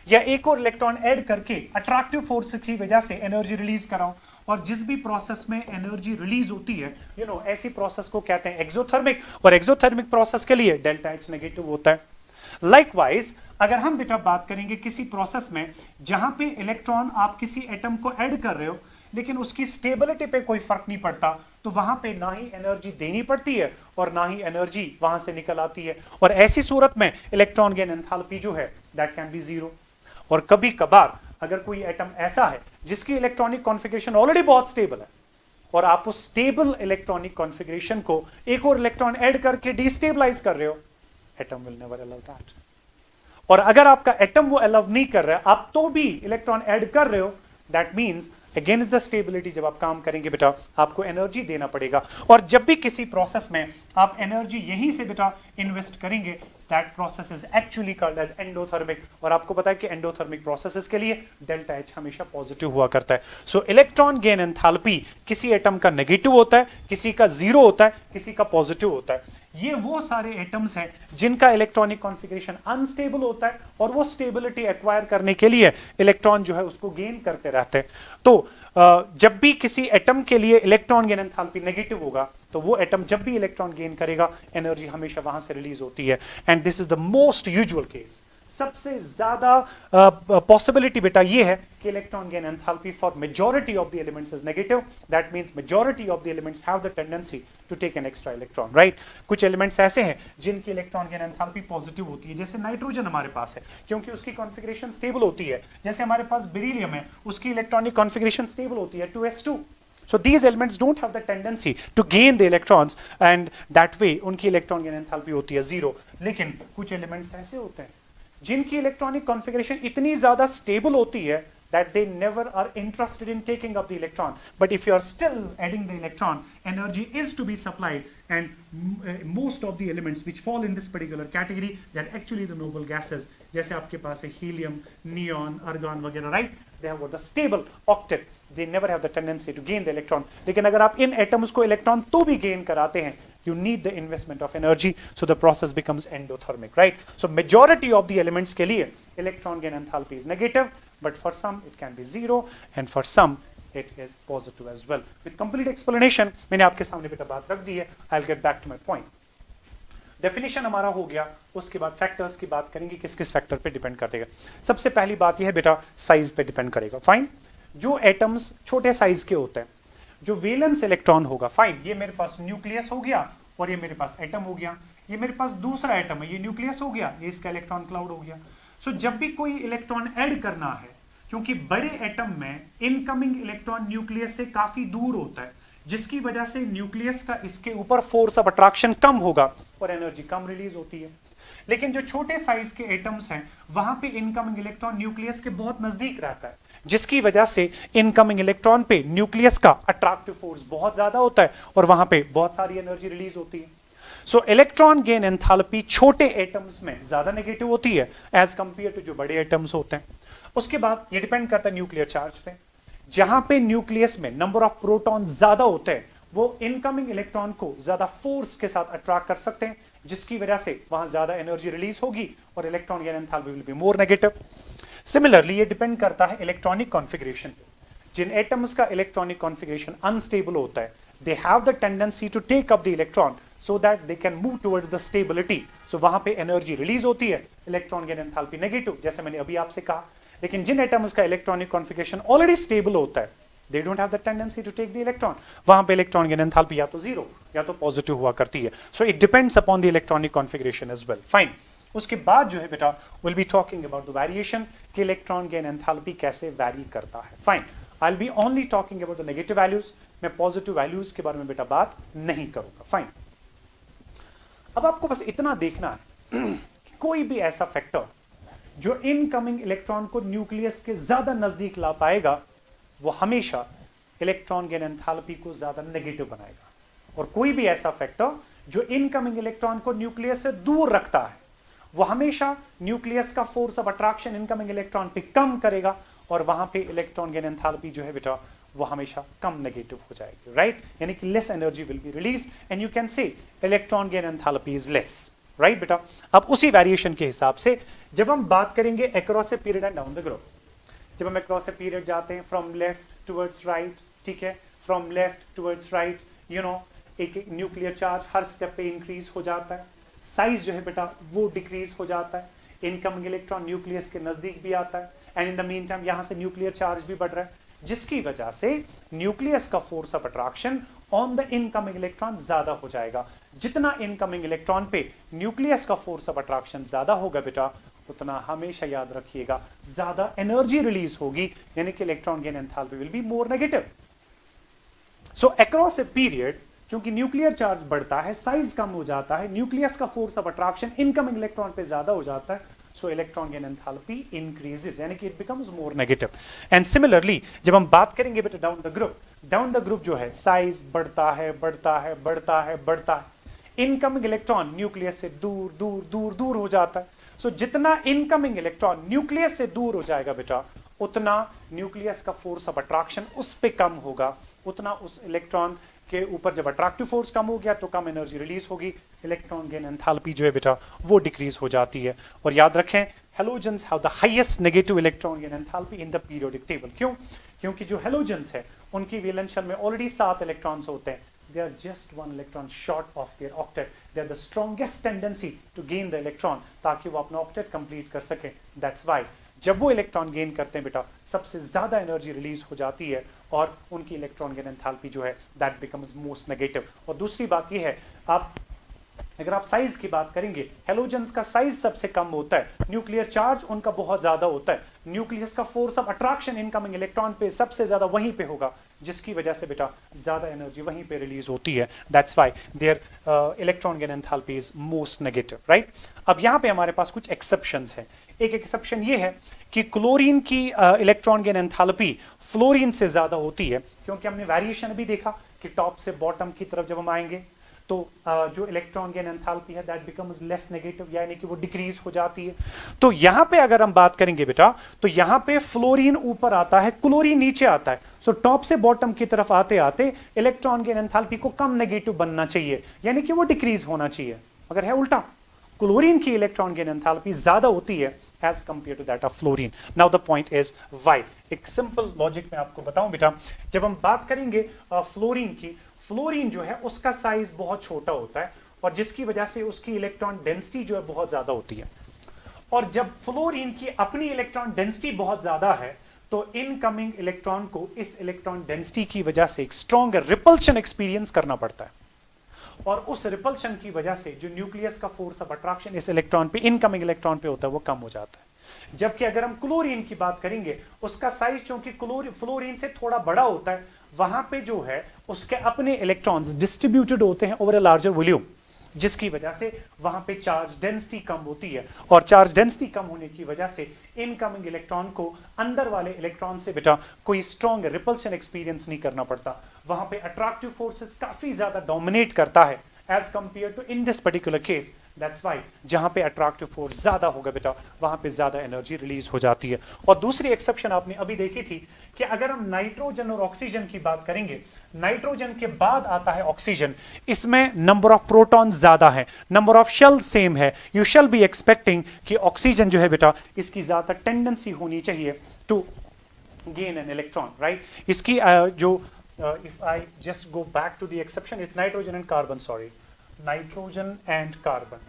या एक और इलेक्ट्रॉन ऐड करके अट्रैक्टिव फोर्स की वजह से एनर्जी रिलीज कराऊं. और जिस भी प्रोसेस में एनर्जी रिलीज होती है, ऐसी प्रोसेस को कहते हैं एक्सोथर्मिक, और एक्सोथर्मिक प्रोसेस के लिए डेल्टा एच नेगेटिव होता है. लाइकवाइज अगर हम बेटा बात करेंगे किसी प्रोसेस में जहां पे इलेक्ट्रॉन आप किसी एटम को ऐड कर रहे हो लेकिन उसकी स्टेबिलिटी पे कोई फर्क नहीं पड़ता, तो वहां पे ना ही एनर्जी देनी पड़ती है और ना ही एनर्जी वहां से निकल आती है. और ऐसी सूरत में इलेक्ट्रॉन गेन एंथैल्पी जो है दैट कैन बी जीरो. और कभी कभार अगर कोई एटम ऐसा है जिसकी इलेक्ट्रॉनिक कॉन्फ़िगरेशन ऑलरेडी बहुत स्टेबल है और आप उस स्टेबल इलेक्ट्रॉनिक कॉन्फ़िगरेशन को एक और इलेक्ट्रॉन ऐड करके डिस्टेबलाइज कर रहे हो, atom will never allow that. और अगर आपका एटम वो अलाउ नहीं कर रहा है, आप तो भी इलेक्ट्रॉन ऐड कर रहे हो, that means against the stability जब आप काम करेंगे बेटा आपको एनर्जी देना पड़ेगा. और जब भी किसी प्रोसेस में आप एनर्जी यहीं से बेटा इन्वेस्ट करेंगे, that process is actually called as endothermic. और आपको पता है कि एंडोथर्मिक प्रोसेसेस के लिए डेल्टा एच हमेशा पॉजिटिव हुआ करता है. सो इलेक्ट्रॉन गेन एंथैल्पी किसी एटम का नेगेटिव होता है, किसी का जीरो होता है, किसी का पॉजिटिव होता है. ये वो सारे एटम्स हैं जिनका इलेक्ट्रॉनिक कॉन्फ़िगरेशन अनस्टेबल होता है और वो स्टेबिलिटी एक्वायर करने के लिए इलेक्ट्रॉन जो है उसको गेन करते रहते हैं. तो जब भी किसी एटम के लिए इलेक्ट्रॉन गेन एंथैल्पी नेगेटिव होगा, तो वो एटम जब भी इलेक्ट्रॉन गेन करेगा एनर्जी हमेशा वहां से रिलीज होती है. And this is the most usual case. सबसे ज्यादा पॉसिबिलिटी बेटा ये है कि electron gain enthalpy for majority of the elements is negative. That means majority of the elements have the tendency to take an extra electron, right? कुछ elements ऐसे हैं जिनकी इलेक्ट्रॉन गेन एंथैल्पी पॉजिटिव होती है, जैसे नाइट्रोजन हमारे पास है क्योंकि उसकी कॉन्फ़िगरेशन स्टेबल होती है. जैसे हमारे पास बेरिलियम है, उसकी इलेक्ट्रॉनिक कॉन्फ़िगरेशन स्टेबल होती है 2s2. So these elements don't have the tendency to gain the electrons, and that way उनकी इलेक्ट्रॉन गेन एंथैल्पी होती है जीरो. लेकिन कुछ एलिमेंट्स ऐसे होते हैं जिनकी इलेक्ट्रॉनिक कॉन्फ़िगरेशन इतनी ज्यादा स्टेबल होती है that they never are interested in taking up the electron, but if you are still adding the electron, energy is to be supplied, and most of the elements which fall in this particular category, they are actually the noble gases. जैसे आपके पास है helium, neon, argon वगैरह, right? They have got the stable octet. They never have the tendency to gain the electron. लेकिन अगर आप इन atoms को electron तो भी गेन कराते हैं, you need the investment of energy, so the process becomes endothermic, right? So majority of the elements के लिए electron gain enthalpy is negative, but for some it can be zero, and for some it is positive as well. With complete explanation, मैंने आपके सामने बेटा बात रख दी है. I'll get back to my point. Definition हमारा हो गया, उसके बाद फैक्टर्स की बात करेंगे, किस किस फैक्टर पे डिपेंड करेगा. सबसे पहली बात यह है बेटा, साइज पे डिपेंड करेगा. फाइन, जो एटम्स छोटे साइज के होते हैं, जो वैलेंस इलेक्ट्रॉन होगा, फाइन, ये मेरे पास न्यूक्लियस हो गया और ये मेरे पास एटम हो गया. ये मेरे पास दूसरा एटम है, ये न्यूक्लियस हो गया, ये इसका इलेक्ट्रॉन क्लाउड हो गया. सो जब भी कोई इलेक्ट्रॉन ऐड करना है क्योंकि बड़े एटम में इनकमिंग इलेक्ट्रॉन न्यूक्लियस से काफी दूर होता है, जिसकी वजह से न्यूक्लियस का इसके ऊपर फोर्स ऑफ अट्रैक्शन कम होगा और एनर्जी कम रिलीज होती है। लेकिन जो छोटे साइज के एटम्स हैं वहां पे इनकमिंग इलेक्ट्रॉन न्यूक्लियस के बहुत नजदीक रहता है, जिसकी वजह से इनकमिंग इलेक्ट्रॉन पे न्यूक्लियस का अट्रैक्टिव फोर्स बहुत ज्यादा होता है और वहां पे बहुत सारी एनर्जी रिलीज होती है। सो इलेक्ट्रॉन गेन एंथैल्पी छोटे एटम्स में ज्यादा नेगेटिव होती है एज कंपेयर टू जो बड़े एटम्स होते हैं। उसके बाद ये डिपेंड करता है न्यूक्लियर चार्ज पे। जहां पे न्यूक्लियस में नंबर ऑफ प्रोटॉन ज्यादा होते हैं वो इनकमिंग इलेक्ट्रॉन को ज्यादा फोर्स के साथ अट्रैक्ट कर सकते हैं, जिसकी वजह से वहां ज्यादा एनर्जी रिलीज होगी और electron gain enthalpy will be more negative. Similarly ये डिपेंड करता है इलेक्ट्रॉनिक कॉन्फ़िगरेशन पे। जिन एटम्स का इलेक्ट्रॉनिक कॉन्फ़िगरेशन अनस्टेबल होता है, they have the tendency to take up the electron so that they can move towards the stability. So वहां पे energy release होती है, इलेक्ट्रॉन गेन एंथैल्पी नेगेटिव, जैसे मैंने अभी आपसे कहा। लेकिन जिन एटम्स का इलेक्ट्रॉनिक कॉन्फ़िगरेशन ऑलरेडी स्टेबल होता है, they don't have the tendency to take the electron, वहां पे इलेक्ट्रॉन गेन एंथैल्पी या तो जीरो या तो पॉजिटिव हुआ करती है। So it depends upon the electronic configuration as well. Fine. उसके बाद जो है बेटा will be talking about the variation कि इलेक्ट्रॉन गेन एंथैल्पी कैसे वैरी करता है। फाइन। I'll be only talking about the negative values. मैं पॉजिटिव वैल्यूज के बारे में बेटा बात नहीं करूंगा। फाइन। अब आपको बस इतना देखना है कि कोई भी ऐसा फैक्टर जो इनकमिंग इलेक्ट्रॉन को न्यूक्लियस के ज्यादा नजदीक ला पाएगा वो हमेशा इलेक्ट्रॉन गेन एंथैल्पी को ज्यादा नेगेटिव बनाएगा, और कोई भी ऐसा फैक्टर जो इनकमिंग इलेक्ट्रॉन को न्यूक्लियस से दूर रखता है वो हमेशा न्यूक्लियस का force of attraction incoming electron पे कम करेगा और वहां पे इलेक्ट्रॉन गेन एंथैल्पी जो है बेटा वो हमेशा कम नेगेटिव हो जाएगी। राइट? यानी कि less energy will be release and you can say electron gain enthalpy is less. Right बेटा? अब उसी वेरिएशन के हिसाब से जब हम बात करेंगे across a period and down the group, जब हम अक्रॉस ए पीरियड जाते हैं फ्रॉम लेफ्ट टुवर्ड्स राइट, ठीक है, from left towards right, you no, एक न्यूक्लियर चार्ज हर स्टेप पे इंक्रीज हो जाता है, साइज जो है बेटा वो डिक्रीज हो जाता है, इनकमिंग इलेक्ट्रॉन न्यूक्लियस के नजदीक भी आता है and in the mean time यहां से न्यूक्लियर चार्ज भी बढ़ रहा है, जिसकी वजह से न्यूक्लियस का force of attraction on the incoming electron ज्यादा हो जाएगा। जितना इनकमिंग इलेक्ट्रॉन पे न्यूक्लियस का फोर्स ऑफ अट्रैक्शन ज्यादा होगा बेटा उतना हमेशा याद रखिएगा ज्यादा एनर्जी रिलीज होगी, यानी कि electron gain enthalpy will be more negative. So across a period चूंकि न्यूक्लियर चार्ज बढ़ता है, साइज कम हो जाता है, न्यूक्लियस का force of attraction incoming electron पे ज्यादा हो जाता है, so electron gain enthalpy increases, यानी कि it becomes more negative. And similarly जब हम बात करेंगे बेटा डाउन द ग्रुप जो है साइज बढ़ता है बढ़ता है बढ़ता है बढ़ता है, इनकमिंग इलेक्ट्रॉन न्यूक्लियस से दूर दूर दूर दूर हो जाता है। सो जितना इनकमिंग इलेक्ट्रॉन न्यूक्लियस से दूर हो जाएगा बेटा उतना न्यूक्लियस का फोर्स ऑफ अट्रैक्शन उस पे कम होगा, उतना उस इलेक्ट्रॉन के ऊपर जब अट्रैक्टिव फोर्स कम हो गया तो कम एनर्जी रिलीज होगी, इलेक्ट्रॉन गेन एंथैल्पी जो है बेटा वो डिक्रीज हो जाती है। और याद रखें halogens have the highest negative electron gain enthalpy in the periodic table. क्यों? क्योंकि जो हेलोजेंस है उनकी वैलेंस शेल में ऑलरेडी 7 इलेक्ट्रॉन्स होते हैं, they are just 1 electron short of their octet, they are the strongest tendency to gain the electron ताकि वो अपना ऑक्टेट कंप्लीट कर सके। दैट्स व्हाई जब वो इलेक्ट्रॉन गेन करते हैं बेटा सबसे ज्यादा एनर्जी रिलीज हो जाती है और उनकी इलेक्ट्रॉन गेन एंथैल्पी जो है दैट बिकम्स मोस्ट नेगेटिव। और दूसरी बात ये है, आप अगर आप साइज की बात करेंगे हेलोजेंस का साइज सबसे कम होता है, न्यूक्लियर चार्ज उनका बहुत ज्यादा होता है, न्यूक्लियस का force of attraction incoming electron पे सबसे ज्यादा वहीं पे होगा, जिसकी वजह से बेटा ज्यादा एनर्जी वहीं पे रिलीज होती है। That's why there electron gain enthalpy is most negative. Right? अब यहाँ पे हमारे पास कुछ एक्सेप्शंस हैं। एक एक्सेप्शन ये है कि क्लोरीन की इलेक्ट्रॉन गेन एंथैल्पी फ्लोरीन से ज्यादा होती है, क्योंकि हमने वेरिएशन भी देखा कि टॉप से बॉटम की तरफ जब हम आएंगे तो जो इलेक्ट्रॉन गेन एंथैल्पी है दैट बिकम्स लेस नेगेटिव, यानी कि वो डिक्रीज हो जाती है। तो यहां पे अगर हम बात करेंगे बेटा तो यहां पे फ्लोरीन ऊपर आता है, क्लोरीन नीचे आता है। सो टॉप से बॉटम की तरफ आते आते इलेक्ट्रॉन गेन एंथैल्पी को कम नेगेटिव बनना चाहिए, यानी कि वो डिक्रीज होना चाहिए। मगर है उल्टा, क्लोरीन की इलेक्ट्रॉन गेन एंथैल्पी ज्यादा होती है as compare to that of fluorine. Now the point is why. एक सिंपल लॉजिक में आपको बताऊं बेटा, जब हम बात करेंगे फ्लोरीन की, फ्लोरीन जो है उसका साइज बहुत छोटा होता है और जिसकी वजह से उसकी इलेक्ट्रॉन डेंसिटी जो है बहुत ज्यादा होती है। और जब फ्लोरीन की अपनी इलेक्ट्रॉन डेंसिटी बहुत ज्यादा है तो इनकमिंग इलेक्ट्रॉन को इस इलेक्ट्रॉन डेंसिटी की वजह से एक स्ट्रॉन्ग रिपल्शन एक्सपीरियंस करना पड़ता है, और उस रिपल्शन की वजह से जो न्यूक्लियस का फोर्स ऑफ अट्रैक्शन इस इलेक्ट्रॉन पे, इनकमिंग इलेक्ट्रॉन पे होता है वो कम हो जाता है। जबकि अगर हम क्लोरीन की बात करेंगे, उसका साइज चूंकि फ्लोरीन से थोड़ा बड़ा होता है, वहां पे जो है उसके अपने इलेक्ट्रॉन्स डिस्ट्रीब्यूटेड होते हैं ओवर अ लार्जर वॉल्यूम, जिसकी वजह से वहां पे चार्ज डेंसिटी कम होती है, और चार्ज डेंसिटी कम होने की वजह से इनकमिंग इलेक्ट्रॉन को अंदर वाले इलेक्ट्रॉन से बेटा कोई स्ट्रॉन्ग रिपल्शन एक्सपीरियंस नहीं करना पड़ता। वहां पे अट्रैक्टिव फोर्सेस काफी ज्यादा डोमिनेट करता है as compared to in this particular case. That's why जहां पे अट्रैक्टिव फोर्स ज्यादा होगा बेटा, वहां पे ज्यादा एनर्जी रिलीज हो जाती है। और दूसरी एक्सेप्शन आपने अभी देखी थी कि अगर हम नाइट्रोजन और ऑक्सीजन की बात करेंगे, नाइट्रोजन के बाद आता है ऑक्सीजन, इसमें नंबर ऑफ प्रोटॉन ज्यादा है, नंबर ऑफ शेल सेम है। यू शेल बी एक्सपेक्टिंग कि ऑक्सीजन जो है बेटा, इसकी ज्यादा टेंडेंसी होनी चाहिए to gain an electron, right. इसकी जो if I just go back to the exception, it's nitrogen and carbon, sorry, nitrogen and carbon,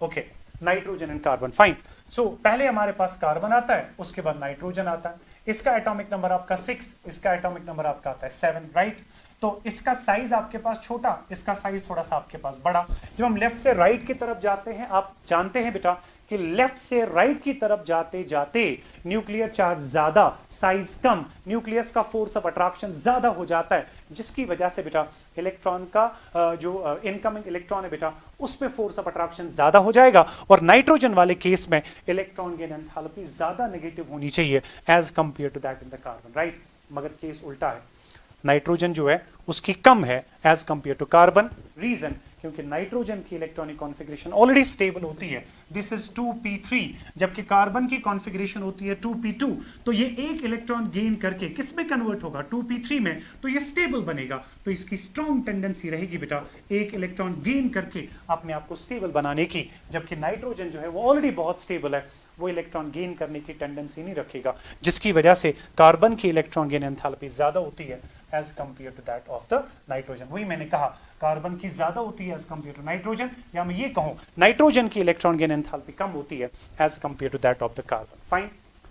okay, nitrogen and carbon, fine. So पहले हमारे पास कार्बन आता है, उसके बाद नाइट्रोजन आता है, इसका एटॉमिक नंबर आपका 6, इसका एटॉमिक नंबर आपका आता है 7, राइट। तो इसका साइज आपके पास छोटा, इसका साइज थोड़ा सा आपके पास बड़ा। जब हम लेफ्ट से राइट की तरफ जाते हैं, आप जानते हैं बेटा कि लेफ्ट से राइट की तरफ जाते जाते न्यूक्लियर चार्ज ज्यादा, साइज कम, न्यूक्लियस का फोर्स ऑफ अट्रैक्शन ज्यादा हो जाता है, जिसकी वजह से बेटा इलेक्ट्रॉन का जो इनकमिंग इलेक्ट्रॉन है बेटा, उस पे फोर्स ऑफ अट्रैक्शन ज्यादा हो जाएगा। और नाइट्रोजन वाले केस में इलेक्ट्रॉन गेन एंथैल्पी ज्यादा नेगेटिव होनी चाहिए as compare to that in the carbon, right. मगर केस उल्टा है, नाइट्रोजन जो है उसकी कम है as compare to carbon. Reason, क्योंकि नाइट्रोजन की इलेक्ट्रॉनिक कॉन्फ़िगरेशन ऑलरेडी स्टेबल होती है, दिस इज 2p3, जबकि कार्बन की कॉन्फ़िगरेशन होती है 2p2। तो ये एक इलेक्ट्रॉन गेन करके किस में कन्वर्ट होगा, 2p3 में, तो ये स्टेबल बनेगा। तो इसकी स्ट्रॉन्ग टेंडेंसी रहेगी बेटा एक इलेक्ट्रॉन गेन करके अपने आप को स्टेबल बनाने की, जबकि नाइट्रोजन जो है वो ऑलरेडी बहुत स्टेबल है, वो इलेक्ट्रॉन गेन करने की टेंडेंसी नहीं रखेगा, जिसकी वजह से कार्बन की इलेक्ट्रॉन गेन एंथैल्पी ज्यादा होती है as compare to that of the nitrogen. वही मैंने कहा, कार्बन की ज्यादा होती है एज कंपेयर टू नाइट्रोजन, या मैं ये कहूं नाइट्रोजन की इलेक्ट्रॉन गेन एंथैल्पी कम होती है as compare to that of the carbon, fine.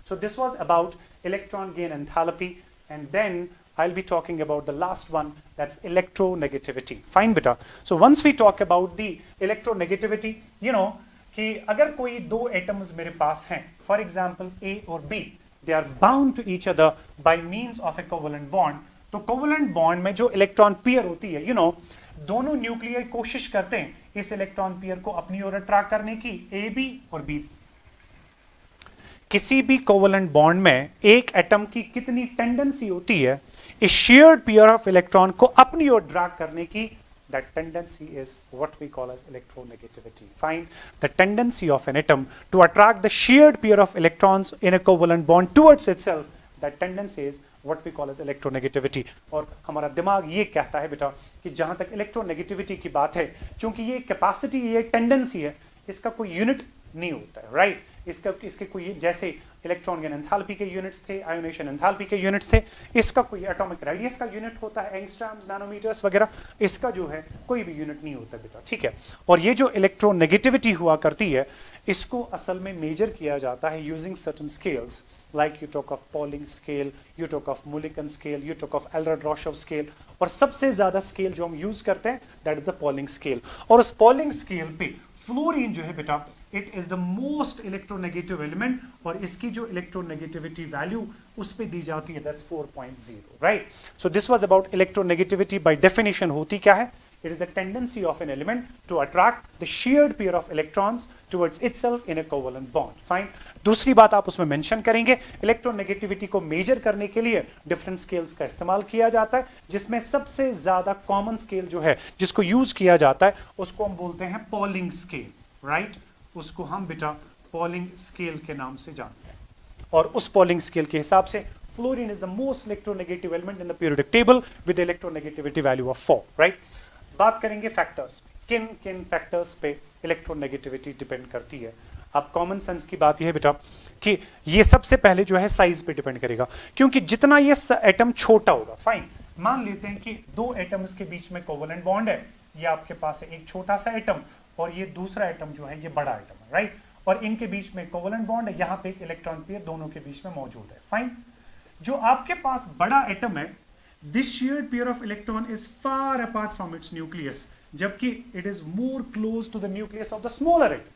So this was about electron gain enthalpy, and then I'll be talking about the last one, that's electronegativity. Fine beta. So once we talk about the electronegativity, you know कि अगर कोई दो atoms मेरे पास हैं, for example A और B, they are bound to each other by means of a covalent bond, तो covalent bond में जो इलेक्ट्रॉन पेयर होती है, दोनों न्यूक्लियर कोशिश करते हैं इस इलेक्ट्रॉन पेयर को अपनी ओर अट्रैक्ट करने की, ए बी और बी। किसी भी कोवेलेंट बॉन्ड में एक एटम की कितनी टेंडेंसी होती है इस शेयर्ड पेयर ऑफ इलेक्ट्रॉन को अपनी ओर ड्रैग करने की, that tendency is what we call as electronegativity. Fine. The tendency of an atom to attract the shared pair of electrons in a covalent bond towards itself, that tendency is what we call as electronegativity. और हमारा दिमाग ये कहता है बेटा कि जहां तक इलेक्ट्रोनेगेटिविटी की बात है, चूंकि ये कैपेसिटी, ये टेंडेंसी है, इसका कोई यूनिट नहीं होता है, राइट। इसके कोई, जैसे इलेक्ट्रॉन गेन एंथैल्पी के यूनिट्स थे, आयोनेशन एंथैल्पी के यूनिट्स थे, इसका कोई एटॉमिक रेडियस का यूनिट होता है, एंगस्ट्रॉम्स, नैनोमीटर्स वगैरह, इसका जो है कोई भी यूनिट नहीं होता बेटा, ठीक है। और ये जो इलेक्ट्रोनेगेटिविटी हुआ करती है, इसको असल में मेजर किया जाता है using certain scales, like you talk of Pauling scale, you talk of Mulliken scale, you talk of Elrod-Rorschach scale, और सबसे ज्यादा स्केल जो हम यूज करते हैं that is the Pauling scale। और उस Pauling scale पे फ्लोरीन जो है बेटा, it is the most electronegative element, और इसकी जो इलेक्ट्रोनेगेटिविटी वैल्यू उस पे दी जाती है, that's 4.0, right. So this was about electronegativity. By definition होती क्या है, it is the tendency of an element to attract the shared pair of electrons towards itself in a covalent bond. Fine. दूसरी बात आप उसमें मेंशन करेंगे, electronegativity को major करने के लिए डिफरेंट स्केल्स का इस्तेमाल किया जाता है, जिसमें सबसे ज्यादा कॉमन स्केल जो है जिसको यूज किया जाता है उसको हम बोलते हैं पॉलिंग स्केल, राइट। उसको हम बेटा पॉलिंग स्केल के नाम से जानते हैं, और उस पॉलिंग स्केल के हिसाब से fluorine is the most electronegative element in the periodic table with electronegativity value of 4, right. बात करेंगे फैक्टर्स, किन किन फैक्टर्स पे इलेक्ट्रोनेगेटिविटी डिपेंड करती है। अब कॉमन सेंस की बात यह है बेटा कि ये सबसे पहले जो है साइज पे डिपेंड करेगा, क्योंकि जितना ये एटम छोटा होगा, फाइन, मान लेते हैं कि दो एटम्स के बीच में कोवेलेंट बॉन्ड है, ये आपके पास है एक छोटा सा एटम, और ये दूसरा एटम जो है ये बड़ा एटम है, राइट। और इनके बीच में कोवेलेंट बॉन्ड है, यहाँ पे एक इलेक्ट्रॉन पेयर दोनों के बीच में मौजूद है, फाइन। जो आपके पास बड़ा एटम है, this shared pair of electron is far apart from its nucleus, जबकि it is more close to the nucleus of the smaller atom.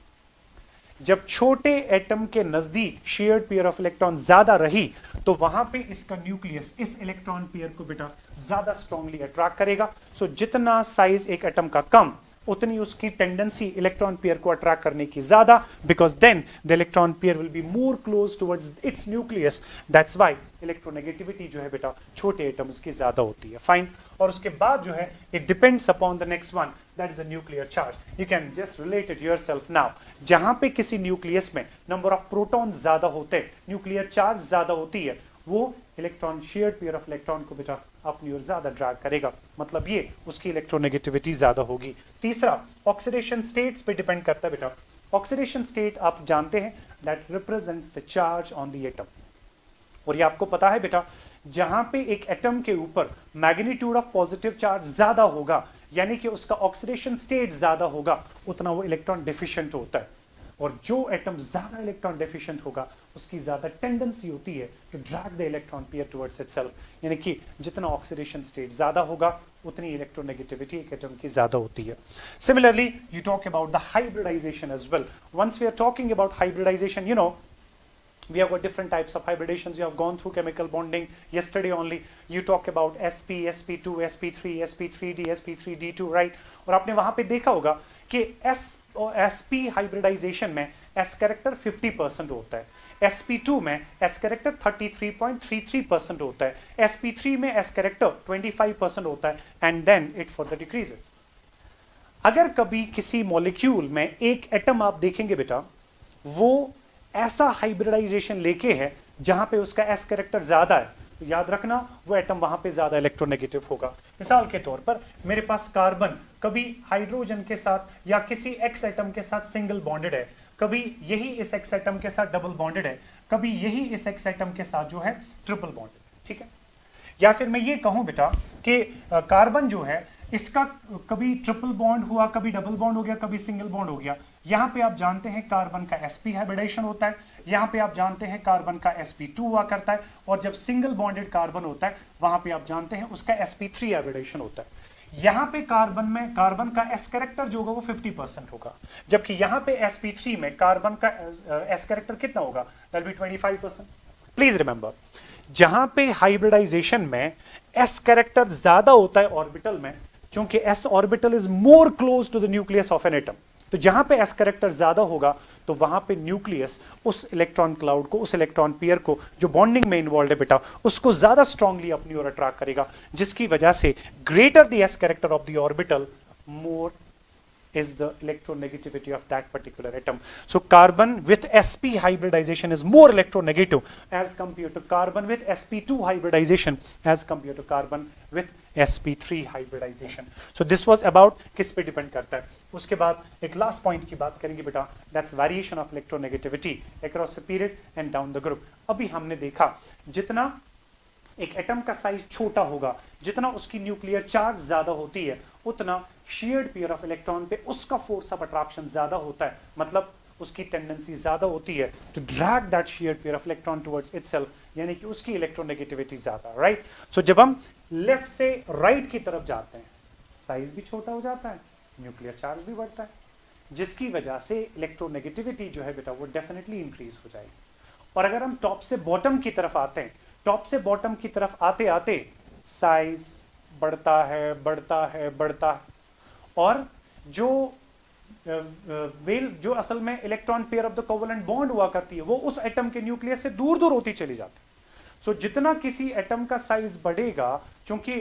जब छोटे एटम के नजदीक शेयर्ड पेयर ऑफ इलेक्ट्रॉन ज्यादा रही तो वहां पे इसका न्यूक्लियस इस इलेक्ट्रॉन पेयर को बेटा ज्यादा स्ट्रांगली अट्रैक्ट करेगा। सो जितना साइज एक एटम का कम उतनी उसकी टेंडेंसी इलेक्ट्रॉन पेयर को अट्रैक्ट करने की ज्यादा, because then the electron pair will be more close towards its nucleus. That's why electronegativity जो है बेटा छोटे एटम्स की ज्यादा होती है। फाइन। और उसके बाद जो है it depends upon the next one, that is the nuclear charge. You can just relate it yourself now. जहां पे किसी न्यूक्लियस में नंबर ऑफ प्रोटॉन ज्यादा होते हैं, न्यूक्लियर चार्ज ज्यादा होती है, वो electron shared pair of electron को बेटा अपनी ओर ज्यादा ड्रैग करेगा, मतलब ये उसकी इलेक्ट्रोनेगेटिविटी ज्यादा होगी। तीसरा, ऑक्सीडेशन स्टेट्स पे डिपेंड करता है बेटा। ऑक्सीडेशन स्टेट आप जानते हैं that represents the charge on the atom. और ये आपको पता है बेटा, जहां पे एक एटम के ऊपर मैग्नीट्यूड ऑफ पॉजिटिव चार्ज ज्यादा होगा, यानी कि उसका ऑक्सीडेशन स्टेट ज्यादा होगा, उतना वो इलेक्ट्रॉन डेफिशिएंट होता है। और जो एटम ज्यादा इलेक्ट्रॉन डेफिशिएंट होगा उसकी ज्यादा टेंडेंसी होती है to drag the electron pair towards itself, यानी कि जितना ऑक्सीडेशन स्टेट ज्यादा होगा उतनी इलेक्ट्रोनेगेटिविटी एक एटम की ज्यादा होती है। Similarly you talk about the hybridization as well. Once we are talking about hybridization, you know we have got different types of hybridations. You have gone through chemical bonding yesterday only. You talk about sp, sp2, sp3, sp3d, sp3d2, right? और आपने वहां पे देखा होगा कि sp hybridisation में s character 50% होता है, sp2 में s कैरेक्टर 33.33% होता है, sp3 में s कैरेक्टर 25% होता है, and then it further decreases. अगर कभी किसी मॉलिक्यूल में एक एटम आप देखेंगे बेटा, वो ऐसा हाइब्रिडाइजेशन लेके है जहां पे उसका एस कैरेक्टर ज्यादा है, तो याद रखना वो एटम वहां पे ज्यादा इलेक्ट्रोनेगेटिव होगा। मिसाल के तौर पर मेरे पास कार्बन कभी हाइड्रोजन के साथ या किसी एक्स एटम के साथ सिंगल बॉन्डेड है, कभी यही इस एक्स एटम के साथ डबल बॉन्डेड है, कभी यही इस एक्स एटम के साथ जो है ट्रिपल बॉन्डेड, ठीक है। या फिर मैं ये कहूं बेटा कि कार्बन जो है इसका कभी ट्रिपल बॉन्ड हुआ, कभी डबल बॉन्ड हो गया, कभी सिंगल बॉन्ड हो गया। यहां पे आप जानते हैं कार्बन का sp हाइब्रिडेशन होता है, यहां पे आप जानते हैं कार्बन का sp2 हुआ करता है, और जब सिंगल बॉन्डेड कार्बन होता है वहां पे आप जानते हैं उसका sp3 हाइब्रिडेशन होता है। यहां पे कार्बन में कार्बन का s कैरेक्टर जो होगा वो 50% होगा, जबकि यहां पे sp3 में कार्बन का s कैरेक्टर कितना होगा, दैट बी 25%। प्लीज रिमेंबर, जहां पे हाइब्रिडाइजेशन में s कैरेक्टर ज्यादा होता है ऑर्बिटल में, क्योंकि s orbital is more close to the nucleus of an atom, तो जहां पे s कैरेक्टर ज्यादा होगा तो वहां पे न्यूक्लियस उस इलेक्ट्रॉन क्लाउड को, उस इलेक्ट्रॉन पेयर को जो बॉन्डिंग में इन्वॉल्व है बेटा, उसको ज्यादा स्ट्रांगली अपनी ओर अट्रैक्ट करेगा, जिसकी वजह से greater the s character of the orbital, more is the electronegativity of that particular atom. So carbon with sp hybridization is more electronegative as compared to carbon with sp2 hybridization as compared to carbon with sp3 hybridization. So this was about किस पे depend करता है। उसके बाद एक last point की बात करेंगे बेटा, that's variation of electronegativity across a period and down the group. अभी हमने देखा जितना एक एटम का साइज छोटा होगा, जितना उसकी न्यूक्लियर चार्ज ज्यादा होती है, उतना शेयर्ड पेयर ऑफ इलेक्ट्रॉन पे उसका फोर्स ऑफ अट्रैक्शन ज्यादा होता है, मतलब उसकी टेंडेंसी ज्यादा होती है to drag that shared pair of electron towards itself, यानी कि उसकी इलेक्ट्रोनेगेटिविटी ज्यादा, राइट। सो जब हम लेफ्ट से राइट की तरफ जाते हैं, साइज भी छोटा हो जाता है, न्यूक्लियर चार्ज भी बढ़ता है, जिसकी वजह से इलेक्ट्रोनेगेटिविटी जो है बेटा वो डेफिनेटली इंक्रीज हो जाएगी। और अगर हम टॉप से बॉटम की तरफ आते हैं, टॉप से बॉटम की तरफ आते आते साइज बढ़ता है बढ़ता है बढ़ता है, और जो वेल जो असल में electron pair of the covalent bond हुआ करती है वो उस एटम के न्यूक्लियस से दूर दूर होती चली जाती है। सो जितना किसी एटम का साइज बढ़ेगा, क्योंकि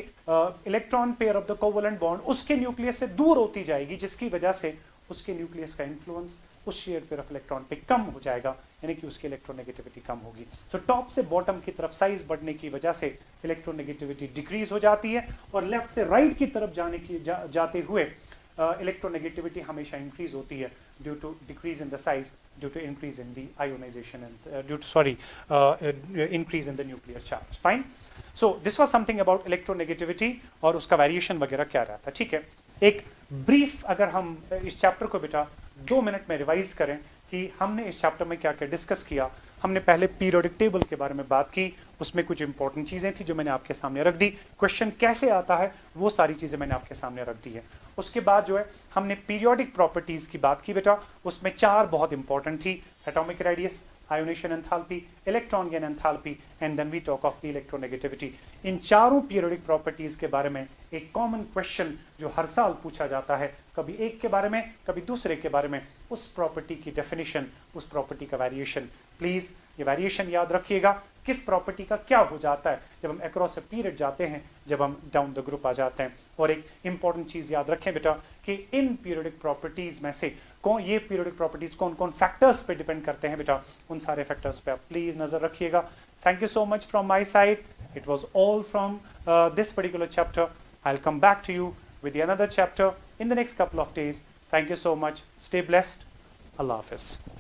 electron pair of the covalent bond उसके न्यूक्लियस से दूर होती जाएगी, जिसकी वजह से उसके न्यूक्लियस का इन्फ्लुएंस उस शेयर्ड पेयर ऑफ इलेक्ट्रॉन पे कम हो जाएगा, यानी कि उसकी इलेक्ट्रोनेगेटिविटी कम होगी। सो टॉप से बॉटम की तरफ साइज बढ़ने की वजह से इलेक्ट्रोनेगेटिविटी डिक्रीज हो जाती है, और लेफ्ट से राइट की तरफ जाते हुए इलेक्ट्रोनेगेटिविटी हमेशा इंक्रीज होती है due to decrease in the size, due to increase in the ionization and due to increase in the nuclear charge. Fine. So this was something about electronegativity और उसका वेरिएशन वगैरह क्या रहता है, ठीक है। एक ब्रीफ अगर हम इस चैप्टर को बेटा 2 मिनट में रिवाइज करें कि हमने इस चैप्टर में क्या क्या डिस्कस किया, हमने पहले पीरियोडिक टेबल के बारे में बात की, उसमें कुछ इंपॉर्टेंट चीज़ें थी जो मैंने आपके सामने रख दी। क्वेश्चन कैसे आता है वो सारी चीज़ें मैंने आपके सामने रख दी है। उसके बाद जो है हमने पीरियोडिक प्रॉपर्टीज़ की बात की बेटा, उसमें 4 बहुत इंपॉर्टेंट थी, atomic radius, ionisation enthalpy, electron gain enthalpy and then we talk of the electronegativity. इन चारों पीरियोडिक प्रॉपर्टीज़ के बारे में एक कॉमन क्वेश्चन जो हर साल पूछा जाता है, कभी एक के बारे में कभी दूसरे के बारे में, उस प्रॉपर्टी की डेफिनेशन, उस प्रॉपर्टी का वेरिएशन। प्लीज़ ये वेरिएशन याद रखिएगा, किस प्रॉपर्टी का क्या हो जाता है जब हम अक्रॉस ए पीरियड जाते हैं, जब हम डाउन द ग्रुप आ जाते हैं। और एक इंपॉर्टेंट चीज़ याद रखें बेटा कि इन पीरियोडिक प्रॉपर्टीज़ में से ये पीरियोडिक प्रॉपर्टीज़ कौन कौन फैक्टर्स पे डिपेंड करते हैं बेटा, उन सारे फैक्टर्स पे आप प्लीज़ नज़र रखिएगा। Thank you so much from my side, it was all from this particular chapter. I'll come back to you with the another chapter in the next couple of days. Thank you so much. Stay blessed. Allah Hafiz.